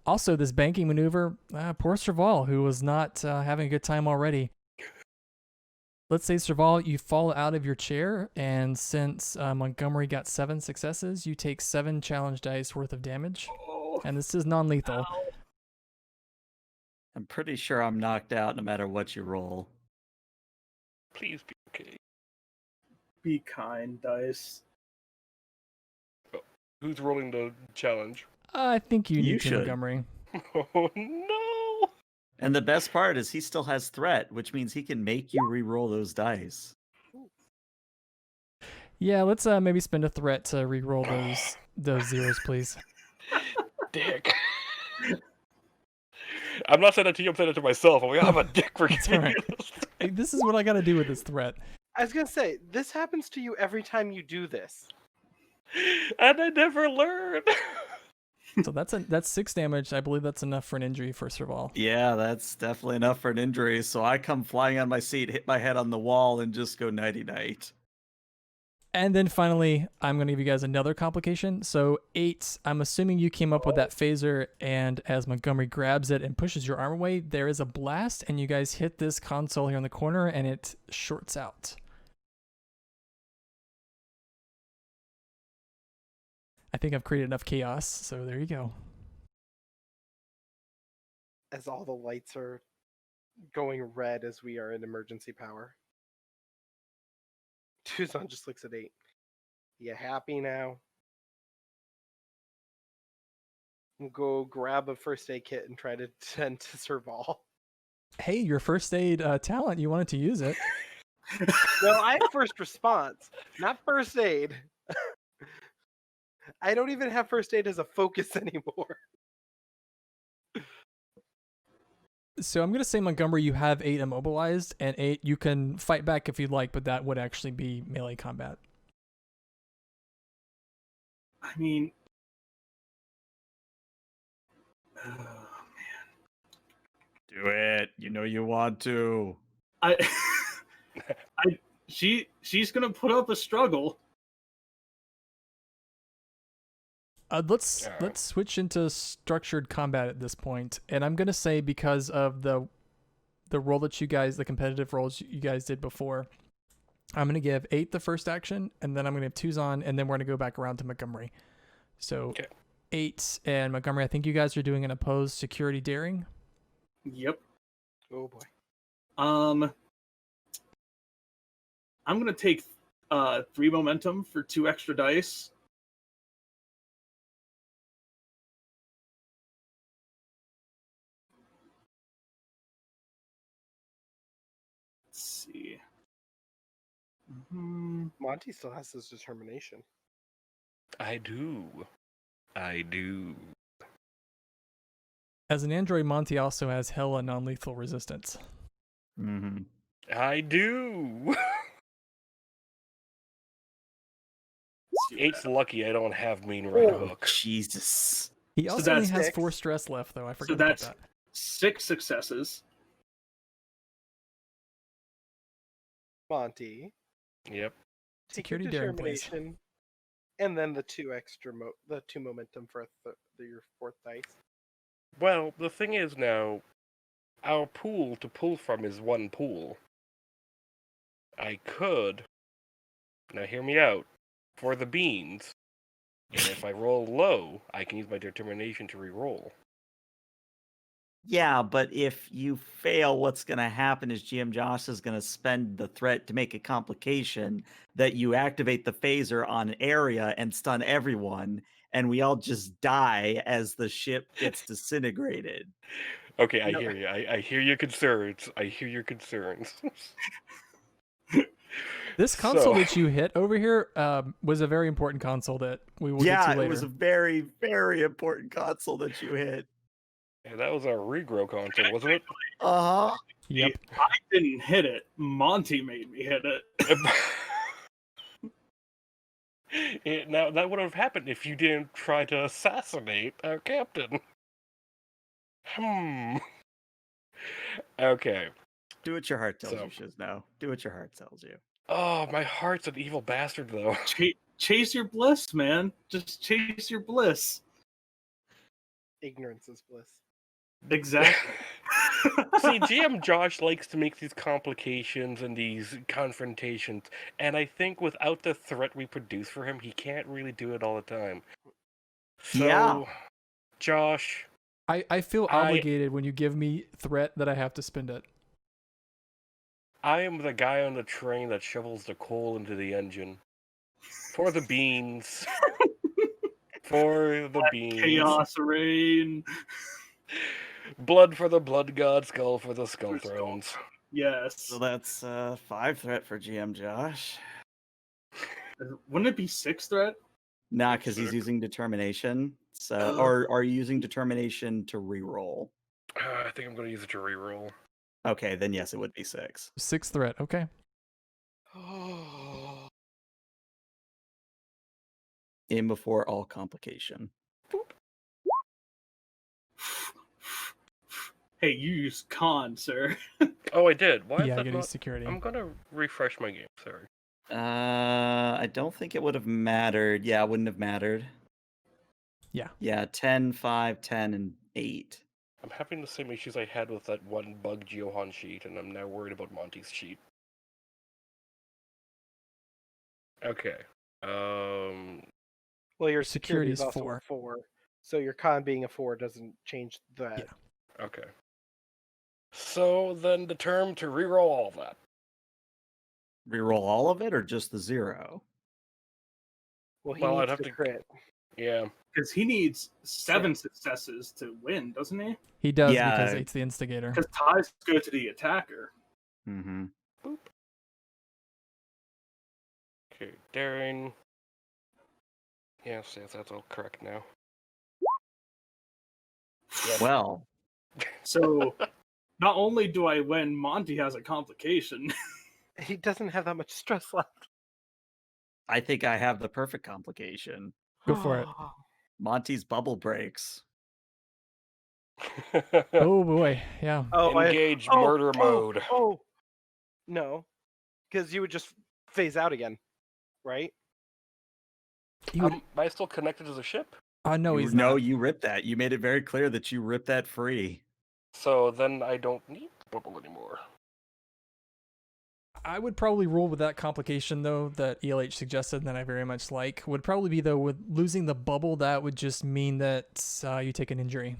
Also, this banking maneuver, poor Serval, who was not having a good time already. Let's say, Serval, you fall out of your chair, and since Montgomery got 7 successes, you take 7 challenge dice worth of damage. Oh, And this is non-lethal. ow. I'm pretty sure I'm knocked out no matter what you roll. Please be okay. Be kind, dice. Who's rolling the challenge? I think you You need to, should. Montgomery. Oh no! And the best part is he still has threat, which means he can make you re-roll those dice. Yeah, let's maybe spend a threat to re-roll those zeros, please. Dick. I'm not saying that to you, I'm saying it to myself. I'm a dick for It's giving alright. you this. Hey, this is what I got to do with this threat. I was gonna say, this happens to you every time you do this. And I never learned. So that's 6 damage. I believe that's enough for an injury, first of all. Yeah, that's definitely enough for an injury. So I come flying on my seat, hit my head on the wall, and just go nighty-night. And then finally, I'm going to give you guys another complication. So 8, I'm assuming you came up with that phaser, and as Montgomery grabs it and pushes your arm away, there is a blast, and you guys hit this console here in the corner, and it shorts out. I think I've created enough chaos, so there you go. As all the lights are going red as we are in emergency power. Tucson just looks at 8. You happy now? We'll go grab a first aid kit and try to tend to Serval. Hey, your first aid talent, you wanted to use it. No, I have first response, not first aid. I don't even have first aid as a focus anymore. So I'm going to say, Montgomery, you have 8 immobilized, and 8, you can fight back if you'd like, but that would actually be melee combat. I mean, Do it. You know you want to. she's gonna put up a struggle. Let's switch into structured combat at this point, and I'm gonna say, because of the role that you guys, the competitive roles you guys did before, I'm gonna give 8 the first action, and then I'm gonna give Tucson, and then we're gonna go back around to Montgomery. So 8 and Montgomery, I think you guys are doing an opposed security daring. Yep. Oh boy. I'm gonna take 3 momentum for 2 extra dice. Let's see. Monty still has his determination. I do. As an android, Monty also has hella non-lethal resistance. Mm-hmm. I do. 8's lucky I don't have mean right hook. Jesus. He So also only that's has 6. 4 stress left, though. I So forgot about that's that. 6 successes. Monty. Yep. Take Security your daring, please. determination, and then the 2 extra the 2 momentum for your 4th dice. Well, the thing is now, our pool to pull from is 1 pool. I could, now hear me out, for the beans, and if I roll low, I can use my determination to re-roll. Yeah, but if you fail, what's going to happen is GM Josh is going to spend the threat to make a complication that you activate the phaser on an area and stun everyone, and we all just die as the ship gets disintegrated. Okay, I No. hear you. I hear your concerns. This console So- that you hit over here was a very important console that we will get to Yeah, later. it was a very, very important console that you hit. Yeah, that was our regrow console, wasn't it? Uh-huh. Yep. I didn't hit it. Monty made me hit it. Now, that would have happened if you didn't try to assassinate our captain. Okay. Do what your heart tells So- you, Shizno. Do what your heart tells you. Oh, my heart's an evil bastard, though. Chase your bliss, man. Just chase your bliss. Ignorance is bliss. Exactly. See, GM Josh likes to make these complications and these confrontations, and I think without the threat we produce for him, he can't really do it all the time. So, Yeah. Josh, I feel I- obligated when you give me threat that I have to spend it. I am the guy on the train that shovels the coal into the engine. For the beans. For the beans. Chaos reign. Blood for the blood god, skull for the skull For skull thrones. Yes. So that's 5 threat for GM Josh. Wouldn't it be 6 threat? Nah, because he's Sure. using determination. So, or are you using determination to reroll? I think I'm going to use it to reroll. Okay, then yes, it would be 6. 6 threat. Okay. In before all complication. Hey, you used con, sir. Oh, I did. Why is Yeah, that getting not... security. I'm going to refresh my game, sorry. I don't think it would have mattered. Yeah, it wouldn't have mattered. Yeah. Yeah, 10, 5, 10, and 8. I'm having the same issues I had with that one bug Johan sheet, and I'm now worried about Monty's sheet. Okay. Well, your security is Security's also 4. a 4, so your con being a 4 doesn't change that. Yeah. Okay. So then the term to reroll all of that. Reroll all of it or just the 0? Well, he Well, I'd needs have to to- crit. Yeah. Because he needs 7 successes to win, doesn't he? He does Yeah. because 8's the instigator. Because ties go to the attacker. Mm-hmm. Okay, daring. Yes, that's all correct now. Well, So, not only do I win, Monty has a complication. He doesn't have that much stress left. I think I have the perfect complication. Go for it. Monty's bubble breaks. Oh boy. Yeah. Engage murder mode. Oh, no, because you would just phase out again, right? He would, Am I still connected to the ship? no, You- he's no, not. you ripped that. You made it very clear that you ripped that free. So then I don't need the bubble anymore. I would probably rule with that complication though that ELH suggested and that I very much like. Would probably be though with losing the bubble, that would just mean that you take an injury.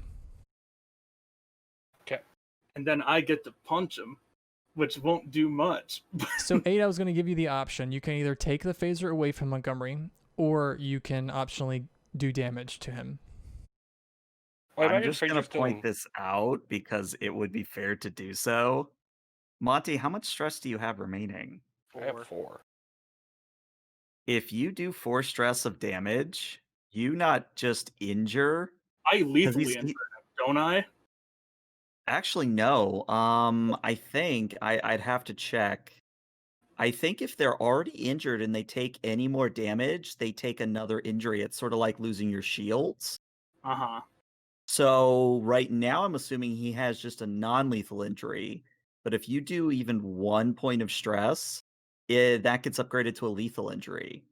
And then I get to punch him, which won't do much. So 8, I was going to give you the option. You can either take the phaser away from Montgomery, or you can optionally do damage to him. Well, I'm imagine just if I going to just point don't- this out because it would be fair to do so. Monty, how much stress do you have remaining? I have 4. If you do 4 stress of damage, you not just injure. I 'cause lethally he's- injure him, don't I? Actually, no. I think I'd have to check. I think if they're already injured and they take any more damage, they take another injury. It's sort of like losing your shields. Uh-huh. So right now, I'm assuming he has just a non-lethal injury. But if you do even 1 point of stress, that gets upgraded to a lethal injury.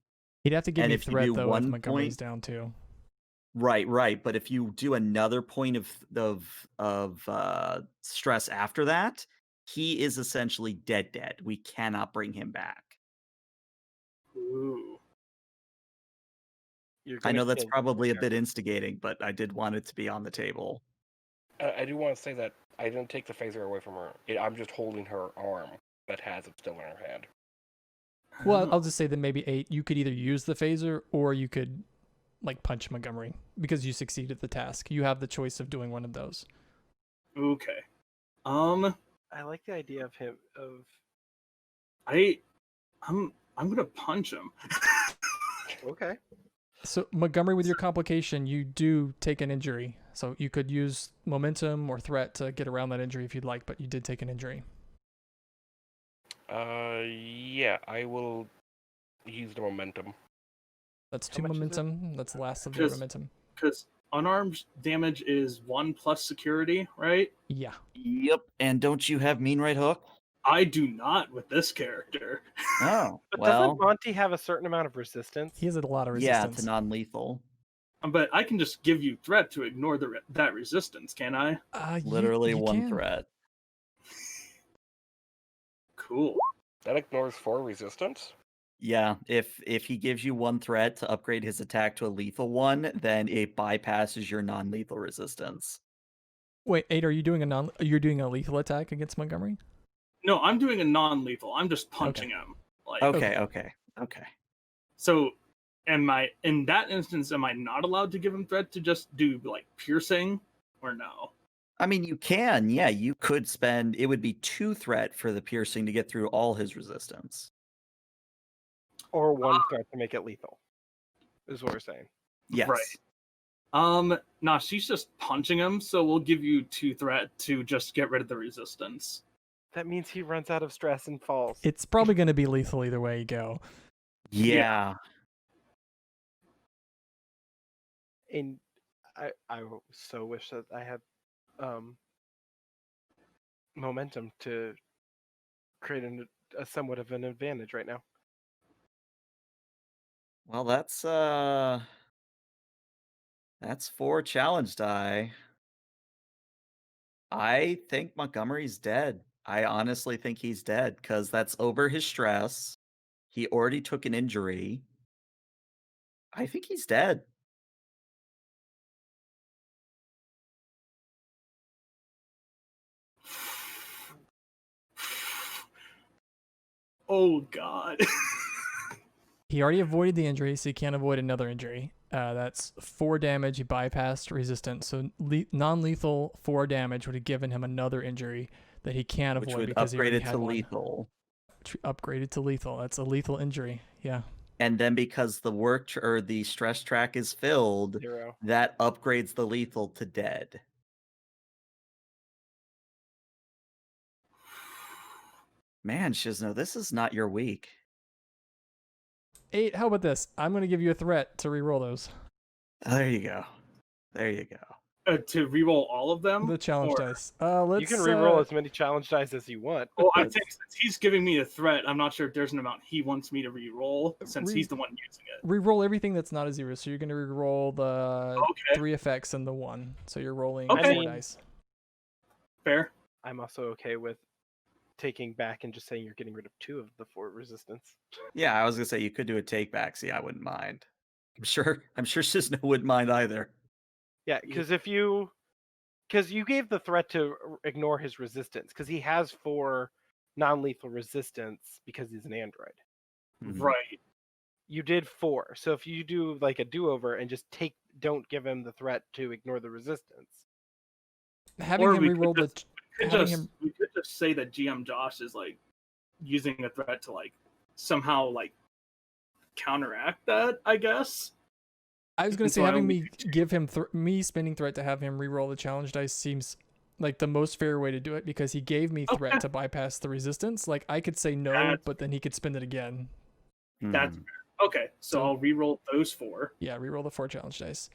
He'd have to give And me if you threat do though if 1 Montgomery's point, down too. right. But if you do another point of stress after that, he is essentially dead. We cannot bring him back. Ooh. You're I gonna know that's kill probably a yourself. bit instigating, but I did want it to be on the table. I do want to say that I didn't take the phaser away from her. I'm just holding her arm that has it still in her hand. Well, I'll just say that maybe 8, you could either use the phaser or you could like punch Montgomery because you succeeded the task. You have the choice of doing one of those. Okay. I like the idea of him I'm gonna punch him. Okay. So Montgomery, with your complication, you do take an injury. So you could use momentum or threat to get around that injury if you'd like, but you did take an injury. Yeah, I will use the momentum. That's How 2 much is it? momentum. That's the last of the Because- momentum. Because unarmed damage is 1 plus security, right? Yeah. Yep. And don't you have mean right hook? I do not with this character. Oh, But well, doesn't Monty have a certain amount of resistance? He has a lot of yeah, resistance. to non-lethal. But I can just give you threat to ignore that resistance, can I? Literally you one can. threat. Cool. That ignores 4 resistance. Yeah, if he gives you one threat to upgrade his attack to a lethal one, then it bypasses your non-lethal resistance. Wait, 8, are you doing you're doing a lethal attack against Montgomery? No, I'm doing a non-lethal. I'm just punching him. Like, Okay. so, am I in that instance? Am I not allowed to give him threat to just do like piercing, or no? I mean, you can. Yeah, you could spend. It would be 2 threat for the piercing to get through all his resistance. Or 1 threat to make it lethal, is what we're saying. Yes. Right. Nah, she's just punching him, so we'll give you 2 threat to just get rid of the resistance. That means he runs out of stress and falls. It's probably going to be lethal either way you go. Yeah. And I so wish that I had momentum to create a somewhat of an advantage right now. Well, that's 4 challenge die. I think Montgomery's dead. I honestly think he's dead because that's over his stress. He already took an injury. I think he's dead. Oh God. He already avoided the injury, so he can't avoid another injury. That's 4 damage. He bypassed resistance, so non-lethal 4 damage would have given him another injury that he can't Which avoid would because he upgrade already it had to one. lethal. Upgraded to lethal. That's a lethal injury. Yeah. And then because the or the stress track is filled, 0. that upgrades the lethal to dead. Man, Shizno, this is not your week. 8, how about this? I'm going to give you a threat to reroll those. There you go. To reroll all of them? The challenge Or- dice. Let's, You can reroll as many challenge dice as you want. Well, I think since he's giving me a threat, I'm not sure if there's an amount he wants me to reroll since he's the one using it. Reroll everything that's not a 0. So you're going to reroll the Okay. 3 effects and the 1. So you're rolling Okay. 4 dice. Fair. I'm also okay with taking back and just saying you're getting rid of 2 of the 4 resistance. Yeah, I was gonna say you could do a take back. See, I wouldn't mind. I'm sure Shizno wouldn't mind either. Yeah, because you gave the threat to ignore his resistance, because he has 4 non-lethal resistance because he's an android. Mhm. Right. You did 4, so if you do like a do-over and just don't give him the threat to ignore the resistance. Having Or him we could reroll just- the... We could just say that GM Josh is like using a threat to like somehow like counteract that, I guess. I was going And to say so I having only me give him me spending threat to have him reroll the challenge dice seems like the most fair way to do it, because he gave me threat Okay. to bypass the resistance. Like I could say no, That's but then he could spend it again. That's Mhm. fair. Okay, so I'll reroll those 4. Yeah, reroll the 4 challenge dice.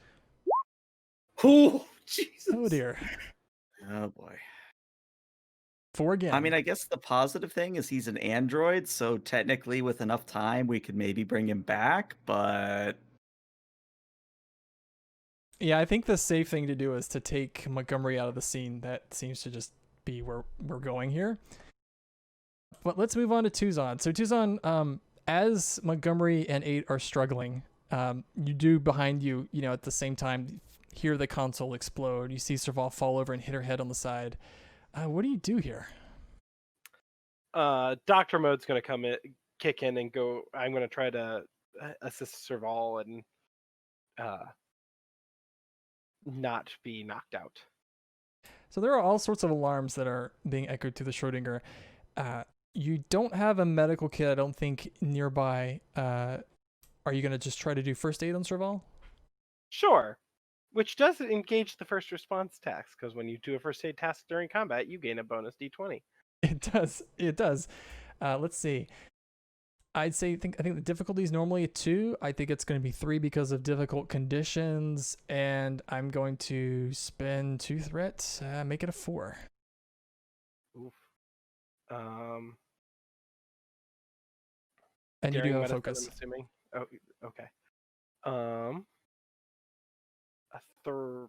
Oh, Jesus. Oh dear. Oh boy. 4 again. I mean, I guess the positive thing is he's an android, so technically with enough time we could maybe bring him back, but Yeah, I think the safe thing to do is to take Montgomery out of the scene. That seems to just be where we're going here. But let's move on to Tuzon. So Tuzon, as Montgomery and 8 are struggling, you do behind you, at the same time, hear the console explode. You see Serval fall over and hit her head on the side. What do you do here? Doctor mode's going to kick in and go. I'm going to try to assist Serval and not be knocked out. So there are all sorts of alarms that are being echoed through the Schrodinger. You don't have a medical kit, I don't think, nearby. Are you going to just try to do first aid on Serval? Sure. Which does engage the first response task, because when you do a first aid task during combat, you gain a bonus d20. It does. Let's see. I think the difficulty is normally a 2. I think it's going to be 3 because of difficult conditions, and I'm going to spend 2 threats, make it a 4. Oof. Um, And you do daring have a medicine, focus. I'm assuming. Oh, okay. A third.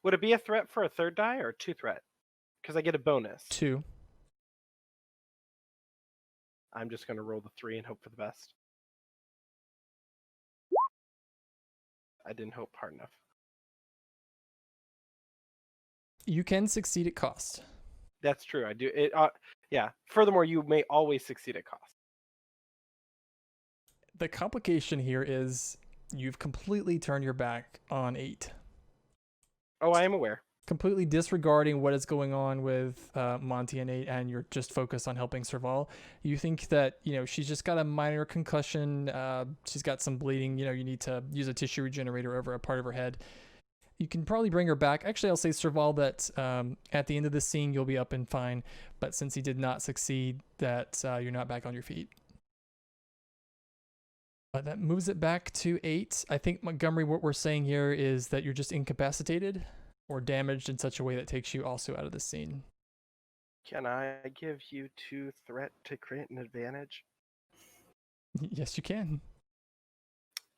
Would it be a threat for a third die or a 2 threat? Because I get a bonus. 2. I'm just going to roll the 3 and hope for the best. I didn't hope hard enough. You can succeed at cost. That's true. I do it. Yeah. Furthermore, you may always succeed at cost. The complication here is you've completely turned your back on 8. Oh, I am aware. Completely disregarding what is going on with Monty and 8, and you're just focused on helping Serval. You think that, she's just got a minor concussion. She's got some bleeding. You need to use a tissue regenerator over a part of her head. You can probably bring her back. Actually, I'll say, Serval, that at the end of the scene, you'll be up and fine. But since he did not succeed, that you're not back on your feet. That moves it back to 8. I think, Montgomery, what we're saying here is that you're just incapacitated or damaged in such a way that takes you also out of the scene. Can I give you 2 threat to create an advantage? Yes, you can.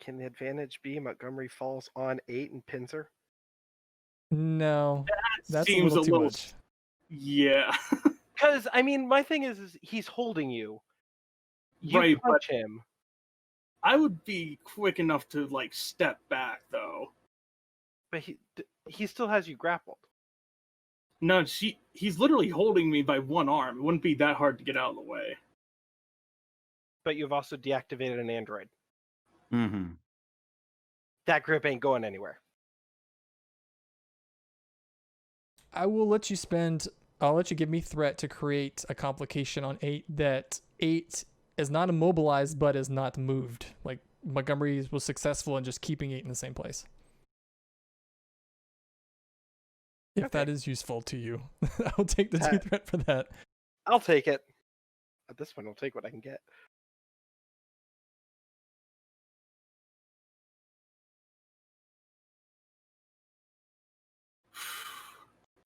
Can the advantage be Montgomery falls on 8 and pins her? No, that's a seems little too much. Yeah. Because, my thing is he's holding you. You Right, punch him. I would be quick enough to step back though. But he still has you grappled. No, he's literally holding me by one arm. It wouldn't be that hard to get out of the way. But you've also deactivated an android. Mm-hmm. That grip ain't going anywhere. I'll let you give me threat to create a complication on 8 that 8 is not immobilized but is not moved. Like Montgomery was successful in just keeping 8 in the same place. If Okay. that is useful to you, I'll take the 2 threat for that. I'll take it. At this point, I'll take what I can get.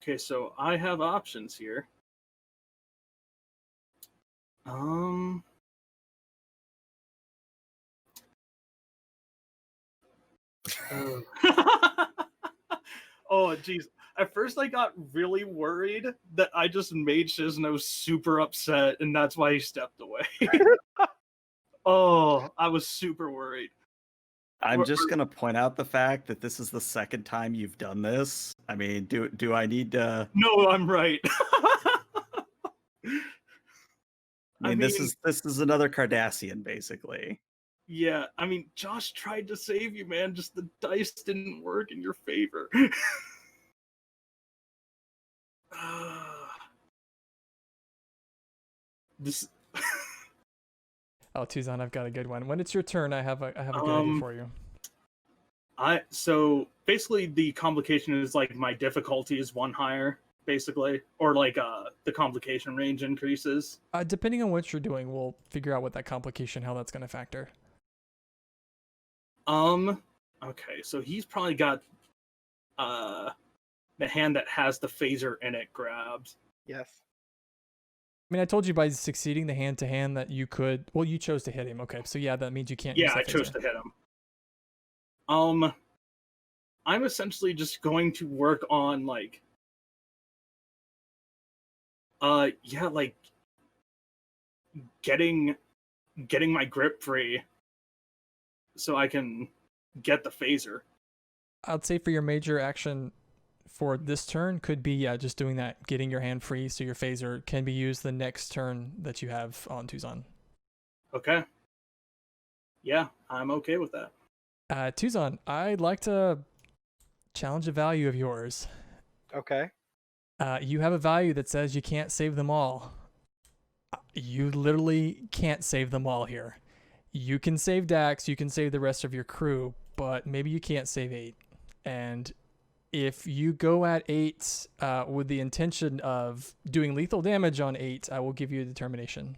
Okay, so I have options here. Oh, jeez. At first, I got really worried that I just made Shizno super upset, and that's why he stepped away. Oh, I was super worried. I'm just gonna point out the fact that this is the second time you've done this. I mean, do I need to? No, I'm right. I mean, this is another Cardassian, basically. Yeah, Josh tried to save you, man. Just the dice didn't work in your favor. This. Oh, Tuzan, I've got a good one. When it's your turn, I have a good idea for you. So basically the complication is my difficulty is 1 higher, basically, or the complication range increases. Depending on what you're doing, we'll figure out what that complication, how that's going to factor. Okay, so he's probably got the hand that has the phaser in it grabbed. Yes. I told you by succeeding the hand-to-hand that you could... Well, you chose to hit him. Okay, so yeah, that means you can't use Yeah, the I chose phaser. to hit him. I'm essentially just going to work on, getting my grip free so I can get the phaser. I'd say for your major action for this turn could be, just doing that, getting your hand free so your phaser can be used the next turn that you have on Tuzan. Okay. Yeah, I'm okay with that. Tuzan, I'd like to challenge a value of yours. Okay. You have a value that says you can't save them all. You literally can't save them all here. You can save Dax, you can save the rest of your crew, but maybe you can't save 8. And if you go at 8 with the intention of doing lethal damage on 8, I will give you a determination.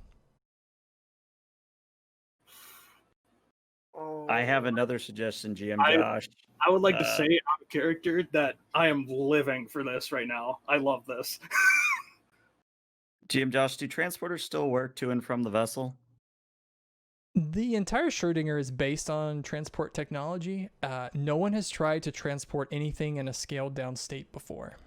I have another suggestion, GM Josh. I would like to say out of character that I am living for this right now. I love this. GM Josh, do transporters still work to and from the vessel? The entire Schrodinger is based on transport technology. No one has tried to transport anything in a scaled down state before.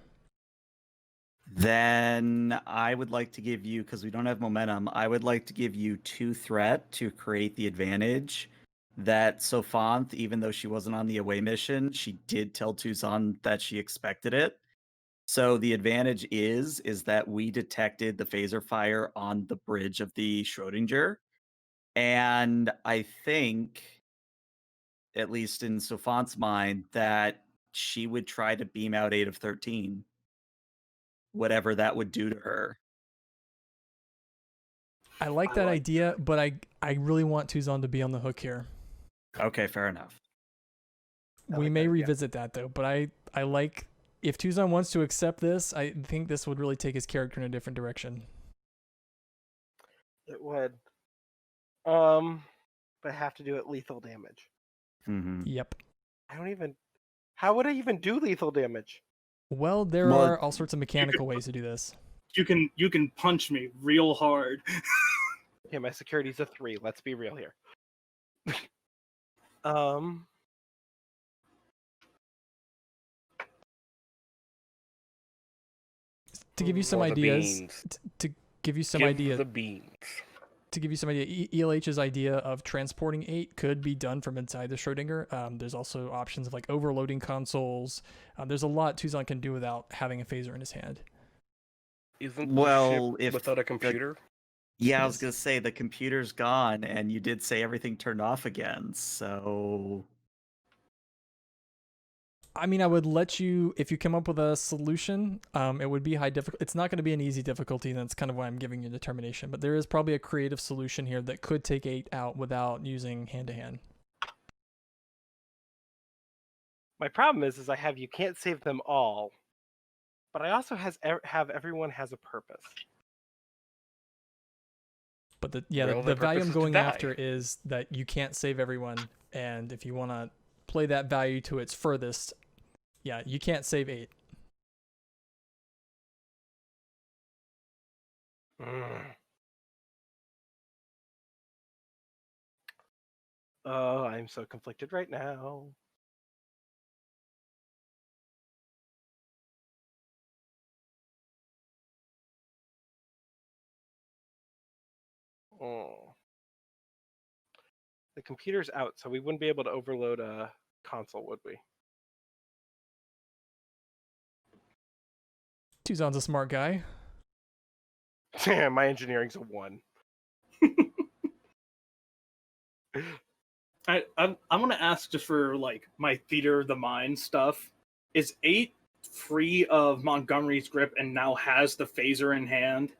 Then I would like to give you, because we don't have momentum, I would like to give you 2 threat to create the advantage that Sophant, even though she wasn't on the away mission, she did tell Tuzan that she expected it. So the advantage is that we detected the phaser fire on the bridge of the Schrodinger. And I think, at least in Sophant's mind, that she would try to beam out 8 of 13. Whatever that would do to her. I like I that like idea, but I really want Tuzan to be on the hook here. Okay, fair enough. I We like may that idea. revisit that though, but I like if Tuzan wants to accept this, I think this would really take his character in a different direction. It would. But I have to do it lethal damage. Mm-hmm. Yep. I don't even. How would I even do lethal damage? Well, there Well, are all sorts of mechanical ways to do this. You can punch me real hard. Okay, my security's a 3. Let's be real here. um. To give you some Or the ideas, beans. to give you some Give idea, the beans. to give you some idea, ELH's idea of transporting 8 could be done from inside the Schrodinger. There's also options of like overloading consoles. There's a lot Tuzan can do without having a phaser in his hand. Isn't Well, the ship if without a computer? Yeah, I was Yes. gonna say the computer's gone, and you did say everything turned off again. So I mean, I would let you, if you come up with a solution, it would be high difficulty. It's not going to be an easy difficulty, and that's kind of why I'm giving you determination. But there is probably a creative solution here that could take 8 out without using hand to hand. My problem is I have you can't save them all, but I also have everyone has a purpose. But the Well, the their value purpose I'm is to going die. after is that you can't save everyone, and if you want to play that value to its furthest, yeah, you can't save 8. Oh, I'm so conflicted right now. Oh. The computer's out, so we wouldn't be able to overload a console, would we? Tuzan's a smart guy. My engineering's a 1. I'm gonna ask just for like my theater of the mind stuff. Is 8 free of Montgomery's grip and now has the phaser in hand?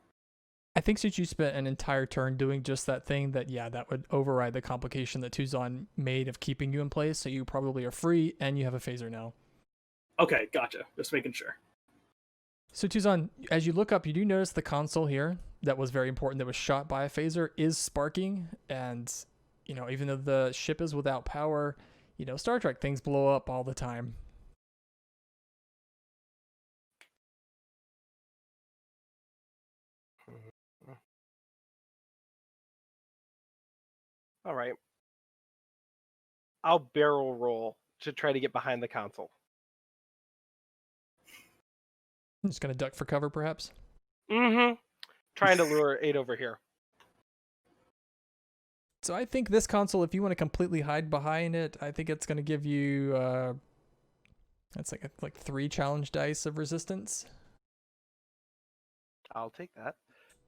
I think since you spent an entire turn doing just that thing, that would override the complication that Tuzan made of keeping you in place. So you probably are free, and you have a phaser now. Okay, gotcha. Just making sure. So Tuzan, as you look up, you do notice the console here that was very important, that was shot by a phaser, is sparking. And, even though the ship is without power, Star Trek things blow up all the time. All right. I'll barrel roll to try to get behind the console. I'm just going to duck for cover, perhaps. Mm-hmm. Trying to lure 8 over here. So I think this console, if you want to completely hide behind it, I think it's going to give you, that's like 3 challenge dice of resistance. I'll take that.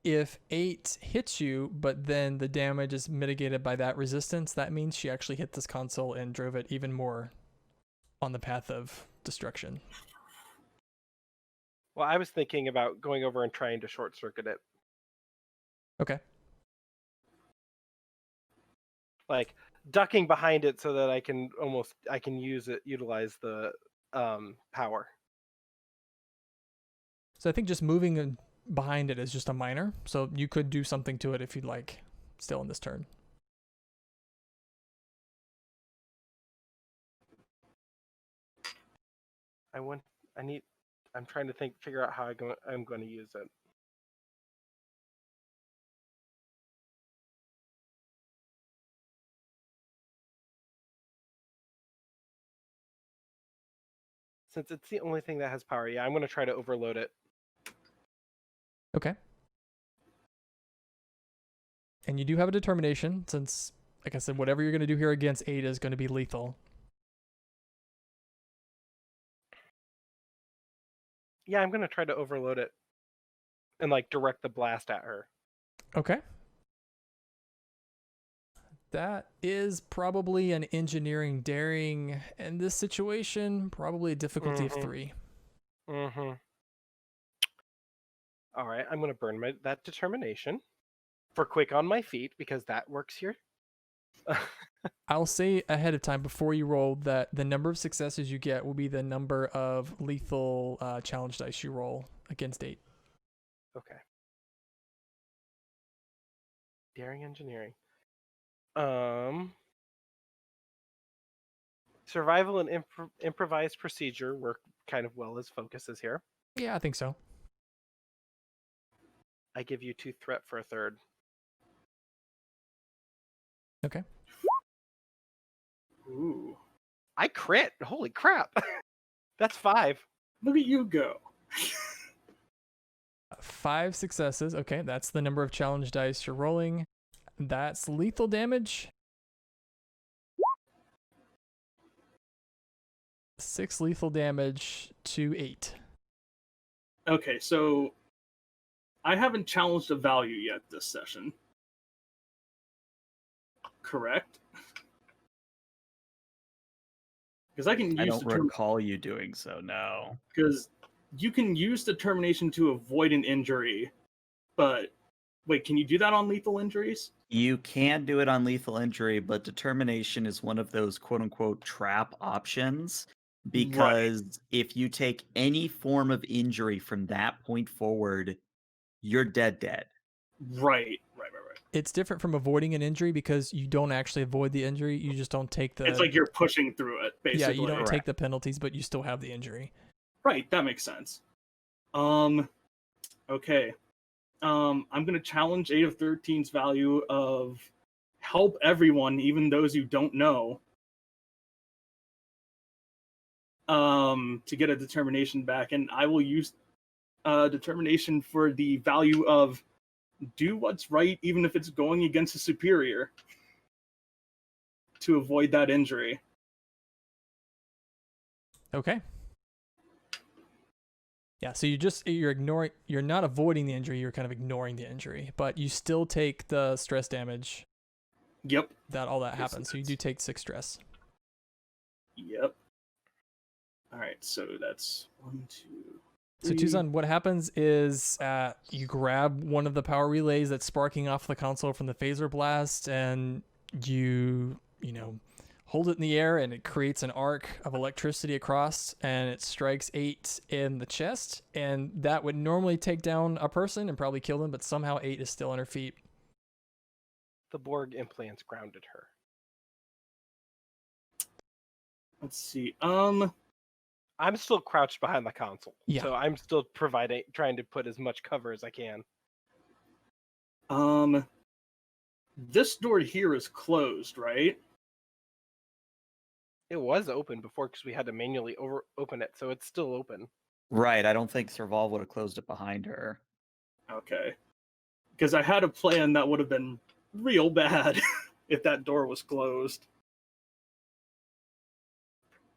If 8 hits you, but then the damage is mitigated by that resistance, that means she actually hit this console and drove it even more on the path of destruction. Well, I was thinking about going over and trying to short circuit it. Okay. Like ducking behind it so that I can utilize the power. So I think just moving behind it is just a minor. So you could do something to it if you'd like, still in this turn. I'm trying to figure out how I'm going to use it. Since it's the only thing that has power, yeah, I'm going to try to overload it. Okay. And you do have a determination, since, like I said, whatever you're going to do here against Ada is going to be lethal. Yeah, I'm going to try to overload it and like direct the blast at her. Okay. That is probably an engineering daring, in this situation, probably a difficulty of 3. Mm-hmm. All right, I'm going to burn that determination for quick on my feet because that works here. I'll say ahead of time before you roll that the number of successes you get will be the number of lethal challenge dice you roll against 8. Okay. Daring engineering. Survival and improvised procedure work kind of well as focuses here. Yeah, I think so. I give you 2 threat for a 3rd. Okay. Ooh. I crit. Holy crap. That's 5. Look at you go. 5 successes. Okay, that's the number of challenge dice you're rolling. That's lethal damage. 6 lethal damage to 8. Okay, so I haven't challenged a value yet this session. Correct? Because I can I use don't recall you doing so, no. because you can use determination to avoid an injury, but wait, can you do that on lethal injuries? You can do it on lethal injury, but determination is one of those quote-unquote trap options, because if you take any form of injury from that point forward, you're dead. Right. It's different from avoiding an injury because you don't actually avoid the injury. You just don't take the... It's like you're pushing through it, basically. Yeah, you don't Correct. take the penalties, but you still have the injury. Right, that makes sense. Okay. I'm going to challenge 8 of 13's value of help everyone, even those you don't know, to get a determination back. And I will use determination for the value of do what's right, even if it's going against a superior, to avoid that injury. Okay. Yeah, so you're not avoiding the injury, you're kind of ignoring the injury, but you still take the stress damage. Yep. All that happens. So you do take 6 stress. Yep. All right, so that's 1, 2, 3. So Tucson, what happens is you grab one of the power relays that's sparking off the console from the phaser blast, and you hold it in the air, and it creates an arc of electricity across, and it strikes 8 in the chest, and that would normally take down a person and probably kill them, but somehow 8 is still on her feet. The Borg implants grounded her. Let's see. I'm still crouched behind the console. Yeah. So I'm still trying to put as much cover as I can. This door here is closed, right? It was open before because we had to manually open it, so it's still open. Right, I don't think Serval would have closed it behind her. Okay. Because I had a plan that would have been real bad if that door was closed.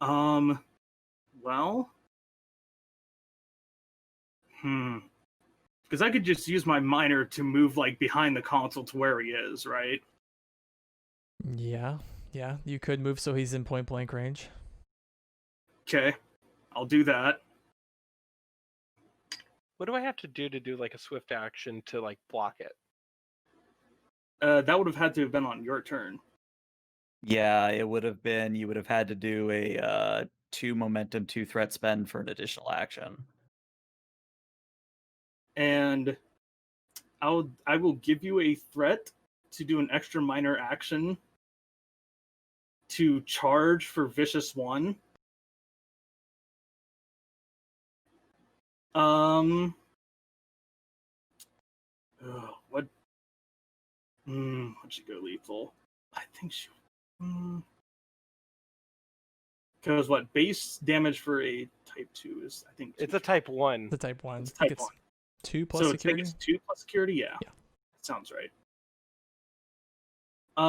Well. Because I could just use my miner to move, like, behind the console to where he is, right? Yeah, you could move so he's in point blank range. Okay, I'll do that. What do I have to do like a swift action to like block it? That would have had to have been on your turn. Yeah, it would have been, you would have had to do a 2 momentum, 2 threat spend for an additional action. And I will give you a threat to do an extra minor action to charge for Vicious 1. What? Would she go lethal? I think she. Because what base damage for a type 2 is, I think. It's a type 1. The type 1. It's I think type 1. 2 plus So security. it's 2 plus security? Yeah. Yeah. Sounds right.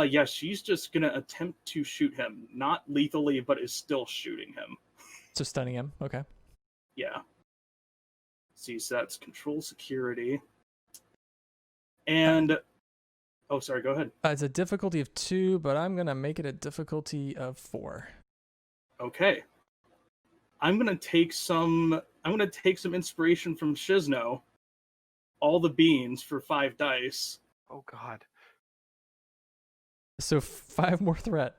Yeah, she's just gonna attempt to shoot him. Not lethally, but is still shooting him. So stunning him. Okay. Yeah. See, so that's control security. And oh, sorry, go ahead. It's a difficulty of 2, but I'm gonna make it a difficulty of 4. Okay. I'm gonna take some inspiration from Shizno. All the beans for 5 dice. Oh god. So 5 more threat.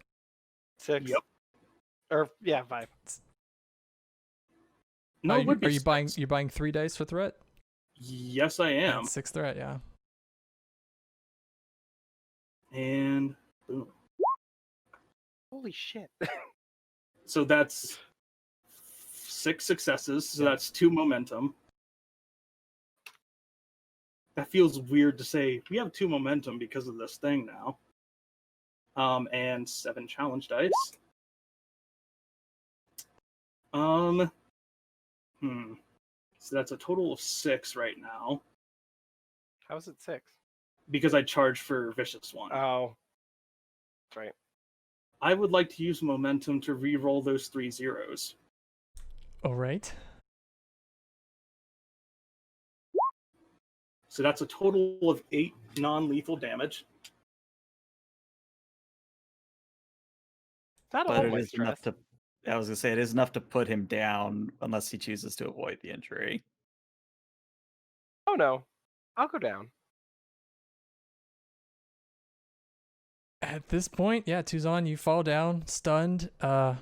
6. Yep. Or yeah, 5. No, are it would be you buying? six. You're buying 3 dice for threat. Yes, I am. That's 6 threat. Yeah. And boom. Holy shit. So that's 6 successes. So Yeah. that's 2 momentum. That feels weird to say. We have 2 momentum because of this thing now. And 7 challenge dice. So that's a total of 6 right now How is it 6? because I charged for Vicious One. Oh. That's right. I would like to use momentum to re-roll those 3 zeros. All right. So that's a total of 8 non-lethal damage. Not But all it my is enough stress. to. I was gonna say it is enough to put him down unless he chooses to avoid the injury. Oh no. I'll go down. At this point, yeah, Tuzan, you fall down, stunned. 8.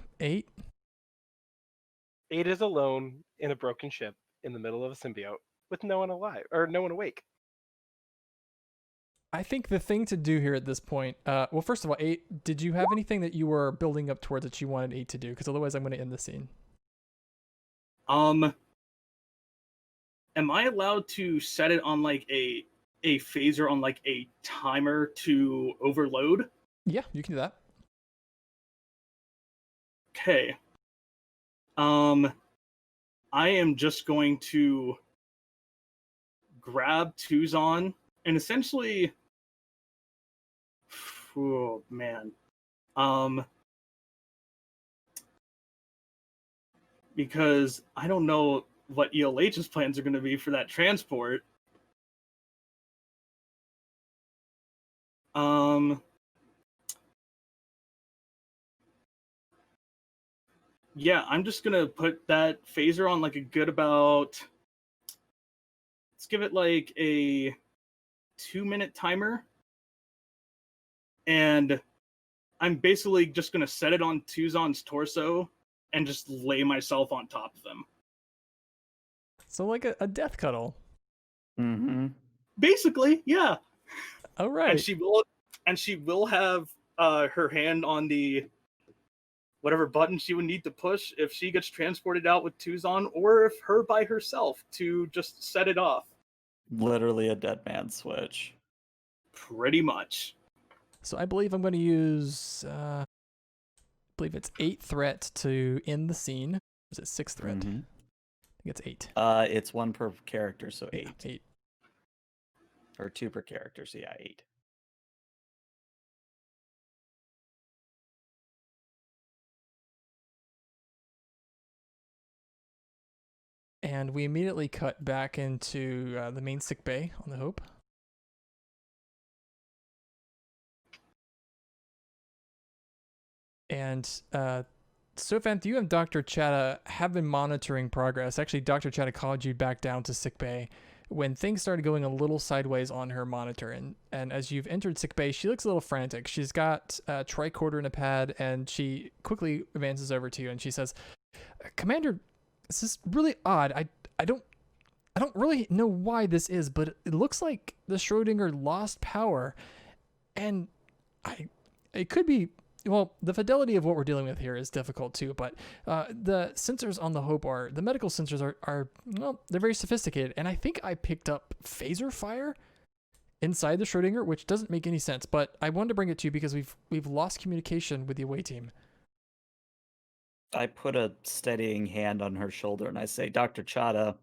8 is alone in a broken ship in the middle of a symbiote with no one alive or no one awake. I think the thing to do here at this point, well, first of all, 8, did you have anything that you were building up towards that you wanted 8 to do? Because otherwise I'm going to end the scene. Am I allowed to set it on like a phaser on like a timer to overload? Yeah, you can do that. Okay. I am just going to grab Tuzan and essentially, oh man, because I don't know what ELH's plans are going to be for that transport. Yeah, I'm just gonna put that phaser on like a good about. Let's give it like a 2-minute timer, and I'm basically just gonna set it on Tuzan's torso and just lay myself on top of him. So like a death cuddle. Mm-hmm. Basically, yeah. All right. And she will have her hand on the whatever button she would need to push if she gets transported out with Tuzan, or if her by herself to just set it off. Literally a dead man switch. Pretty much. So I believe I'm going to use, I believe it's 8 threat to end the scene. Or is it 6 threat? Mhm. I think it's 8. It's 1 per character, so 8. Yeah, 8. Or 2 per character, so yeah, 8. And we immediately cut back into the main sick bay on the Hope. And Sophanth, you and Dr. Chatta have been monitoring progress. Actually, Dr. Chatta called you back down to sick bay when things started going a little sideways on her monitor. And as you've entered sick bay, she looks a little frantic. She's got a tricorder and a pad, and she quickly advances over to you and she says, Commander, this is really odd. I don't really know why this is, but it looks like the Schrodinger lost power, and it could be, well, the fidelity of what we're dealing with here is difficult too, but the sensors on the Hope the medical sensors are well, they're very sophisticated, and I think I picked up phaser fire inside the Schrodinger, which doesn't make any sense, but I wanted to bring it to you because we've lost communication with the away team. I put a steadying hand on her shoulder and I say, Dr. Chada,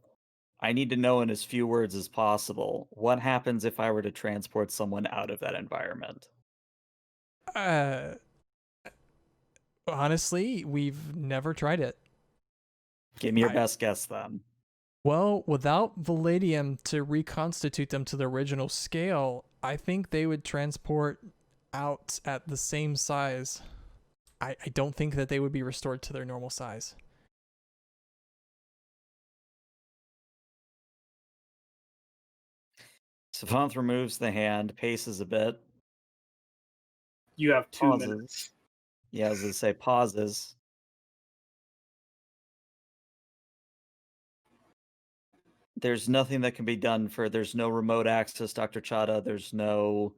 I need to know in as few words as possible, what happens if I were to transport someone out of that environment? Uh, honestly, we've never tried it. Give me your I- best guess then. Well, without Palladium to reconstitute them to the original scale, I think they would transport out at the same size. I don't think that they would be restored to their normal size. Savant removes the hand, paces a bit, You have 2 pauses. minutes. Yeah, as I say, pauses. There's nothing that can be done there's no remote access, Dr. Chada. There's no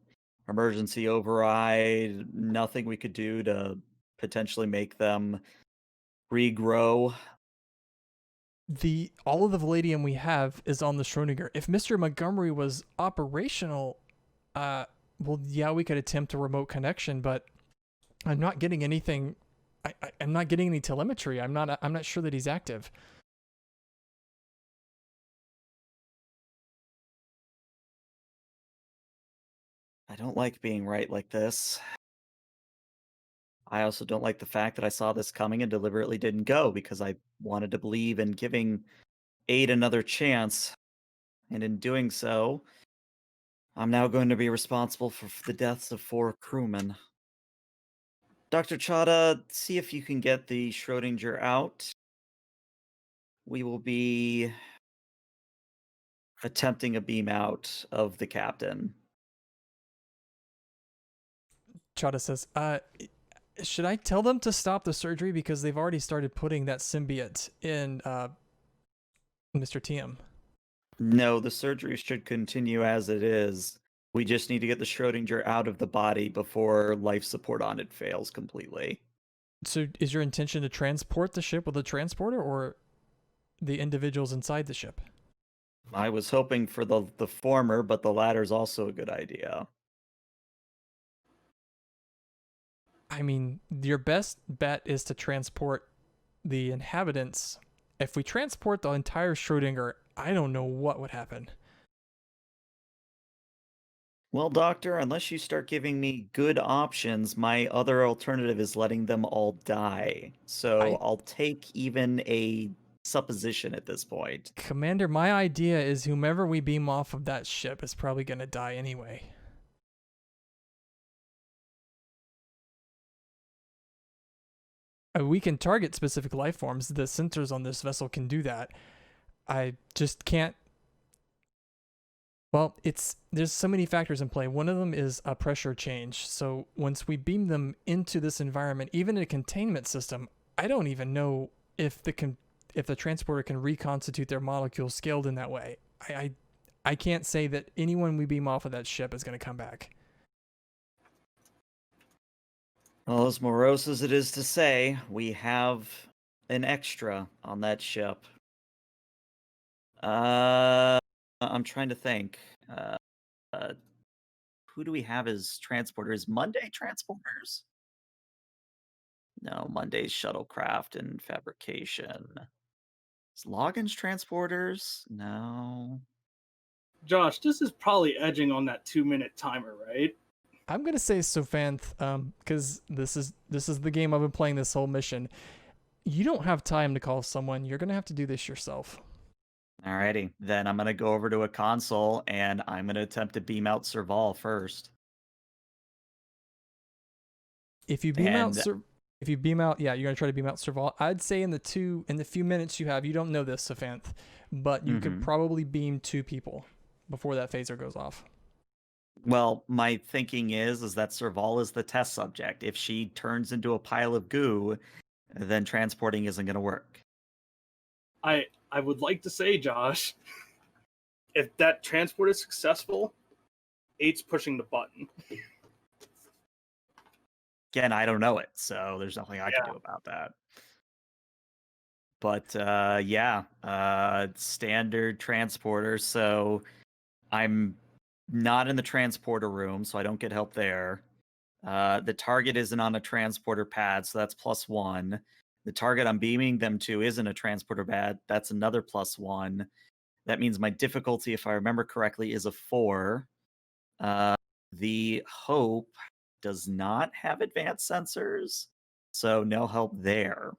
emergency override, nothing we could do to potentially make them regrow. All of the Palladium we have is on the Schrodinger. If Mr. Montgomery was operational, well, yeah, we could attempt a remote connection, but I'm not getting anything. I'm not getting any telemetry. I'm not sure that he's active. I don't like being right like this. I also don't like the fact that I saw this coming and deliberately didn't go because I wanted to believe in giving Aid another chance. And in doing so, I'm now going to be responsible for the deaths of 4 crewmen. Dr. Chada, see if you can get the Schrodinger out. We will be attempting a beam out of the captain. Chada says, should I tell them to stop the surgery because they've already started putting that symbiote in Mr. TM? No, the surgery should continue as it is. We just need to get the Schrodinger out of the body before life support on it fails completely. So is your intention to transport the ship with a transporter or the individuals inside the ship? I was hoping for the former, but the latter's also a good idea. I mean, your best bet is to transport the inhabitants. If we transport the entire Schrodinger, I don't know what would happen. Well, Doctor, unless you start giving me good options, my other alternative is letting them all die. So I'll take even a supposition at this point. Commander, my idea is whomever we beam off of that ship is probably going to die anyway. We can target specific life forms. The sensors on this vessel can do that. I just can't. Well, there's so many factors in play. One of them is a pressure change. So once we beam them into this environment, even in a containment system, I don't even know if the transporter can reconstitute their molecules scaled in that way. I can't say that anyone we beam off of that ship is going to come back. Well, as morose as it is to say, we have an extra on that ship. I'm trying to think. Who do we have as transporters? Monday transporters? No, Monday's shuttlecraft and fabrication. Is Logan's transporters? No. Josh, this is probably edging on that 2-minute timer, right? I'm gonna say Sophanth, because this is the game I've been playing this whole mission. You don't have time to call someone. You're gonna have to do this yourself. Alrighty, then I'm gonna go over to a console and I'm gonna attempt to beam out Serval first. If you beam out, yeah, you're gonna try to beam out Serval. I'd say in the few minutes you have, you don't know this, Sophanth, but you could probably beam 2 people before that phaser goes off. Well, my thinking is that Serval is the test subject. If she turns into a pile of goo, then transporting isn't going to work. I would like to say, Josh, if that transport is successful, 8's pushing the button. Again, I don't know it, so there's nothing I can do about that. But standard transporter. So I'm not in the transporter room, so I don't get help there. The target isn't on a transporter pad, so that's +1. The target I'm beaming them to isn't a transporter pad. That's another +1. That means my difficulty, if I remember correctly, is a 4. The Hope does not have advanced sensors, so no help there.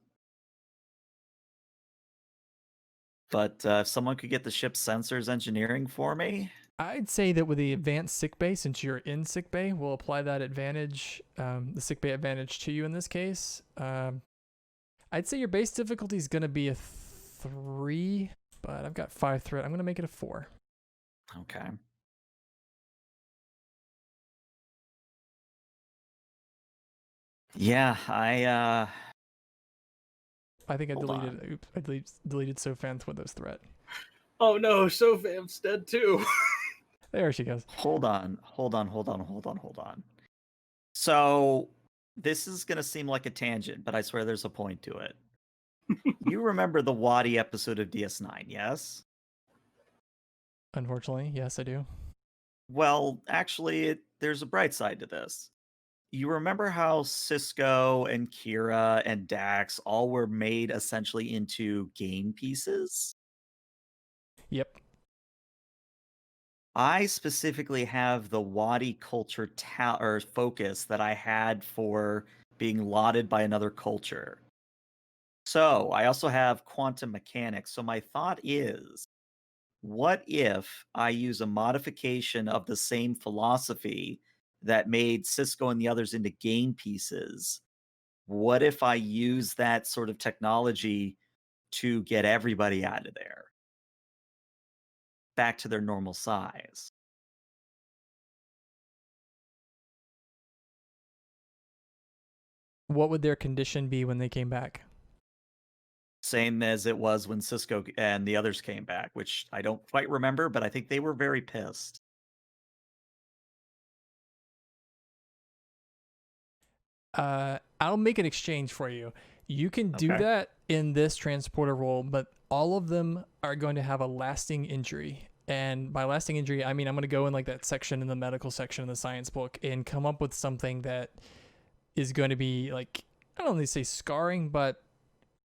But if someone could get the ship's sensors engineering for me. I'd say that with the advanced sickbay, since you're in sickbay, we'll apply that advantage, the sickbay advantage to you in this case. I'd say your base difficulty is going to be a 3, but I've got 5 threat. I'm going to make it a 4. Okay. Yeah, I think I Hold deleted. on. Oops, I deleted Sophanth with those threat. Oh no, Sopham's dead too. There she goes. hold on. So this is going to seem like a tangent, but I swear there's a point to it. You remember the Wadi episode of DS9, yes? Unfortunately, yes, I do. Well, actually, there's a bright side to this. You remember how Cisco and Kira and Dax all were made essentially into game pieces? Yep. I specifically have the Wadi culture or focus that I had for being lauded by another culture. So I also have quantum mechanics. So my thought is, what if I use a modification of the same philosophy that made Cisco and the others into game pieces? What if I use that sort of technology to get everybody out of there back to their normal size? What would their condition be when they came back? Same as it was when Cisco and the others came back, which I don't quite remember, but I think they were very pissed. I'll make an exchange for you. You can do Okay. that in this transporter role, but all of them are going to have a lasting injury. And by lasting injury, I mean I'm going to go in like that section in the medical section in the science book and come up with something that is going to be like, I don't want to say scarring, but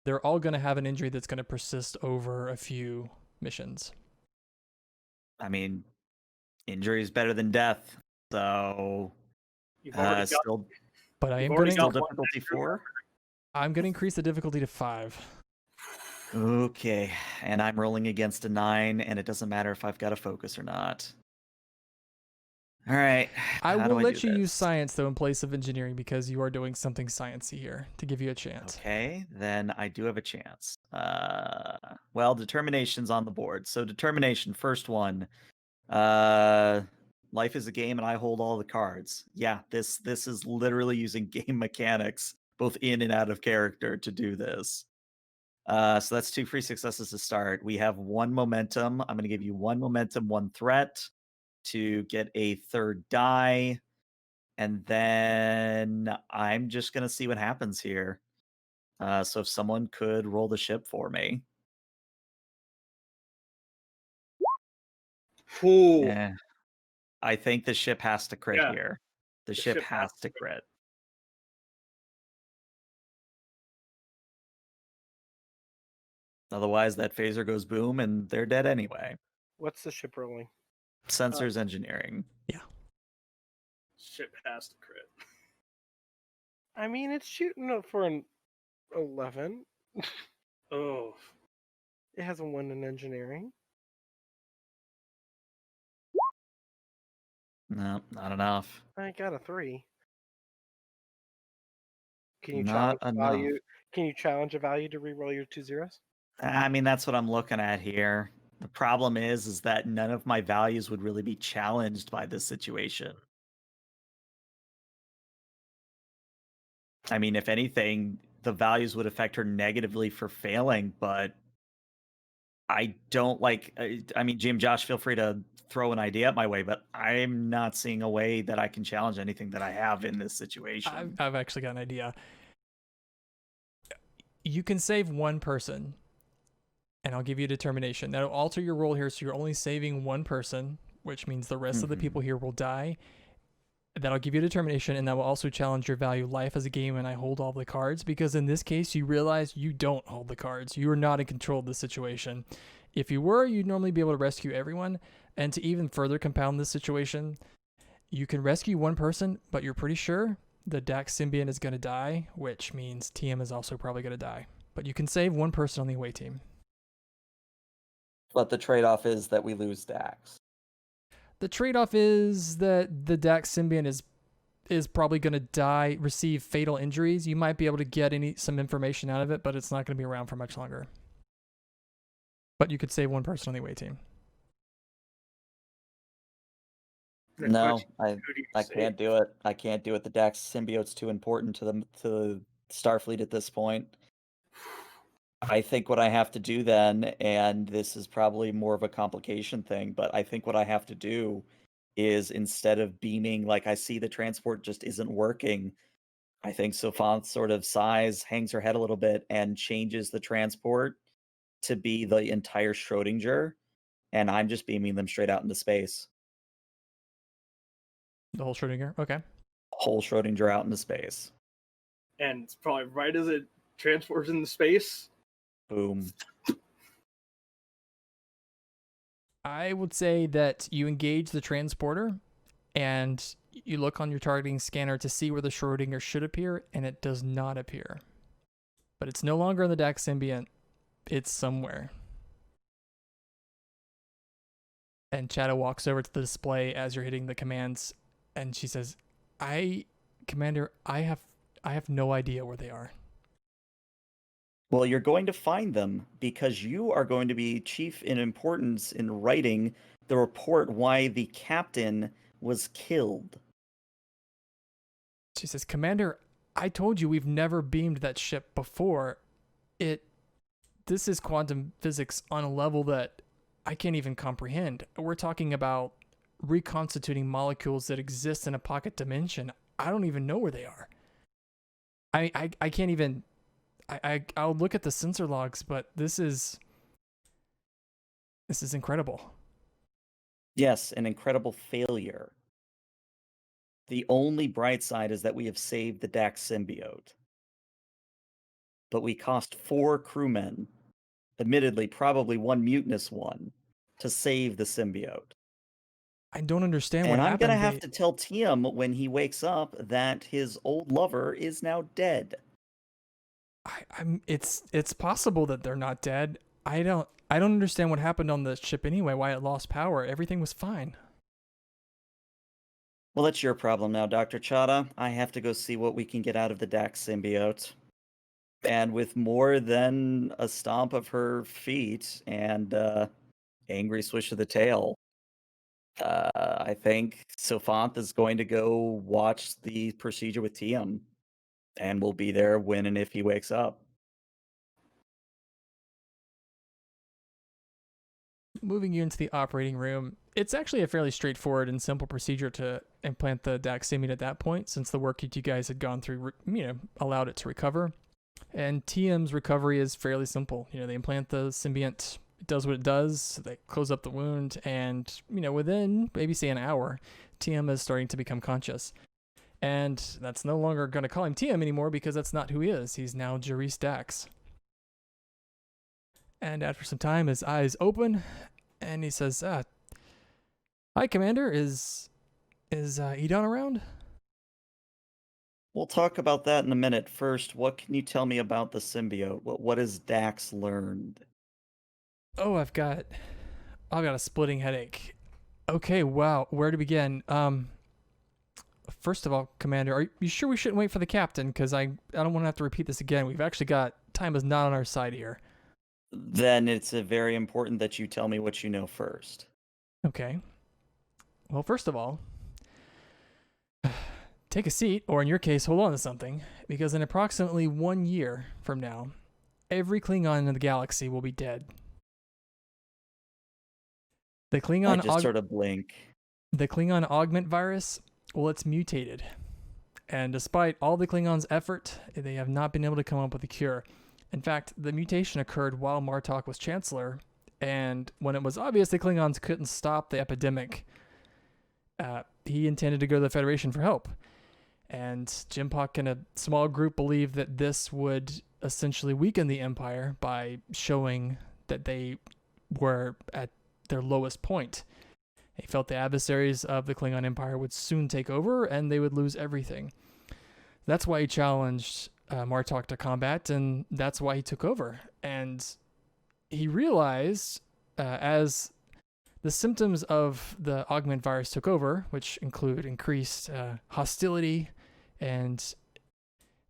they're all going to have an injury that's going to persist over a few missions. I mean, injury is better than death. So You've already got, still But I you've am already going still got one difficulty extra. 4. I'm going to increase the difficulty to 5. Okay, and I'm rolling against a 9, and it doesn't matter if I've got a focus or not. All right. I how will do let do you use this? science though in place of engineering because you are doing something sciencey here to give you a chance. Okay, then I do have a chance. Well, determination's on the board. So determination, first one. Life is a game, and I hold all the cards. Yeah, this is literally using game mechanics, both in and out of character, to do this. So that's 2 free successes to start. We have 1 momentum. I'm going to give you 1 momentum, 1 threat to get a 3rd die. And then I'm just going to see what happens here. So if someone could roll the ship for me. Ooh. Eh, I think the ship has to crit Yeah, here. The ship has to crit. Otherwise, that phaser goes boom, and they're dead anyway. What's the ship rolling? Sensors engineering. Ship has to crit. I mean, it's shooting up for an 11. Oh, It has a 1 in engineering. No, not enough. I got a 3. Can you Not challenge a enough. value? Can you challenge a value to reroll your 2 zeros? I mean, that's what I'm looking at here. The problem is that none of my values would really be challenged by this situation. I mean, if anything, the values would affect her negatively for failing, but I don't like. I mean, Jim, Josh, feel free to throw an idea at my way, but I'm not seeing a way that I can challenge anything that I have in this situation. I've actually got an idea. You can save 1 person, and I'll give you determination. That'll alter your roll here, so you're only saving 1 person, which means the rest of the Mhm. people here will die. That'll give you a determination, and that will also challenge your value life as a game, and I hold all the cards, because in this case, you realize you don't hold the cards. You are not in control of the situation. If you were, you'd normally be able to rescue everyone, and to even further compound this situation, you can rescue one person, but you're pretty sure the Dax symbiont is going to die, which means TM is also probably going to die. But you can save one person on the away team. But the trade-off is that we lose Dax. The trade-off is that the Dax symbiont is probably going to die, receive fatal injuries. You might be able to get some information out of it, but it's not going to be around for much longer. But you could save one person on the away team. The No, question, who do you I save? can't do it. I can't do it. The Dax symbiote's too important to the Starfleet at this point. I think what I have to do then, and this is probably more of a complication thing, but I think what I have to do is, instead of beaming, like I see the transport just isn't working, I think Sophant sort of sighs, hangs her head a little bit, and changes the transport to be the entire Schrodinger, and I'm just beaming them straight out into space. The whole Schrodinger? Okay. Whole Schrodinger out into space. And it's probably right as it transports into space. Boom. I would say that you engage the transporter and you look on your targeting scanner to see where the Schrodinger should appear, and it does not appear. But it's no longer in the Dax symbiont. It's somewhere. And Chada walks over to the display as you're hitting the commands, and she says, Commander, I have no idea where they are. Well, you're going to find them, because you are going to be chief in importance in writing the report why the captain was killed. She says, Commander, I told you we've never beamed that ship before. This is quantum physics on a level that I can't even comprehend. We're talking about reconstituting molecules that exist in a pocket dimension. I don't even know where they are. I can't even... I'll look at the sensor logs, but this is incredible. Yes, an incredible failure. The only bright side is that we have saved the Dax symbiote. But we cost 4 crewmen, admittedly probably one mutinous one, to save the symbiote. I don't understand what And I'm happened. going to have to tell Tiem when he wakes up that his old lover is now dead. It's possible that they're not dead. I don't understand what happened on the ship anyway, why it lost power. Everything was fine. Well, that's your problem now, Dr. Chada. I have to go see what we can get out of the Dax symbiote. And with more than a stomp of her feet and angry swish of the tail, I think Sophant is going to go watch the procedure with Tiem. And we'll be there when and if he wakes up. Moving you into the operating room, it's actually a fairly straightforward and simple procedure to implant the Dax symbiont at that point, since the work that you guys had gone through, allowed it to recover. And TM's recovery is fairly simple. They implant the symbiont, it does what it does, they close up the wound, and, within maybe say an hour, TM is starting to become conscious. And that's no longer going to call him TM anymore, because that's not who he is. He's now Jarice Dax. And after some time, his eyes open, and he says, "Hi, Commander. Is Edon around?" We'll talk about that in a minute. First, what can you tell me about the symbiote? What has Dax learned? Oh, I've got a splitting headache. Okay, wow. Where to begin? First of all, Commander, are you sure we shouldn't wait for the captain? Because I don't want to have to repeat this again. We've actually got... time is not on our side here. Then it's very important that you tell me what you know first. Okay. Well, first of all, take a seat, or in your case, hold on to something, because in approximately 1 year from now, every Klingon in the galaxy will be dead. The Klingon... I just sort of blink. The Klingon augment virus... well, it's mutated. And despite all the Klingons' effort, they have not been able to come up with a cure. In fact, the mutation occurred while Martok was Chancellor, and when it was obvious the Klingons couldn't stop the epidemic, he intended to go to the Federation for help. And Jimpock and a small group believed that this would essentially weaken the Empire by showing that they were at their lowest point. They felt the adversaries of the Klingon Empire would soon take over and they would lose everything. That's why he challenged Martok to combat, and that's why he took over. And he realized as the symptoms of the augment virus took over, which include increased hostility and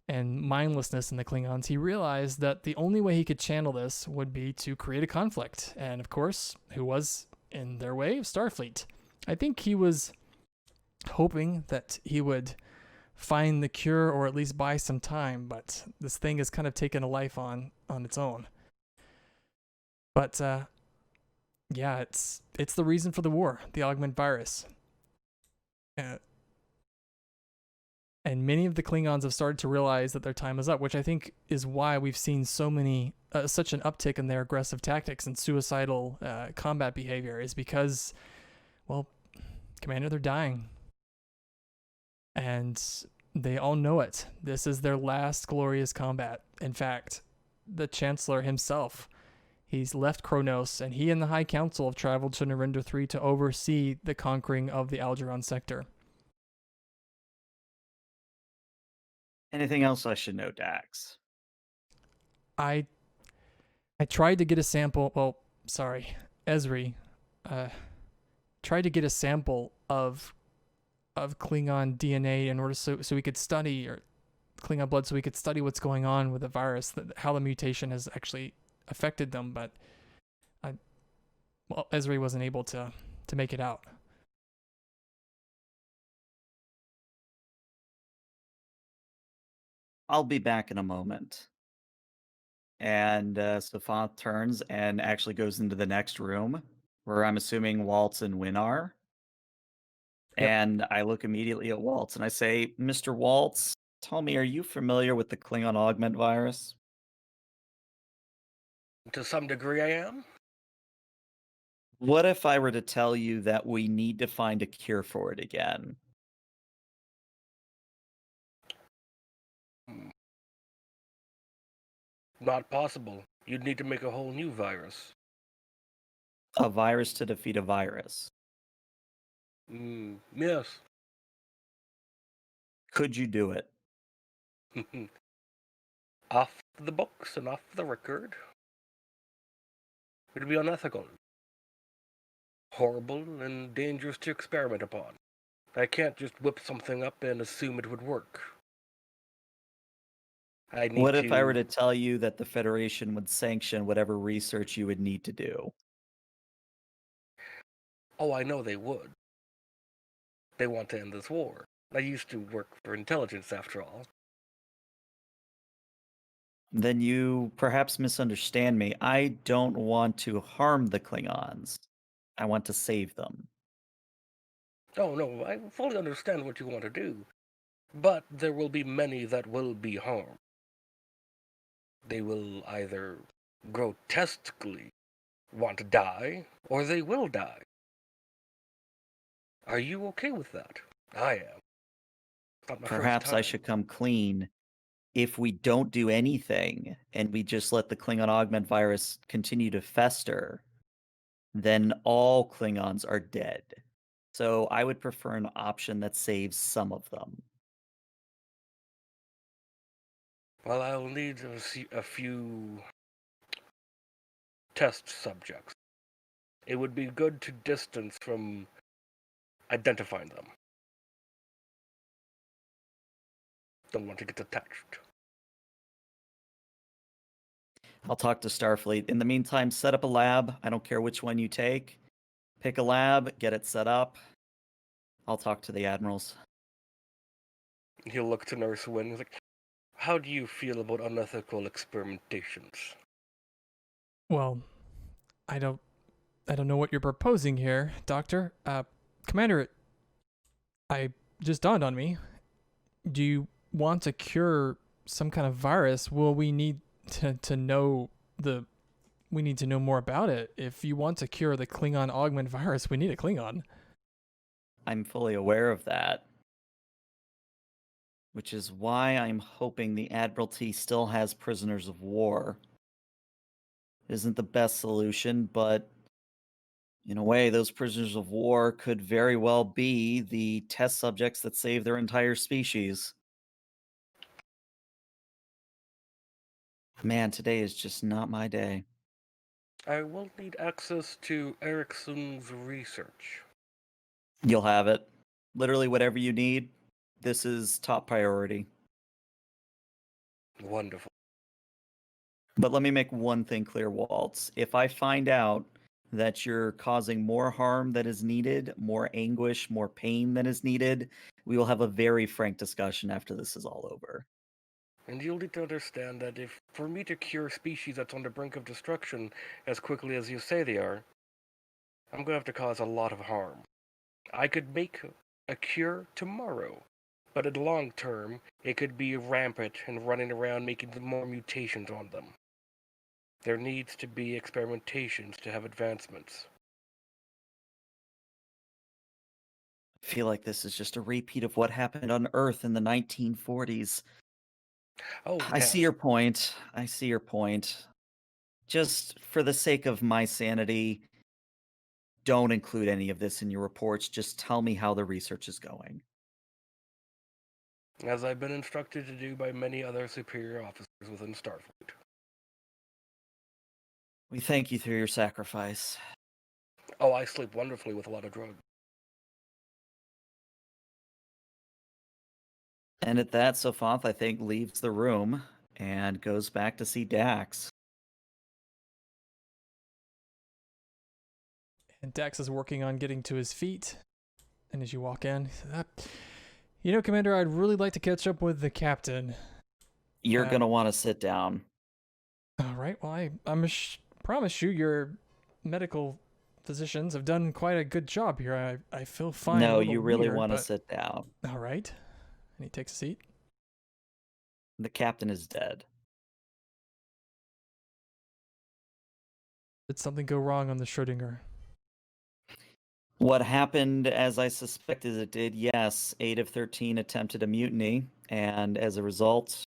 mindlessness in the Klingons, he realized that the only way he could channel this would be to create a conflict. And of course, who was in their way? Starfleet. I think he was hoping that he would find the cure or at least buy some time, but this thing has kind of taken a life on its own. But yeah, it's the reason for the war, the augment virus. And many of the Klingons have started to realize that their time is up, which I think is why we've seen so many, such an uptick in their aggressive tactics and suicidal combat behavior, is because, well, Commander, they're dying. And they all know it. This is their last glorious combat. In fact, the Chancellor himself, he's left Kronos, and he and the High Council have traveled to Narinder 3 to oversee the conquering of the Algernon sector. Anything else I should know, Dax? I tried to get a sample. Well, sorry, Esri. Tried to get a sample of Klingon DNA in order so we could study, or Klingon blood, so we could study what's going on with the virus, how the mutation has actually affected them. But Esri wasn't able to make it out. I'll be back in a moment. And Safan turns and actually goes into the next room, where I'm assuming Waltz and Win are. Yep. And I look immediately at Waltz and I say, Mr. Waltz, tell me, are you familiar with the Klingon augment virus? To some degree, I am. What if I were to tell you that we need to find a cure for it again? Not possible. You'd need to make a whole new virus. A virus to defeat a virus. Yes. Could you do it? Off the books and off the record. It'd be unethical. Horrible and dangerous to experiment upon. I can't just whip something up and assume it would work. What if I were to tell you that the Federation would sanction whatever research you would need to do? Oh, I know they would. They want to end this war. I used to work for intelligence, after all. Then you perhaps misunderstand me. I don't want to harm the Klingons. I want to save them. Oh, no, I fully understand what you want to do. But there will be many that will be harmed. They will either grotesquely want to die, or they will die. Are you okay with that? I am. Not my first Perhaps I time. should come clean. If we don't do anything and we just let the Klingon augment virus continue to fester, then all Klingons are dead. So I would prefer an option that saves some of them. Well, I'll need a few test subjects. It would be good to distance from identifying them. Don't want to get attached. I'll talk to Starfleet. In the meantime, set up a lab. I don't care which one you take. Pick a lab, get it set up. I'll talk to the admirals. He'll look to Nurse Wynn. He's like, how do you feel about unethical experimentations? Well, I don't know what you're proposing here, Doctor. Commander, I just dawned on me. Do you want to cure some kind of virus? Well, we need to know we need to know more about it. If you want to cure the Klingon augment virus, we need a Klingon. I'm fully aware of that, which is why I'm hoping the Admiralty still has prisoners of war. It isn't the best solution, but in a way, those prisoners of war could very well be the test subjects that save their entire species. Man, today is just not my day. I will need access to Ericsson's research. You'll have it. Literally, whatever you need, this is top priority. Wonderful. But let me make one thing clear, Waltz. If I find out that you're causing more harm than is needed, more anguish, more pain than is needed, we will have a very frank discussion after this is all over. And you'll need to understand that if, for me to cure a species that's on the brink of destruction as quickly as you say they are, I'm going to have to cause a lot of harm. I could make a cure tomorrow, but in the long term, it could be rampant and running around making more mutations on them. There needs to be experimentations to have advancements. I feel like this is just a repeat of what happened on Earth in the 1940s. Oh, I see yes. your point. I see your point. Just for the sake of my sanity, don't include any of this in your reports. Just tell me how the research is going. As I've been instructed to do by many other superior officers within Starfleet. We thank you for your sacrifice. Oh, I sleep wonderfully with a lot of drugs. And at that, Sophanth, I think, leaves the room and goes back to see Dax. And Dax is working on getting to his feet. And as you walk in, he says, you know, Commander, I'd really like to catch up with the captain. You're going to want to sit down. All right. Well, I promise you, your medical physicians have done quite a good job here. I feel fine. No, a little you really weird, want to but... sit down. All right. And he takes a seat. The captain is dead. Did something go wrong on the Schrodinger? What happened, as I suspected it did, yes, 8 of 13 attempted a mutiny, and as a result,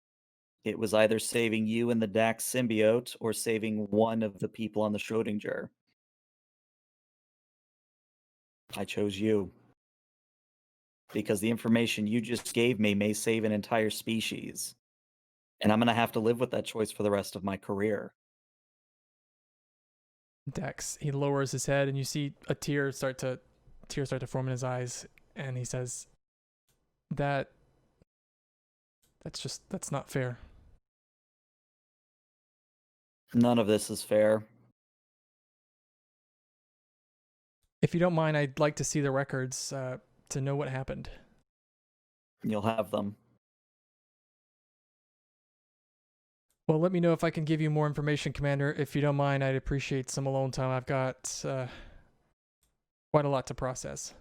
it was either saving you and the Dax symbiote or saving one of the people on the Schrodinger. I chose you. Because the information you just gave me may save an entire species. And I'm going to have to live with that choice for the rest of my career. Dax, he lowers his head, and you see a tears start to form in his eyes, and he says, that's not fair. None of this is fair. If you don't mind, I'd like to see the records to know what happened. You'll have them. Well, let me know if I can give you more information, Commander. If you don't mind, I'd appreciate some alone time. I've got quite a lot to process.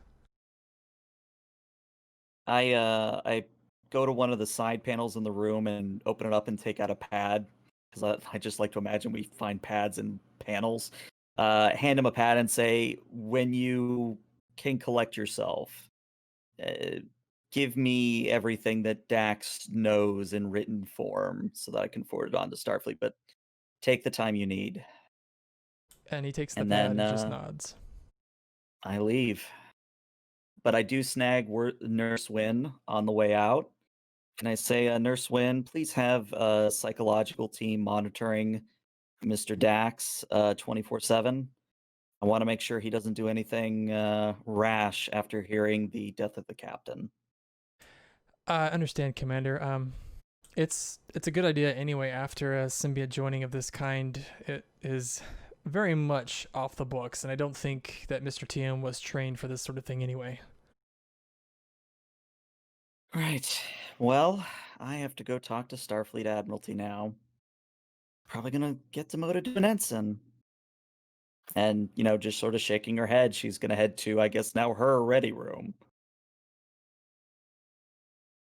I go to one of the side panels in the room and open it up and take out a pad, because I just like to imagine we find pads and panels. Hand him a pad and say, when you can collect yourself, give me everything that Dax knows in written form so that I can forward it on to Starfleet, but take the time you need. And he takes the And pad then, and just nods. I leave. But I do snag Nurse Wynn on the way out. Can I say, Nurse Wynn, please have a psychological team monitoring Mr. Dax 24/7. I want to make sure he doesn't do anything rash after hearing the death of the captain. I understand, Commander. It's a good idea anyway. After a symbiote joining of this kind, it is very much off the books, and I don't think that Mr. TM was trained for this sort of thing anyway. Right. Well, I have to go talk to Starfleet Admiralty now. Probably gonna get demoted to an ensign. And, just sort of shaking her head, she's gonna head to, I guess, now her ready room.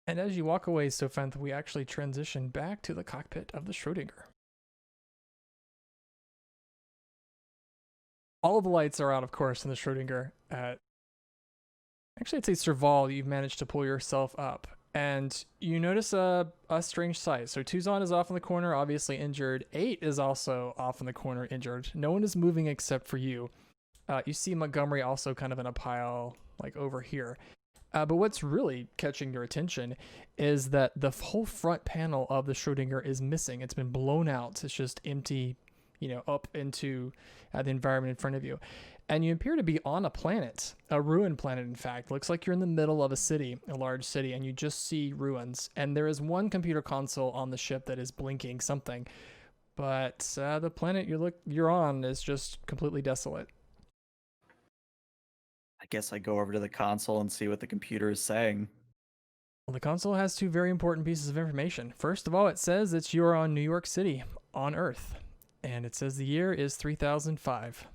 And as you walk away, Sophanth, we actually transition back to the cockpit of the Schrodinger. All of the lights are out, of course, in the Schrodinger. Actually, I'd say Serval, you've managed to pull yourself up. And you notice a strange sight. So Tuzon is off in the corner, obviously injured. 8 is also off in the corner, injured. No one is moving except for you. You see Montgomery also kind of in a pile, like over here. But what's really catching your attention is that the whole front panel of the Schrodinger is missing. It's been blown out. It's just empty, up into the environment in front of you. And you appear to be on a planet, a ruined planet, in fact. Looks like you're in the middle of a city, a large city, and you just see ruins. And there is one computer console on the ship that is blinking something. But the planet you're on is just completely desolate. I guess I go over to the console and see what the computer is saying. Well, the console has 2 very important pieces of information. First of all, it says that you're on New York City, on Earth. And it says the year is 3005.